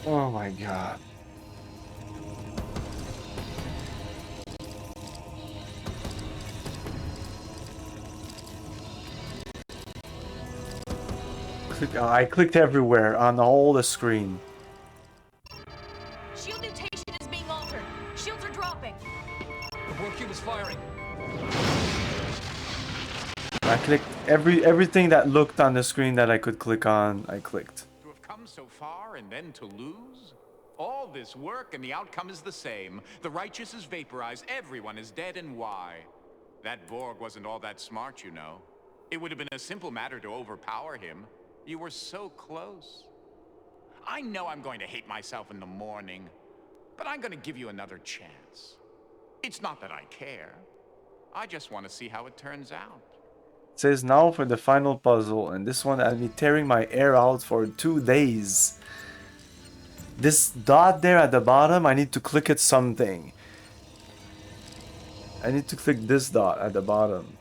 Oh my god. I clicked everywhere on all the screen. Shield mutation is being altered. Shields are dropping. The Borg was firing. I clicked everything that looked on the screen that I could click on, I clicked. To have come so far and then to lose? All this work and the outcome is the same. The righteous is vaporized, everyone is dead, and why? That Borg wasn't all that smart, you know. It would have been a simple matter to overpower him. You were so close. I know I'm going to hate myself in the morning, but I'm going to give you another chance. It's not that I care. I just want to see how it turns out. To have come so far and then to lose? All this work and the outcome is the same. The righteous is vaporized, everyone is dead, and why? That Borg wasn't all that smart, you know. It would have been a simple matter to overpower him. You were so close. I know I'm going to hate myself in the morning, but I'm going to give you another chance. It's not that I care. I just want to see how it turns out. It says now for the final puzzle, and this one had me tearing my hair out for 2 days. This dot there at the bottom, I need to click it something. I need to click this dot at the bottom.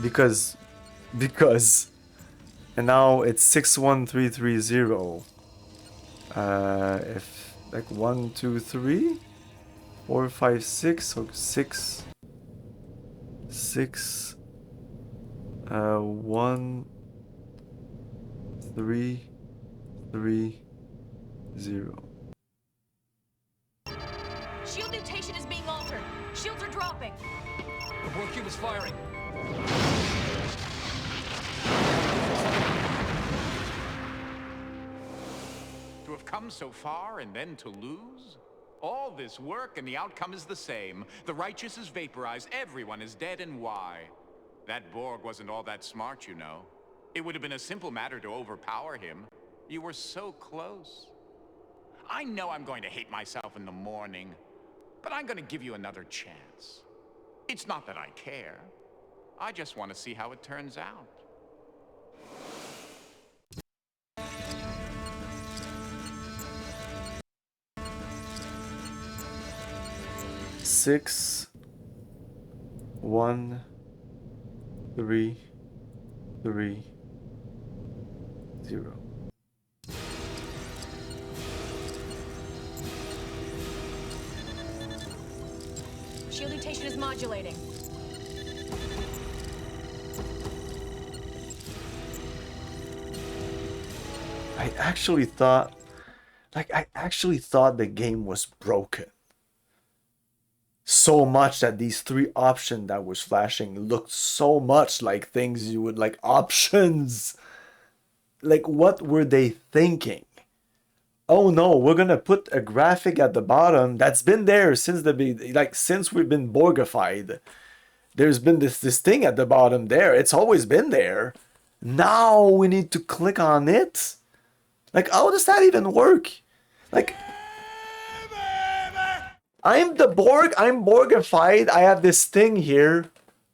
Because. And now it's 61330. If like 1, 2, 3, 4, 5, 6, so 6, 6, 1, 3, 3, 0. Shield mutation is being altered. Shields are dropping. The Borg was firing. To have come so far and then to lose? All this work and the outcome is the same. The righteous is vaporized, everyone is dead, and why? That Borg wasn't all that smart, you know. It would have been a simple matter to overpower him. You were so close. I know I'm going to hate myself in the morning, But I'm gonna give you another chance. It's not that I care. I just want to see how it turns out. Six, 1, 3, 3, 0. Shield mutation is modulating. I actually thought the game was broken. So much that these three options that was flashing looked so much like things you would like options. Like, what were they thinking? Oh no, we're gonna put a graphic at the bottom that's been there since since we've been Borgified. There's been this thing at the bottom there. It's always been there. Now we need to click on it. Like, how does that even work? Like, I'm the Borg. I'm Borgified. I have this thing here.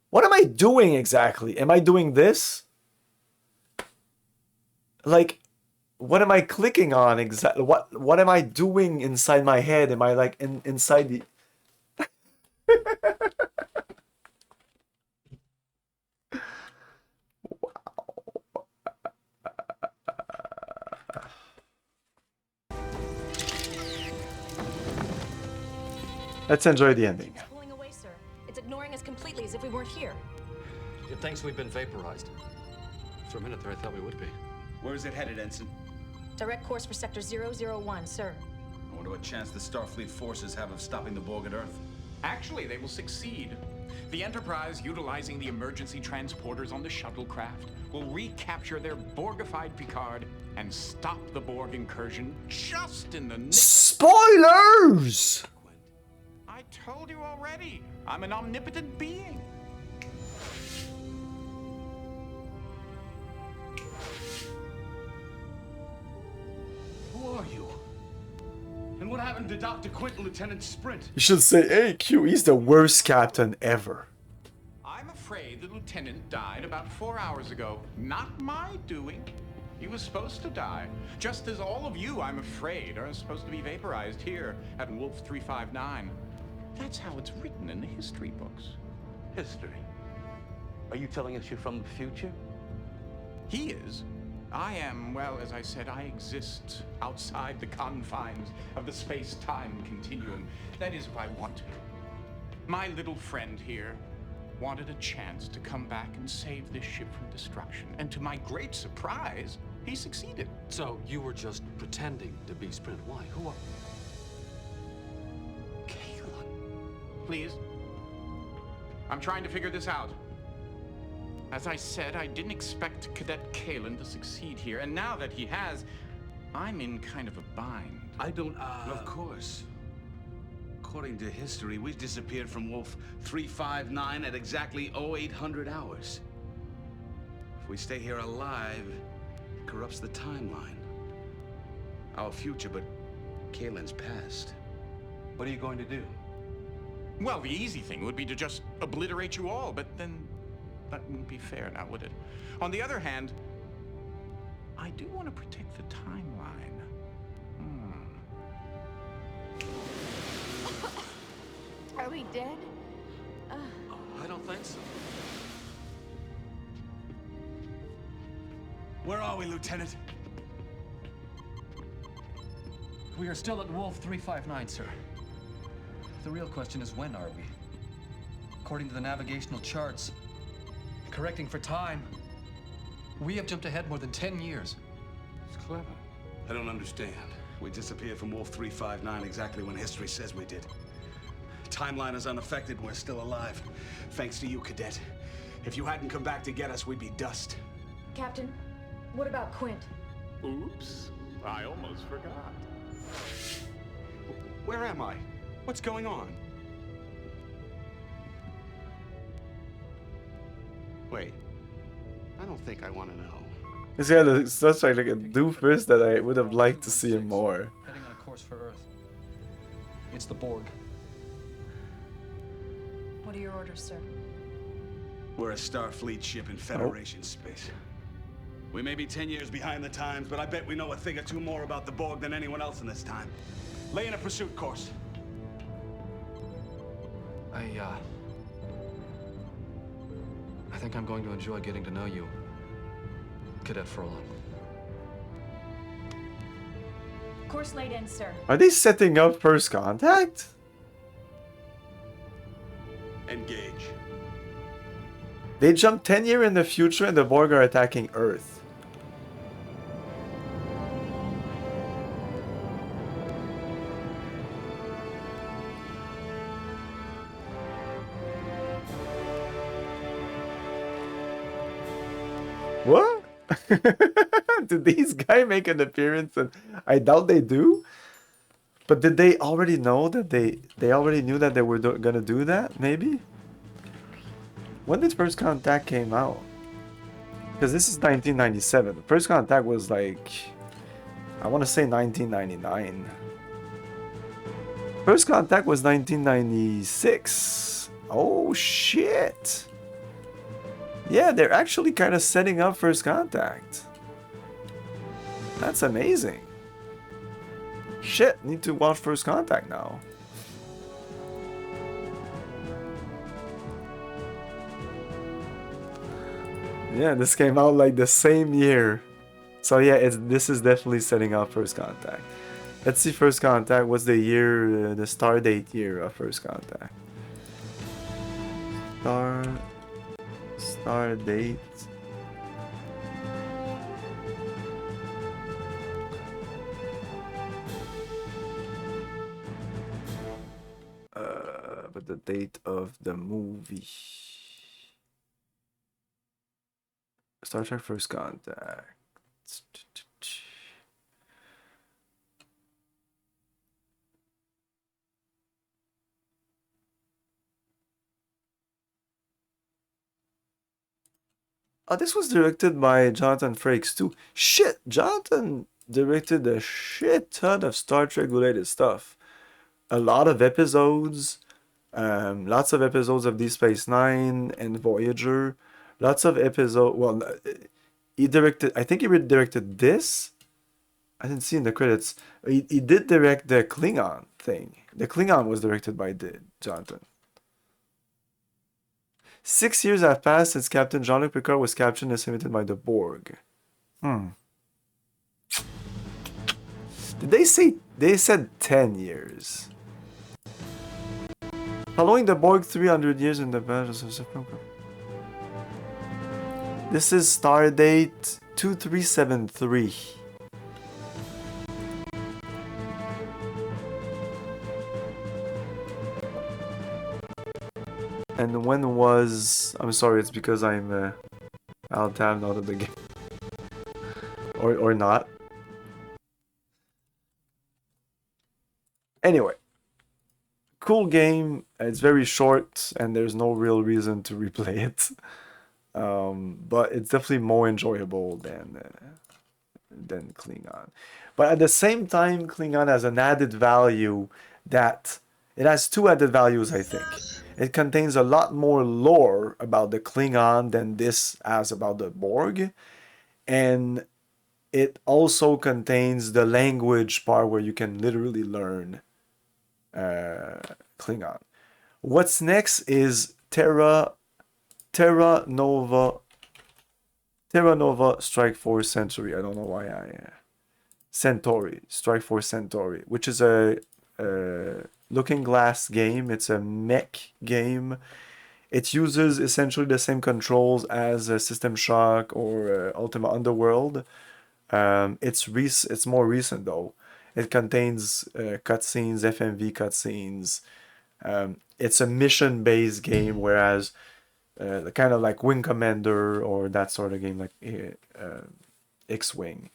What am I doing exactly? Am I doing this? Like, what am I clicking on exactly? What am I doing inside my head? Am I like inside the... Let's enjoy the ending. It's pulling away, sir. It's ignoring us completely as if we weren't here. It thinks we've been vaporized. For a minute there, I thought we would be. Where is it headed, Ensign? Direct course for Sector 001, sir. I wonder what chance the Starfleet forces have of stopping the Borg at Earth. Actually, they will succeed. The Enterprise, utilizing the emergency transporters on the shuttlecraft, will recapture their Borgified Picard and stop the Borg incursion just in the nick. Spoilers! I told you already. I'm an omnipotent being. Who are you? And what happened to Dr. Quint and Lieutenant Sprint? You should say, hey, Q, he's the worst captain ever. I'm afraid the lieutenant died about 4 hours ago. Not my doing. He was supposed to die. Just as all of you, I'm afraid, are supposed to be vaporized here at Wolf 359. That's how it's written in the history books. History? Are you telling us you're from the future? He is. I am, well, as I said, I exist outside the confines of the space-time continuum. That is, if I want to. My little friend here wanted a chance to come back and save this ship from destruction. And to my great surprise, he succeeded. So you were just pretending to be Sprint. Why? Who are... Please. I'm trying to figure this out. As I said, I didn't expect Cadet Kalen to succeed here, and now that he has, I'm in kind of a bind. I don't, Of course. According to history, we've disappeared from Wolf 359 at exactly 0800 hours. If we stay here alive, it corrupts the timeline. Our future, but Kalen's past. What are you going to do? Well, the easy thing would be to just obliterate you all, but then that wouldn't be fair now, would it? On the other hand, I do want to protect the timeline. Are we dead? I don't think so. Where are we, Lieutenant? We are still at Wolf 359, sir. The real question is, when are we? According to the navigational charts, correcting for time, we have jumped ahead more than 10 years. It's clever. I don't understand. We disappeared from Wolf 359 exactly when history says we did. Timeline is unaffected, we're still alive. Thanks to you, Cadet. If you hadn't come back to get us, we'd be dust. Captain, what about Quint? Oops, I almost forgot. Where am I? What's going on? Wait, I don't think I want to know. This guy looks such like a doofus that I would have liked to see him more. Heading on a course for Earth. It's the Borg. What are your orders, sir? We're a Starfleet ship in Federation space. We may be 10 years behind the times, but I bet we know a thing or two more about the Borg than anyone else in this time. Lay in a pursuit course. I think I'm going to enjoy getting to know you, Cadet Furlong. Course laid in, sir. Are they setting up first contact? Engage. They jumped 10 years in the future and the Borg are attacking Earth. What? Did these guys make an appearance? And I doubt they do. But did they already know that they already knew that they were gonna do that? Maybe. When did First Contact came out? Because this is 1997. First Contact was like, I want to say 1999. First Contact was 1996. Oh shit. Yeah, they're actually kind of setting up First Contact. That's amazing. Shit, need to watch First Contact now. Yeah, this came out like the same year. So yeah, this is definitely setting up First Contact. Let's see First Contact. What's the year, the star date year of First Contact? Star date. But the date of the movie. Star Trek First Contact. Oh, this was directed by Jonathan Frakes too. Shit, Jonathan directed a shit ton of Star Trek related stuff. A lot of episodes. Lots of episodes of Deep Space Nine and Voyager. Lots of episodes. Well, he directed. I think he directed this. I didn't see in the credits. He did direct the Klingon thing. The Klingon was directed by Jonathan. 6 years have passed since Captain Jean-Luc Picard was captured and assimilated by the Borg. Did they say... They said 10 years. Following the Borg 300 years in the battles of September. This is Stardate 2373. And when was... I'm sorry, it's because I'm alt-tabbed out of the game. Or not. Anyway. Cool game. It's very short and there's no real reason to replay it. But it's definitely more enjoyable than Klingon. But at the same time, Klingon has an added value that... It has two added values, I think. It contains a lot more lore about the Klingon than this has about the Borg. And it also contains the language part where you can literally learn Klingon. What's next is Terra Nova Strike Force Centauri. I don't know why Centauri. Strike Force Centauri, which is a Looking Glass game. It's a mech game. It uses essentially the same controls as System Shock or Ultima Underworld. It's more recent though. It contains cutscenes, FMV cutscenes. It's a mission-based game, whereas kind of like Wing Commander or that sort of game, like X-Wing.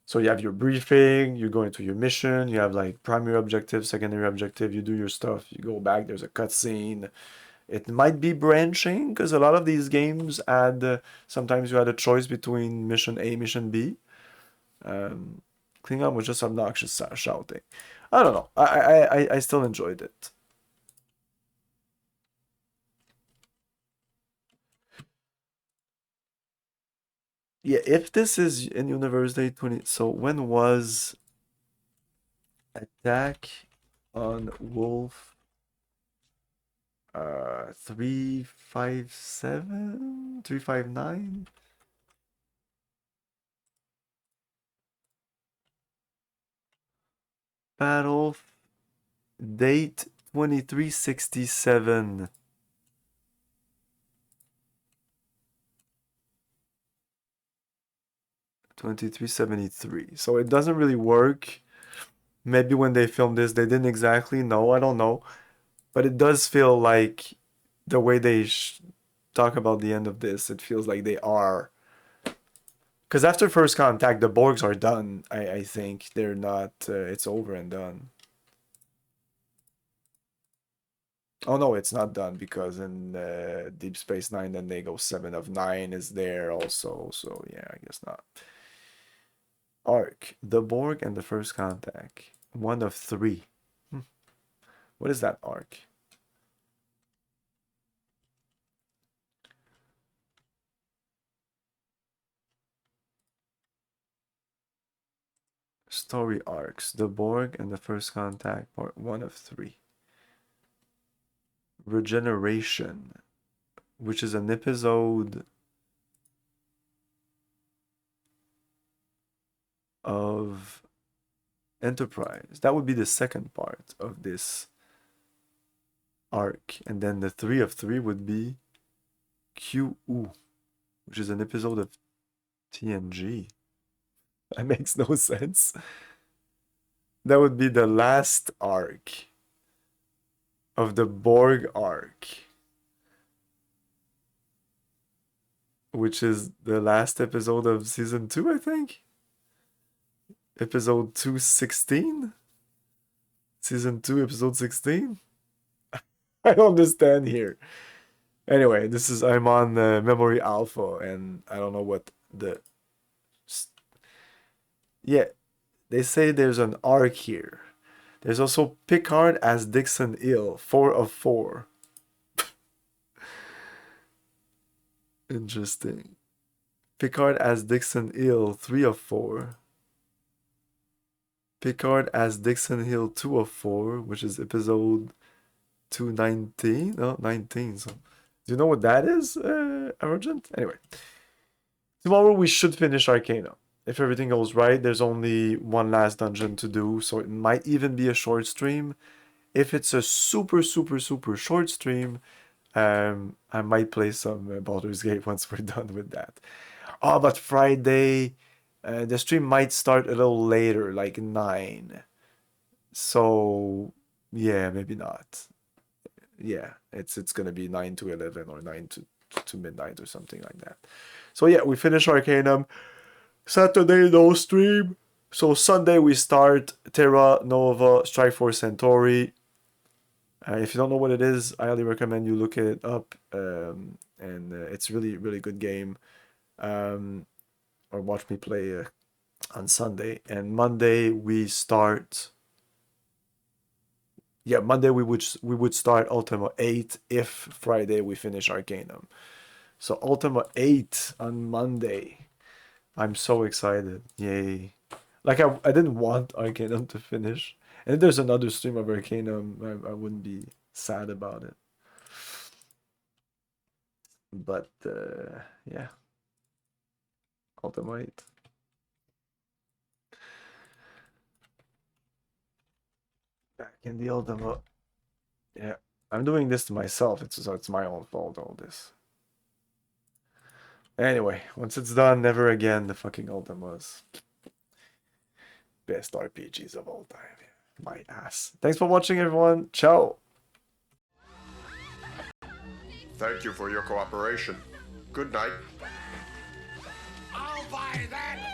So you have your briefing, you go into your mission, you have like primary objective, secondary objective, you do your stuff, you go back, there's a cutscene. It might be branching, because a lot of these games add, sometimes you had a choice between mission A, mission B. Klingon was just obnoxious shouting. I don't know, I still enjoyed it. Yeah, if this is in Universe Day 20, so when was Attack on Wolf 357? 359? Battle date 2367. 2373. So it doesn't really work. Maybe when they filmed this, they didn't exactly know. I don't know. But it does feel like the way they talk about the end of this, it feels like they are. Because after First Contact, the Borgs are done. I think they're not. It's over and done. Oh no, it's not done because in Deep Space Nine, then they go 7 of 9 is there also. So yeah, I guess not. Arc, the Borg, and the First Contact. 1 of 3. What is that arc? Story arcs, the Borg and the First Contact, part 1 of 3. Regeneration, which is an episode of Enterprise. That would be the second part of this arc. And then the 3 of 3 would be QU, which is an episode of TNG. That makes no sense. That would be the last arc of the Borg arc, which is the last episode of season 2, I think. Episode 216? Season 2, episode 16? I don't understand here. Anyway, I'm on Memory Alpha, and I don't know what the... Yeah, they say there's an arc here. There's also Picard as Dixon Hill, 4 of 4. Interesting. Picard as Dixon Hill, 3 of 4. Picard as Dixon Hill, 2 of 4, which is episode 219. No, 19. So, do you know what that is, Argent? Anyway, tomorrow we should finish Arcana. If everything goes right, there's only one last dungeon to do, so it might even be a short stream. If it's a super, super, super short stream, I might play some Baldur's Gate once we're done with that. Oh, but Friday, the stream might start a little later, like 9. So, yeah, maybe not. Yeah, it's gonna be 9 to 11 or 9 to midnight or something like that. So yeah, we finish Arcanum. Saturday, no stream. So Sunday we start Terra Nova Strike Force Centauri. If you don't know what it is, I highly recommend you look it up. And it's really, really good game. Or watch me play on Sunday. And Monday we start. Yeah, Monday we would start Ultima 8 if Friday we finish Arcanum. So Ultima 8 on Monday. I'm so excited. Yay. Like I didn't want Arcanum to finish. And if there's another stream of Arcanum, I wouldn't be sad about it. But yeah. Ultima 8. Back in the Ultima. Yeah. I'm doing this to myself. It's my own fault, all this. Anyway, once it's done, never again the fucking Ultimas. Best RPGs of all time. My ass. Thanks for watching, everyone. Ciao. Thank you for your cooperation. Good night. I'll buy that!